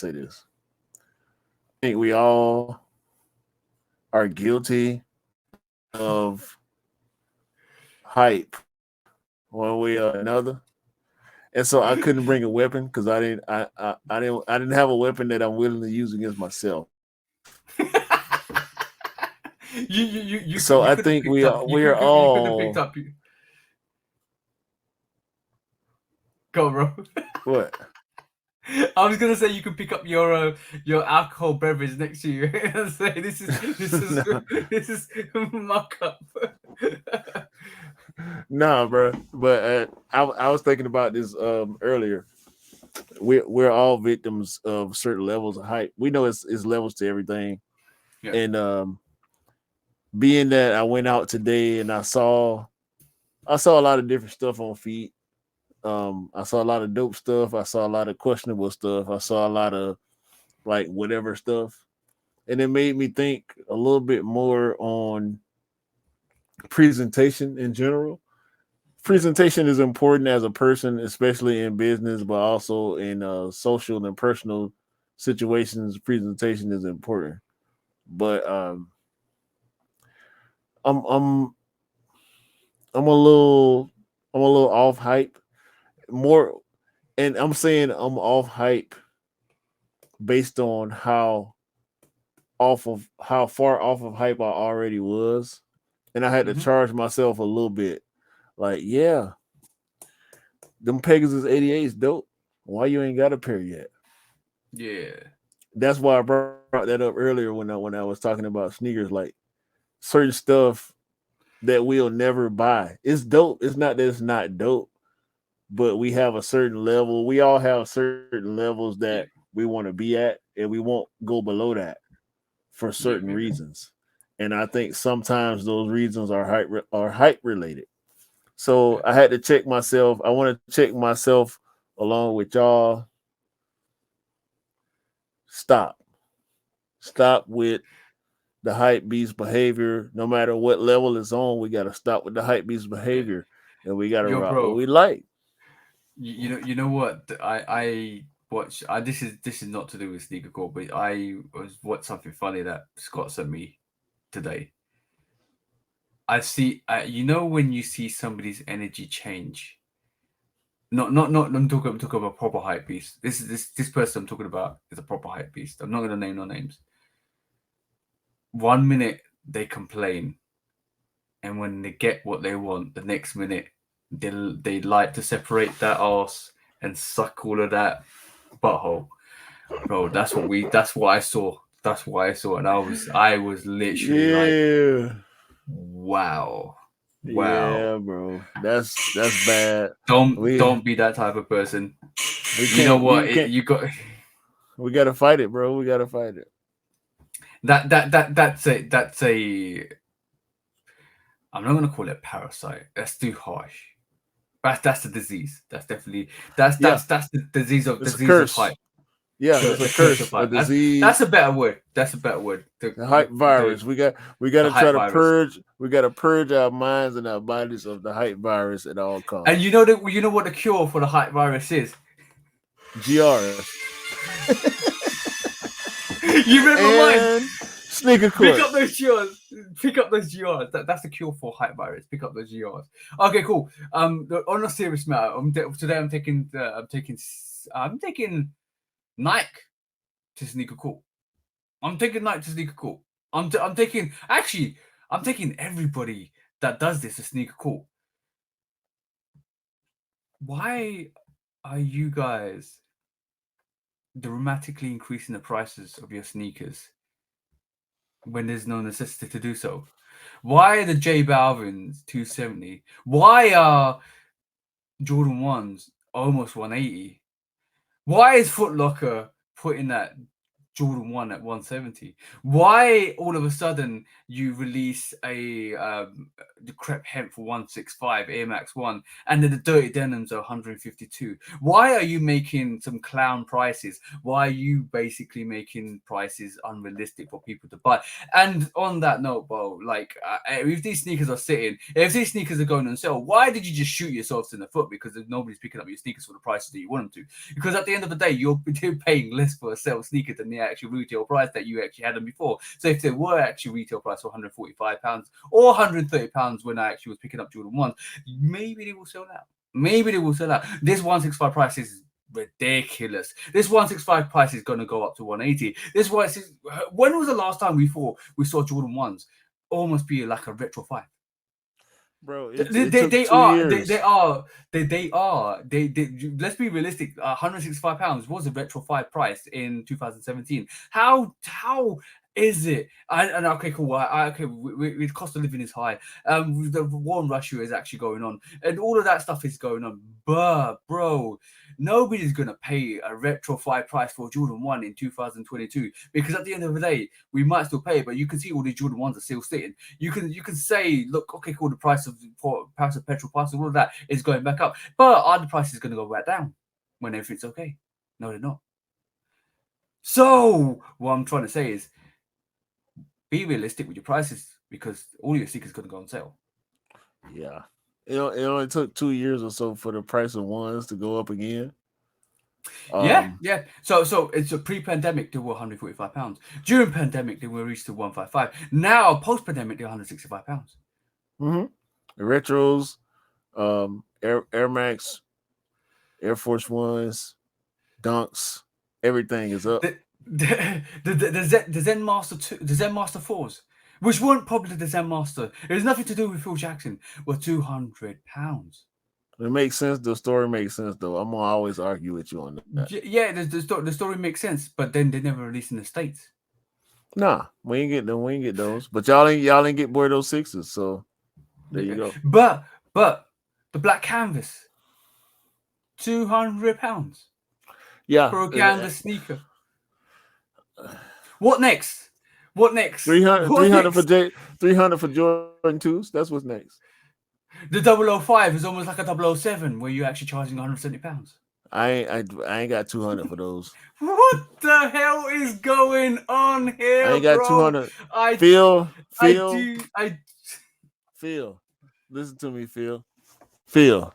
think we all are guilty of hype one way or another. And so I couldn't bring a weapon because I didn't have a weapon that I'm willing to use against myself. So I think we are all. Go, bro. What? I was gonna say you can pick up your alcohol beverage next to you and say this is my cup. Nah, bro. But I was thinking about this earlier. We're all victims of certain levels of hype. We know it's levels to everything. Yeah. And being that I went out today and I saw a lot of different stuff on feed. I saw a lot of dope stuff. I saw a lot of questionable stuff. I saw a lot of like whatever stuff. And it made me think a little bit more on presentation in general. Presentation is important as a person, especially in business, but also in social and personal situations. Presentation is important. But I'm a little off hype. More, and I'm saying I'm off hype based on how far off of hype I already was, and I had to charge myself a little bit. Like, yeah, them Pegasus 88s dope. Why you ain't got a pair yet? Yeah, that's why I brought that up earlier when I was talking about sneakers. Like certain stuff that we'll never buy. It's dope. It's not that it's not dope. But we have a certain level. We all have certain levels that we want to be at, and we won't go below that for certain reasons. And I think sometimes those reasons are hype related. So I had to check myself. I want to check myself along with y'all. Stop with the hype beast behavior. No matter what level it's on, we got to stop with the hype beast behavior, and we got to rock what we like. You know what I watched. This is not to do with sneaker core, but I was watched something funny that Scott sent me today. I see. When you see somebody's energy change. Not. I'm talking about proper hype beast. This person I'm talking about is a proper hype beast. I'm not going to name no names. 1 minute they complain, and when they get what they want, the next minute they like to separate that ass and suck all of that butthole, bro. That's what I saw. And I was literally like, wow. Yeah, bro. That's bad. Don't be that type of person. You know what? We gotta fight it, bro. We gotta fight it. That's a. I'm not gonna call it parasite. That's too harsh. That's the disease. That's definitely that's the disease of hype. Yeah, it's a curse of hype. Disease. That's a better word. The hype virus. We got to try to purge. We got to purge our minds and our bodies of the hype virus at all costs. And you know what the cure for the hype virus is? GR. You read my mind. Sneaker Pick court. up those GRs. Pick up those GRs. That's the cure for hype virus. Pick up those GRs. Okay, cool. On a serious matter, today I'm taking Nike to sneaker court. I'm taking Nike to sneaker court. I'm taking everybody that does this to sneaker court. Why are you guys dramatically increasing the prices of your sneakers when there's no necessity to do so? Why are the J Balvins 270? Why are Jordan 1s almost 180? Why is Foot Locker putting that Jordan 1 at 170? Why all of a sudden you release the crepe hemp for 165 Air Max 1 and then the dirty denims are 152? Why are you making some clown prices? Why are you basically making prices unrealistic for people to buy? And on that note, bro, like if these sneakers are going on sale, why did you just shoot yourselves in the foot? Because nobody's picking up your sneakers for the prices that you want them to. Because at the end of the day, you're paying less for a sale sneaker than the actual retail price that you actually had them before. So if they were actually retail price for £145 or £130 when I actually was picking up Jordan 1, maybe they will sell out. This 165 price is ridiculous. This 165 price is going to go up to 180. When was the last time we saw Jordan 1s almost be like a retro 5? Bro, They are. Let's be realistic. £165 was a retro 5 price in 2017. How is it? And okay, cool. The cost of living is high. The war in Russia is actually going on, and all of that stuff is going on. But bro, nobody's gonna pay a retro 5 price for Jordan 1 in 2022 because at the end of the day, we might still pay. But you can see all these Jordan 1s are still sitting. You can say, look, okay, cool. The price of petrol, price of all of that is going back up, but are the prices going to go back down when everything's okay? No, they're not. So what I'm trying to say is, be realistic with your prices because all your sneakers going to go on sale. Yeah, it only took 2 years or so for the price of ones to go up again. Yeah. So it's a pre-pandemic they were £145. During pandemic they were reached to £155. Now post-pandemic they're £165. Mm-hmm. The retros, Air Max, Air Force Ones, Dunks, everything is up. The Zen Master 2, the Zen Master 4s, which weren't probably the Zen Master. It has nothing to do with Phil Jackson. Were £200. It makes sense. The story makes sense, though. I'm gonna always argue with you on that. Yeah, the story makes sense, but then they never released in the States. Nah, we ain't get them. We ain't get those. But y'all ain't get boy those 6s. So there you go. But the black canvas, £200. Yeah, for a canvas sneaker. What next? 300 for Jordan 2s. That's what's next. The 005 is almost like a 007 where you're actually charging £170. I ain't got 200 for those. What the hell is going on here? I ain't got bro? 200. Phil, listen to me, Phil. Phil.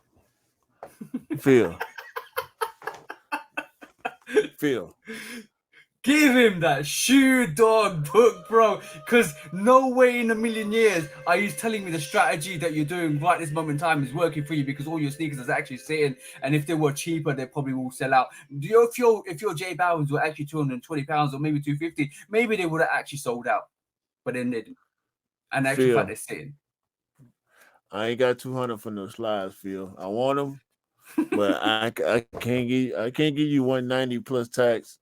Give him that shoe dog book, bro. Because no way in a million years are you telling me the strategy that you're doing right this moment in time is working for you because all your sneakers are actually sitting. And if they were cheaper, they probably will sell out. If your J Balvin's were actually £220 or maybe £250, maybe they would have actually sold out. But then they didn't. And actually fact they're sitting. I ain't got 200 for no slides, Phil. I want them, but I can't give you 190 plus tax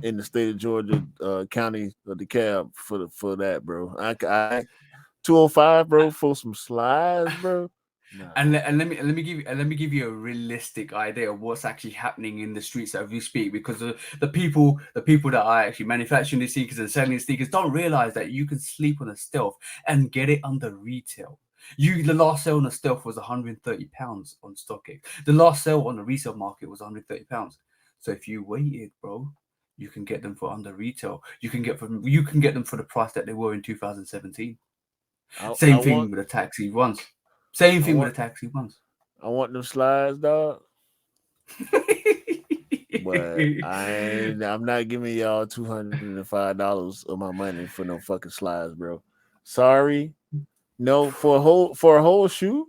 in the state of Georgia, county of the cab for that, bro. I 205, bro, for some slides, bro. Nah. And let me give you a realistic idea of what's actually happening in the streets as we speak, because the people that are actually manufacturing these sneakers and selling these sneakers don't realize that you can sleep on a stealth and get it under retail. The last sale on a stealth was £130 on StockX. The last sale on the resale market was £130. So if you waited, bro, you can get them for under retail. You can get them for the price that they were in 2017. Same thing with the taxi ones. I want them slides, dog. But I'm not giving y'all $205 of my money for no fucking slides, bro. Sorry. No, for a whole shoe,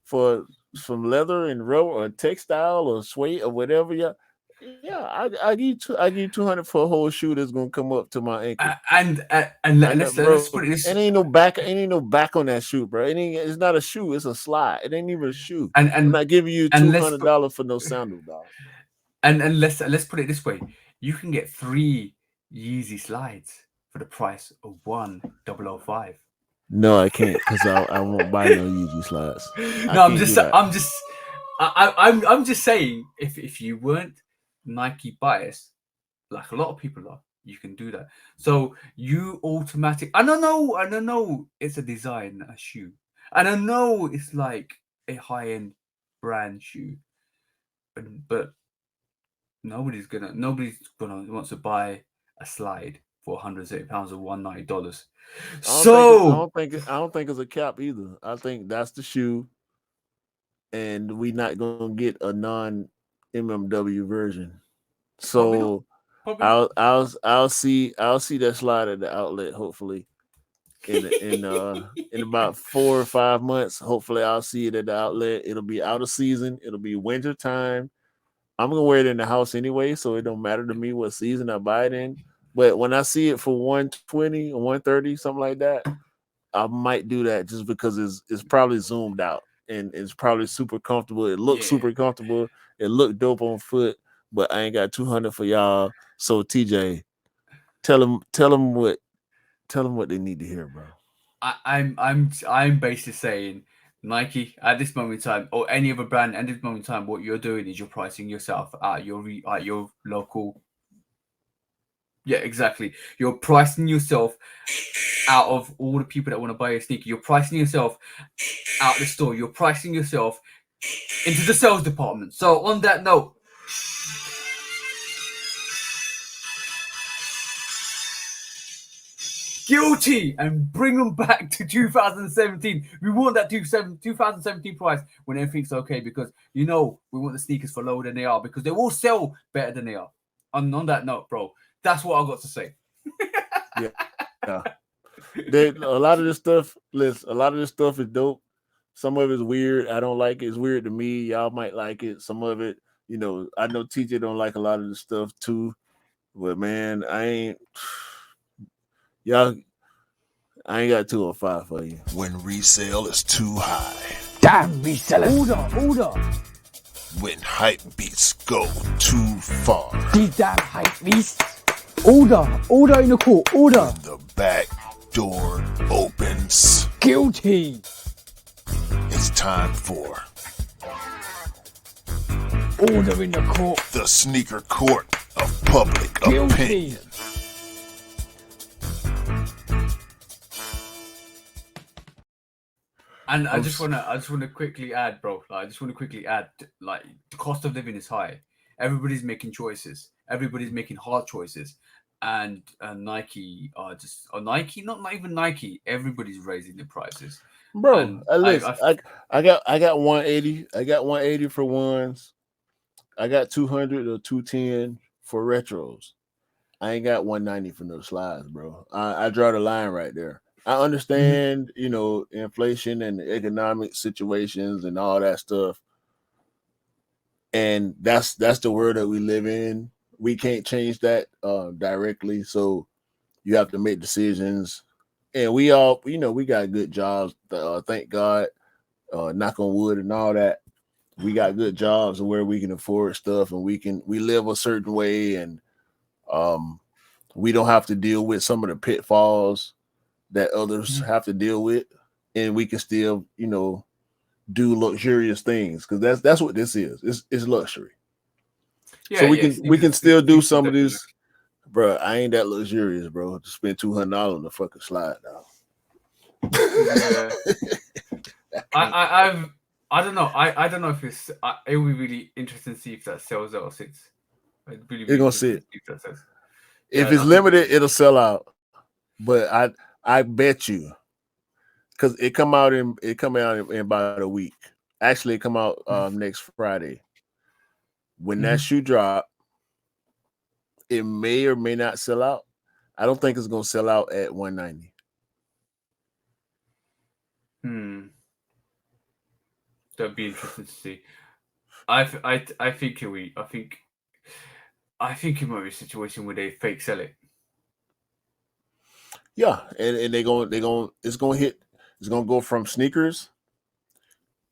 for some leather and rubber or textile or suede or whatever, I give you 200 for a whole shoe that's gonna come up to my ankle. Let's put it this. Ain't no back on that shoe, bro. It's not a shoe, it's a slide. It ain't even a shoe. I'm not giving you $200 for no sandal, dog. And let's put it this way: you can get 3 Yeezy slides for the price of 1,005. No, I can't because I won't buy no Yeezy slides. No, I'm just saying if you weren't Nike biased, like a lot of people are, you can do that. So you I don't know it's a design, a shoe. And I know it's like a high-end brand shoe. But nobody's gonna wants to buy a slide for £180 or $190. So I don't think it's a cap either. I think that's the shoe, and we not gonna get a non MMW version. So I'll see that slide at the outlet hopefully in about 4 or 5 months. Hopefully I'll see it at the outlet. It'll be out of season. It'll be winter time. I'm gonna wear it in the house anyway, so it don't matter to me what season I buy it in. But when I see it for 120 or 130, something like that, I might do that just because it's probably zoomed out and it's probably super comfortable. It looks super comfortable. It looked dope on foot, but I ain't got 200 for y'all. So TJ, tell them what they need to hear, bro. I'm basically saying Nike at this moment in time, or any other brand at this moment in time, what you're doing is you're pricing yourself at your local. Yeah, exactly. You're pricing yourself out of all the people that want to buy a sneaker. You're pricing yourself out the store. You're pricing yourself into the sales department. So on that note, guilty, and bring them back to 2017. We want that 2017 price when everything's okay, because we want the sneakers for lower than they are, because they will sell better than they are. And on that note, bro, that's what I got to say. Yeah. A lot of this stuff is dope. Some of it's weird. I don't like it. It's weird to me. Y'all might like it. Some of it, I know TJ don't like a lot of the stuff too. But man, I ain't got 205 for you. When resale is too high. Damn resellers. Order. When hype beats go too far. These damn hype beasts. Order in the court. Order. When the back door opens. Guilty. It's time for Order in the court. the sneaker court of public Guilty. opinion. And I just wanna quickly add, bro. Like, the cost of living is high. Everybody's making choices. Everybody's making hard choices. And Nike are just, or Nike, not even Nike. Everybody's raising the prices, bro. Listen, I got 180. I got 180 for ones. I got 200 or 210 for retros. I ain't got 190 for no slides, bro. I draw the line right there. I understand, inflation and economic situations and all that stuff. And that's the world that we live in. We can't change that directly. So you have to make decisions. And we all, we got good jobs. Thank God, knock on wood and all that. We got good jobs where we can afford stuff and we live a certain way, and we don't have to deal with some of the pitfalls that others have to deal with, and we can still, do luxurious things, because that's what this is. It's luxury. Yeah, so we can still do some of this, bro. I ain't that luxurious, bro, to spend $200 on the fucking slide now. I don't know. I don't know if it's. It will be really interesting to see if that sells out or sits. It's gonna sit. If it's limited, it'll sell out. But I bet you, because it come out in about a week. Actually, it come out next Friday. When that shoe drop, it may or may not sell out. I don't think it's gonna sell out at 190. That'd be interesting to see. I think it might be a situation where they fake sell it. Yeah, and it's gonna go from sneakers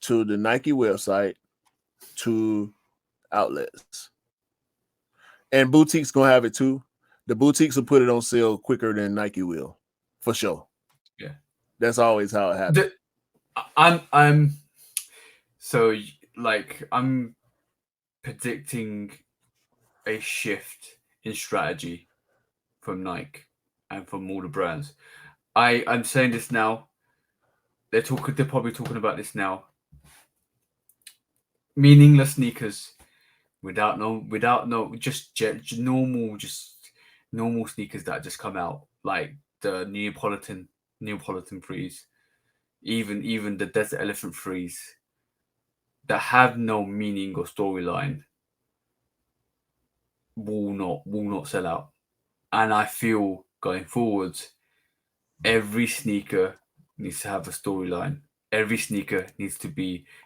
to the Nike website to outlets. And boutiques gonna have it too. The boutiques will put it on sale quicker than Nike will, for sure. Yeah, that's always how it happens. I'm so like I'm predicting a shift in strategy from Nike and from all the brands. I'm saying this now. They're probably talking about this now. Meaningless sneakers without just normal sneakers that just come out, like the Neapolitan threes, even the Desert Elephant threes that have no meaning or storyline will not sell out. And I feel going forwards, every sneaker needs to have a storyline. Every sneaker needs to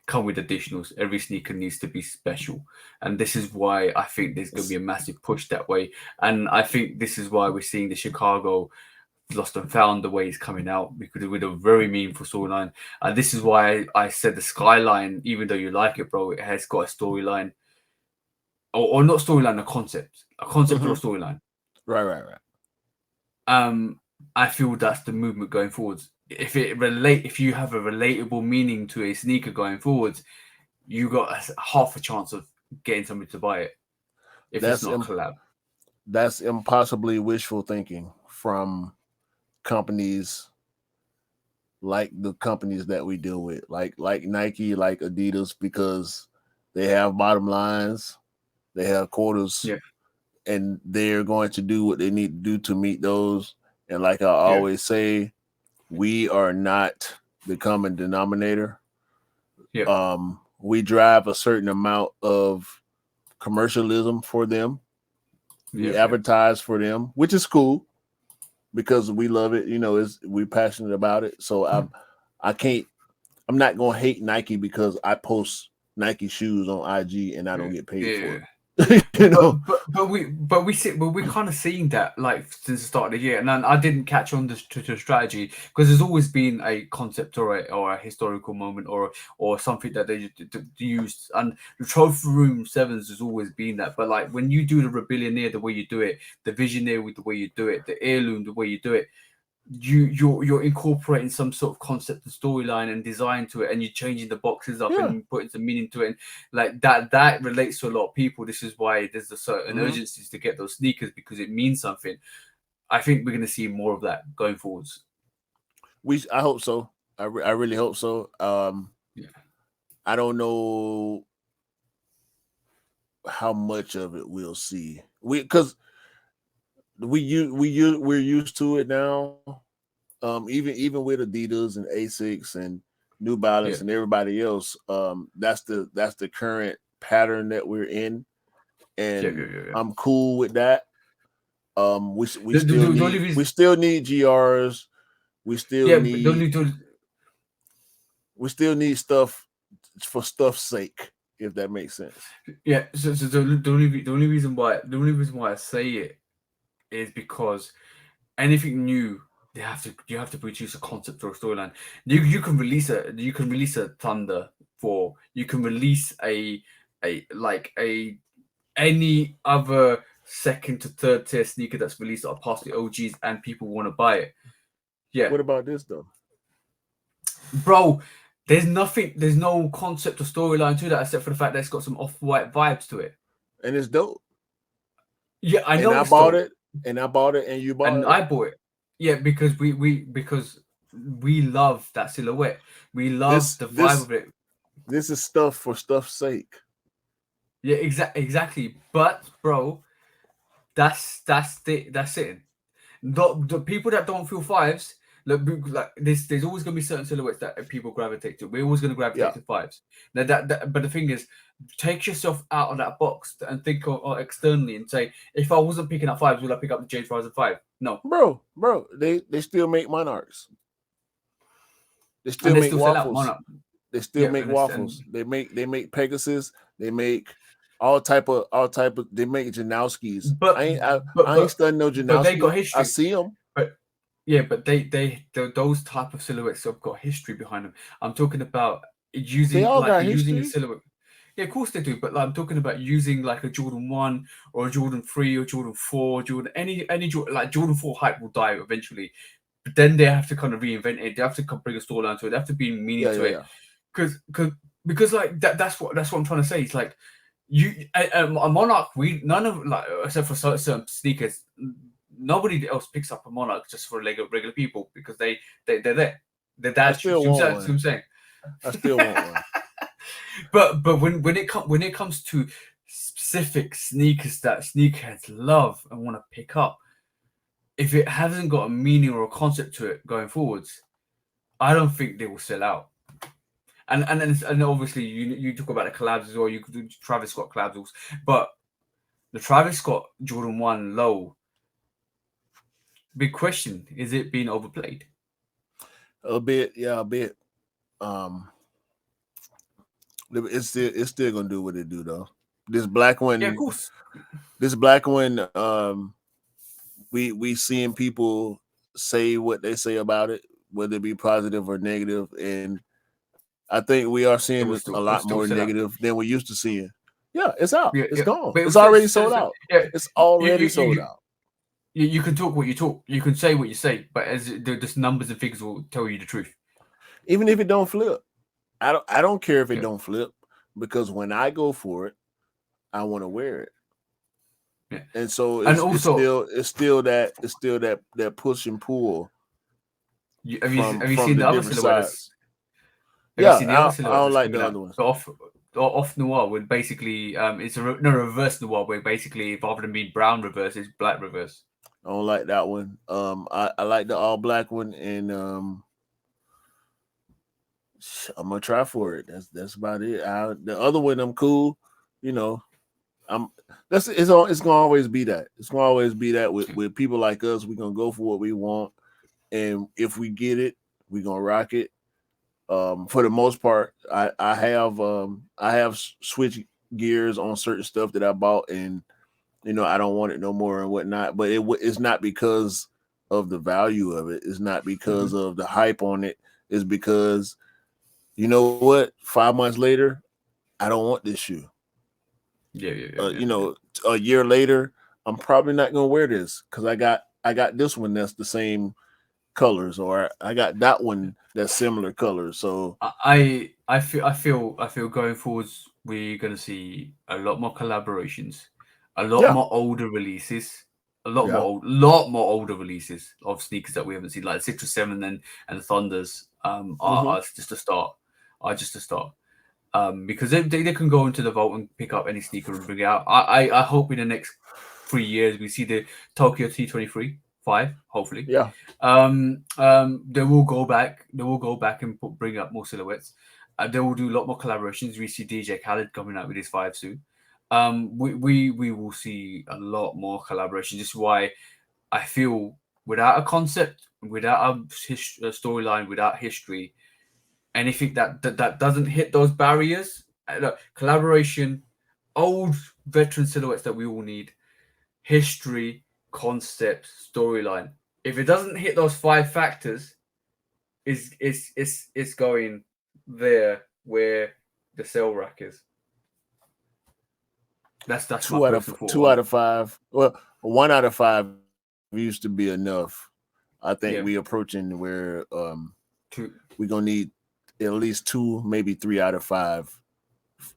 come with additionals. Every sneaker needs to be special. And this is why I think there's going to be a massive push that way. And I think this is why we're seeing the Chicago Lost and Found the way it's coming out, because with a very meaningful storyline. And this is why I said the Skyline, even though you like it, bro, it has got a storyline. Or not storyline, a concept or a storyline. Right. I feel that's the movement going forwards. If you have a relatable meaning to a sneaker going forwards, you got half a chance of getting somebody to buy it. If it's not a collab, that's impossibly wishful thinking from companies like the companies that we deal with, like Nike, like Adidas, because they have bottom lines, they have quotas, and they're going to do what they need to do to meet those. And like I always say, we are not the common denominator. We drive a certain amount of commercialism for them. We advertise for them, which is cool because we love it. We're passionate about it. So I'm not gonna hate Nike because I post Nike shoes on IG and I don't get paid for it. But we're kind of seeing that like since the start of the year, and I didn't catch on to strategy because there's always been a concept or a historical moment or something that they used, and the Trophy Room Sevens has always been that. But like when you do the Rebellionaire the way you do it, the Visionaire with the way you do it, the Heirloom the way you do it, you're incorporating some sort of concept and storyline and design to it, and you're changing the boxes up and putting some meaning to it, and like that relates to a lot of people. This is why there's a certain urgency to get those sneakers, because it means something. I think we're going to see more of that going forwards. I hope so. I really hope so. I don't know how much of it we'll see. Because we're used to it now. Even with Adidas and Asics and New Balance and everybody else, that's the current pattern that we're in, and I'm cool with that. We still need GRs. We still need stuff for stuff's sake, if that makes sense. Yeah. So the only reason why I say it is because anything new, you have to produce a concept or a storyline. You can release a Thunder 4. You can release any other second to third tier sneaker that's released that are past the OGs and people want to buy it. Yeah. What about this though, bro? There's no concept or storyline to that except for the fact that it's got some off-white vibes to it, and it's dope. Yeah, I know. And I bought it, and you bought it, and I bought it. Yeah, because we love that silhouette. We love the vibe of it. This is stuff for stuff's sake. Yeah, exactly. But bro, that's it. The people that don't feel fives, Look, like there's always going to be certain silhouettes that people gravitate to. We're always going to gravitate to 5s. Now but the thing is, take yourself out of that box and think externally and say, if I wasn't picking up 5s, would I pick up the James Rising 5? No, bro. They still make Monarchs. They still make waffles. They still make waffles. They make Pegasus. They make all type of. They make Janowskis. But I ain't studying no Janowski. But they got history. I see them. But those type of silhouettes have got history behind them. I'm talking about using using a silhouette. Yeah, of course they do. But I'm talking about using like a Jordan 1 or a Jordan 3 or Jordan 4, any Jordan, like Jordan 4 hype will die eventually. But then they have to kind of reinvent it. They have to bring a storyline to it. They have to be meaning to it. Because like that's what I'm trying to say. It's like a Monarch. None of like except for certain sneakers. Nobody else picks up a Monarch just for regular people because they're there. They're dad shoes. You know what I'm saying? I still want one. But when it comes to specific sneakers that sneakerheads love and want to pick up, if it hasn't got a meaning or a concept to it going forwards, I don't think they will sell out. And obviously you talk about the collabs as well. You could do Travis Scott collabs, but the Travis Scott Jordan 1 low. Big question: is it being overplayed? A bit, yeah, a bit. It's still gonna do what it do though. This black one, yeah, of course. This black one, we seeing people say what they say about it, whether it be positive or negative, and I think we are seeing a lot more negative than we used to seeing. Yeah, it's out. It's gone. It's already sold out. It's already sold out. You can talk what you talk. You can say what you say, but as the numbers and figures will tell you the truth. Even if it don't flip, I don't care if it don't flip, because when I go for it, I want to wear it. Yeah. And so it's still that push and pull. Have you seen the other silhouettes? Yeah, I don't like the other ones. Off noir would basically it's a reverse noir where basically rather than being brown reverse, it's black reverse. I don't like that one. I like the all black one, and I'm gonna try for it. That's about it. The other one, I'm cool. You know, it's gonna always be that. It's gonna always be that with people like us. We're gonna go for what we want, and if we get it, we're gonna rock it. For the most part, I have switch gears on certain stuff that I bought, and I don't want it no more and whatnot. But it's not because of the value of it. It's not because of the hype on it. It's because, you know what? 5 months later, I don't want this shoe. A year later, I'm probably not gonna wear this because I got this one that's the same colors, or I got that one that's similar colors. So I feel going forwards we're gonna see a lot more collaborations, a lot more older releases, a lot more older releases of sneakers that we haven't seen, like 6 or 7 and Thunders are just a start. Because they can go into the vault and pick up any sneaker and bring it out. I hope in the next 3 years we see the Tokyo T23 5, hopefully. Yeah. They will go back and bring up more silhouettes. They will do a lot more collaborations. We see DJ Khaled coming out with his 5 soon. We will see a lot more collaborations. This is why I feel without a concept, without a storyline, without history, anything that doesn't hit those barriers, collaboration, old veteran silhouettes that we all need, history, concept, storyline. If it doesn't hit those 5 factors, it's going there where the sell rack is. That's 2 out of 5. Well, 1 out of 5 used to be enough. I think we approaching where we're gonna need at least 2, maybe 3 out of 5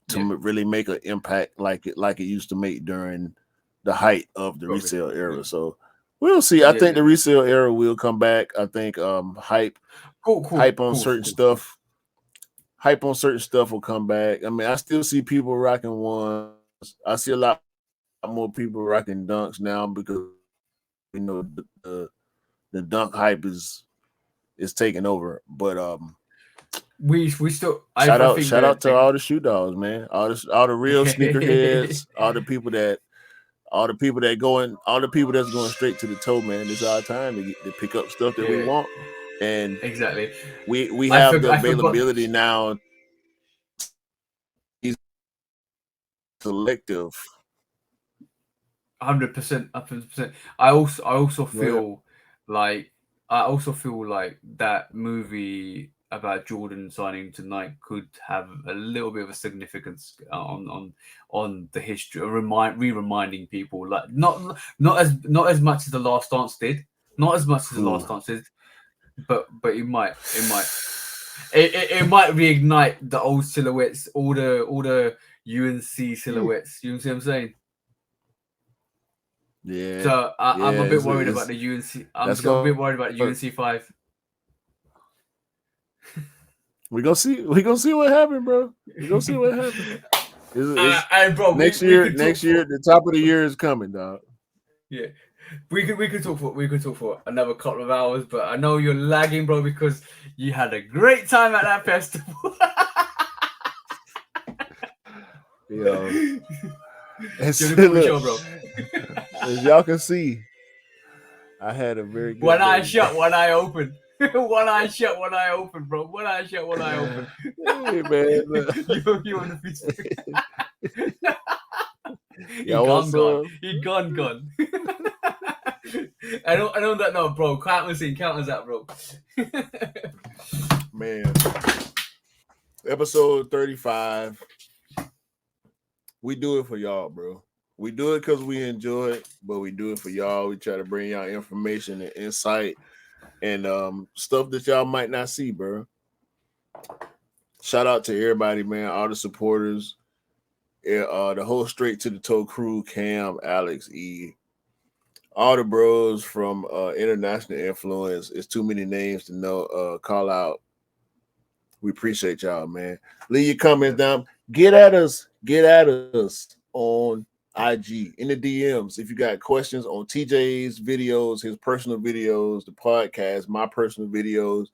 to really make an impact like it used to make during the height of the resale era. So we'll see. I think the resale era will come back. I think hype on certain stuff. Hype on certain stuff will come back. I mean, I still see people rocking ones. I see a lot more people rocking dunks now because the dunk hype is is taking over. But we still shout out to all the shoe dogs, man. All the real sneakerheads, all the people that's going straight to the toe, man. It's our time to pick up stuff that we want. And exactly. We have the availability now. He's selective. 100%. I also feel like that movie about Jordan signing to Nike could have a little bit of a significance on the history, reminding people, like not as much as The Last Dance did, but it might reignite the old silhouettes, all the UNC silhouettes. You know what I'm saying? Yeah. So I'm a bit worried about the UNC. I'm a bit worried about UNC 5. We gonna see what happened, bro. We gonna see what happened. Bro, next year, the top of the year is coming, dog. Yeah, we could talk for another couple of hours, but I know you're lagging, bro, because you had a great time at that festival. Yo, show, bro. As y'all can see, I had a very good one eye shut, one eye open. One eye shut, one eye open, bro. One eye shut, one eye open. Hey, man. you on the Facebook. He gone. I don't that no, bro. Count that, bro. Man. Episode 35. We do it for y'all, bro. We do it because we enjoy it, but we do it for y'all. We try to bring y'all information and insight and stuff that y'all might not see, bro. Shout out to everybody, man. All the supporters, the whole Straight to the Toe crew, Cam, Alex, E, all the bros from International Influence. It's too many names to know. Call out. We appreciate y'all, man. Leave your comments down. Get at us on IG in the DMs. If you got questions on TJ's videos, his personal videos, the podcast, my personal videos,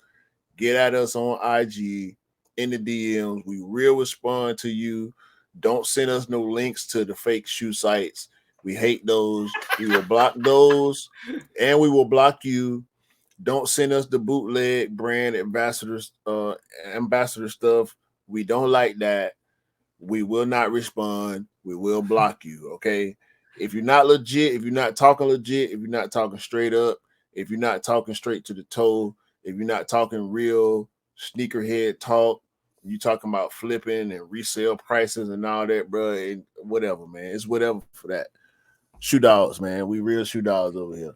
get at us on IG in the DMs. We will respond to you. Don't send us no links to the fake shoe sites. We hate those. We will block those, and we will block you. Don't send us the bootleg brand ambassador stuff. We don't like that. We will not respond. We will block you, okay? If you're not legit, if you're not talking legit, if you're not talking straight up, if you're not talking straight to the toe, if you're not talking real sneakerhead talk, you talking about flipping and resale prices and all that, bro, and whatever, man. It's whatever for that. Shoe dogs, man. We real shoe dogs over here.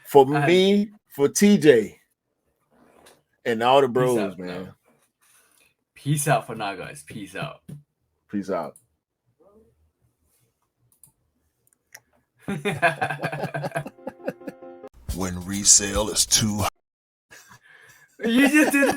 For me, for TJ, and all the bros, man. Peace out for now, guys. Peace out. Peace out. When resale is too high. You just did.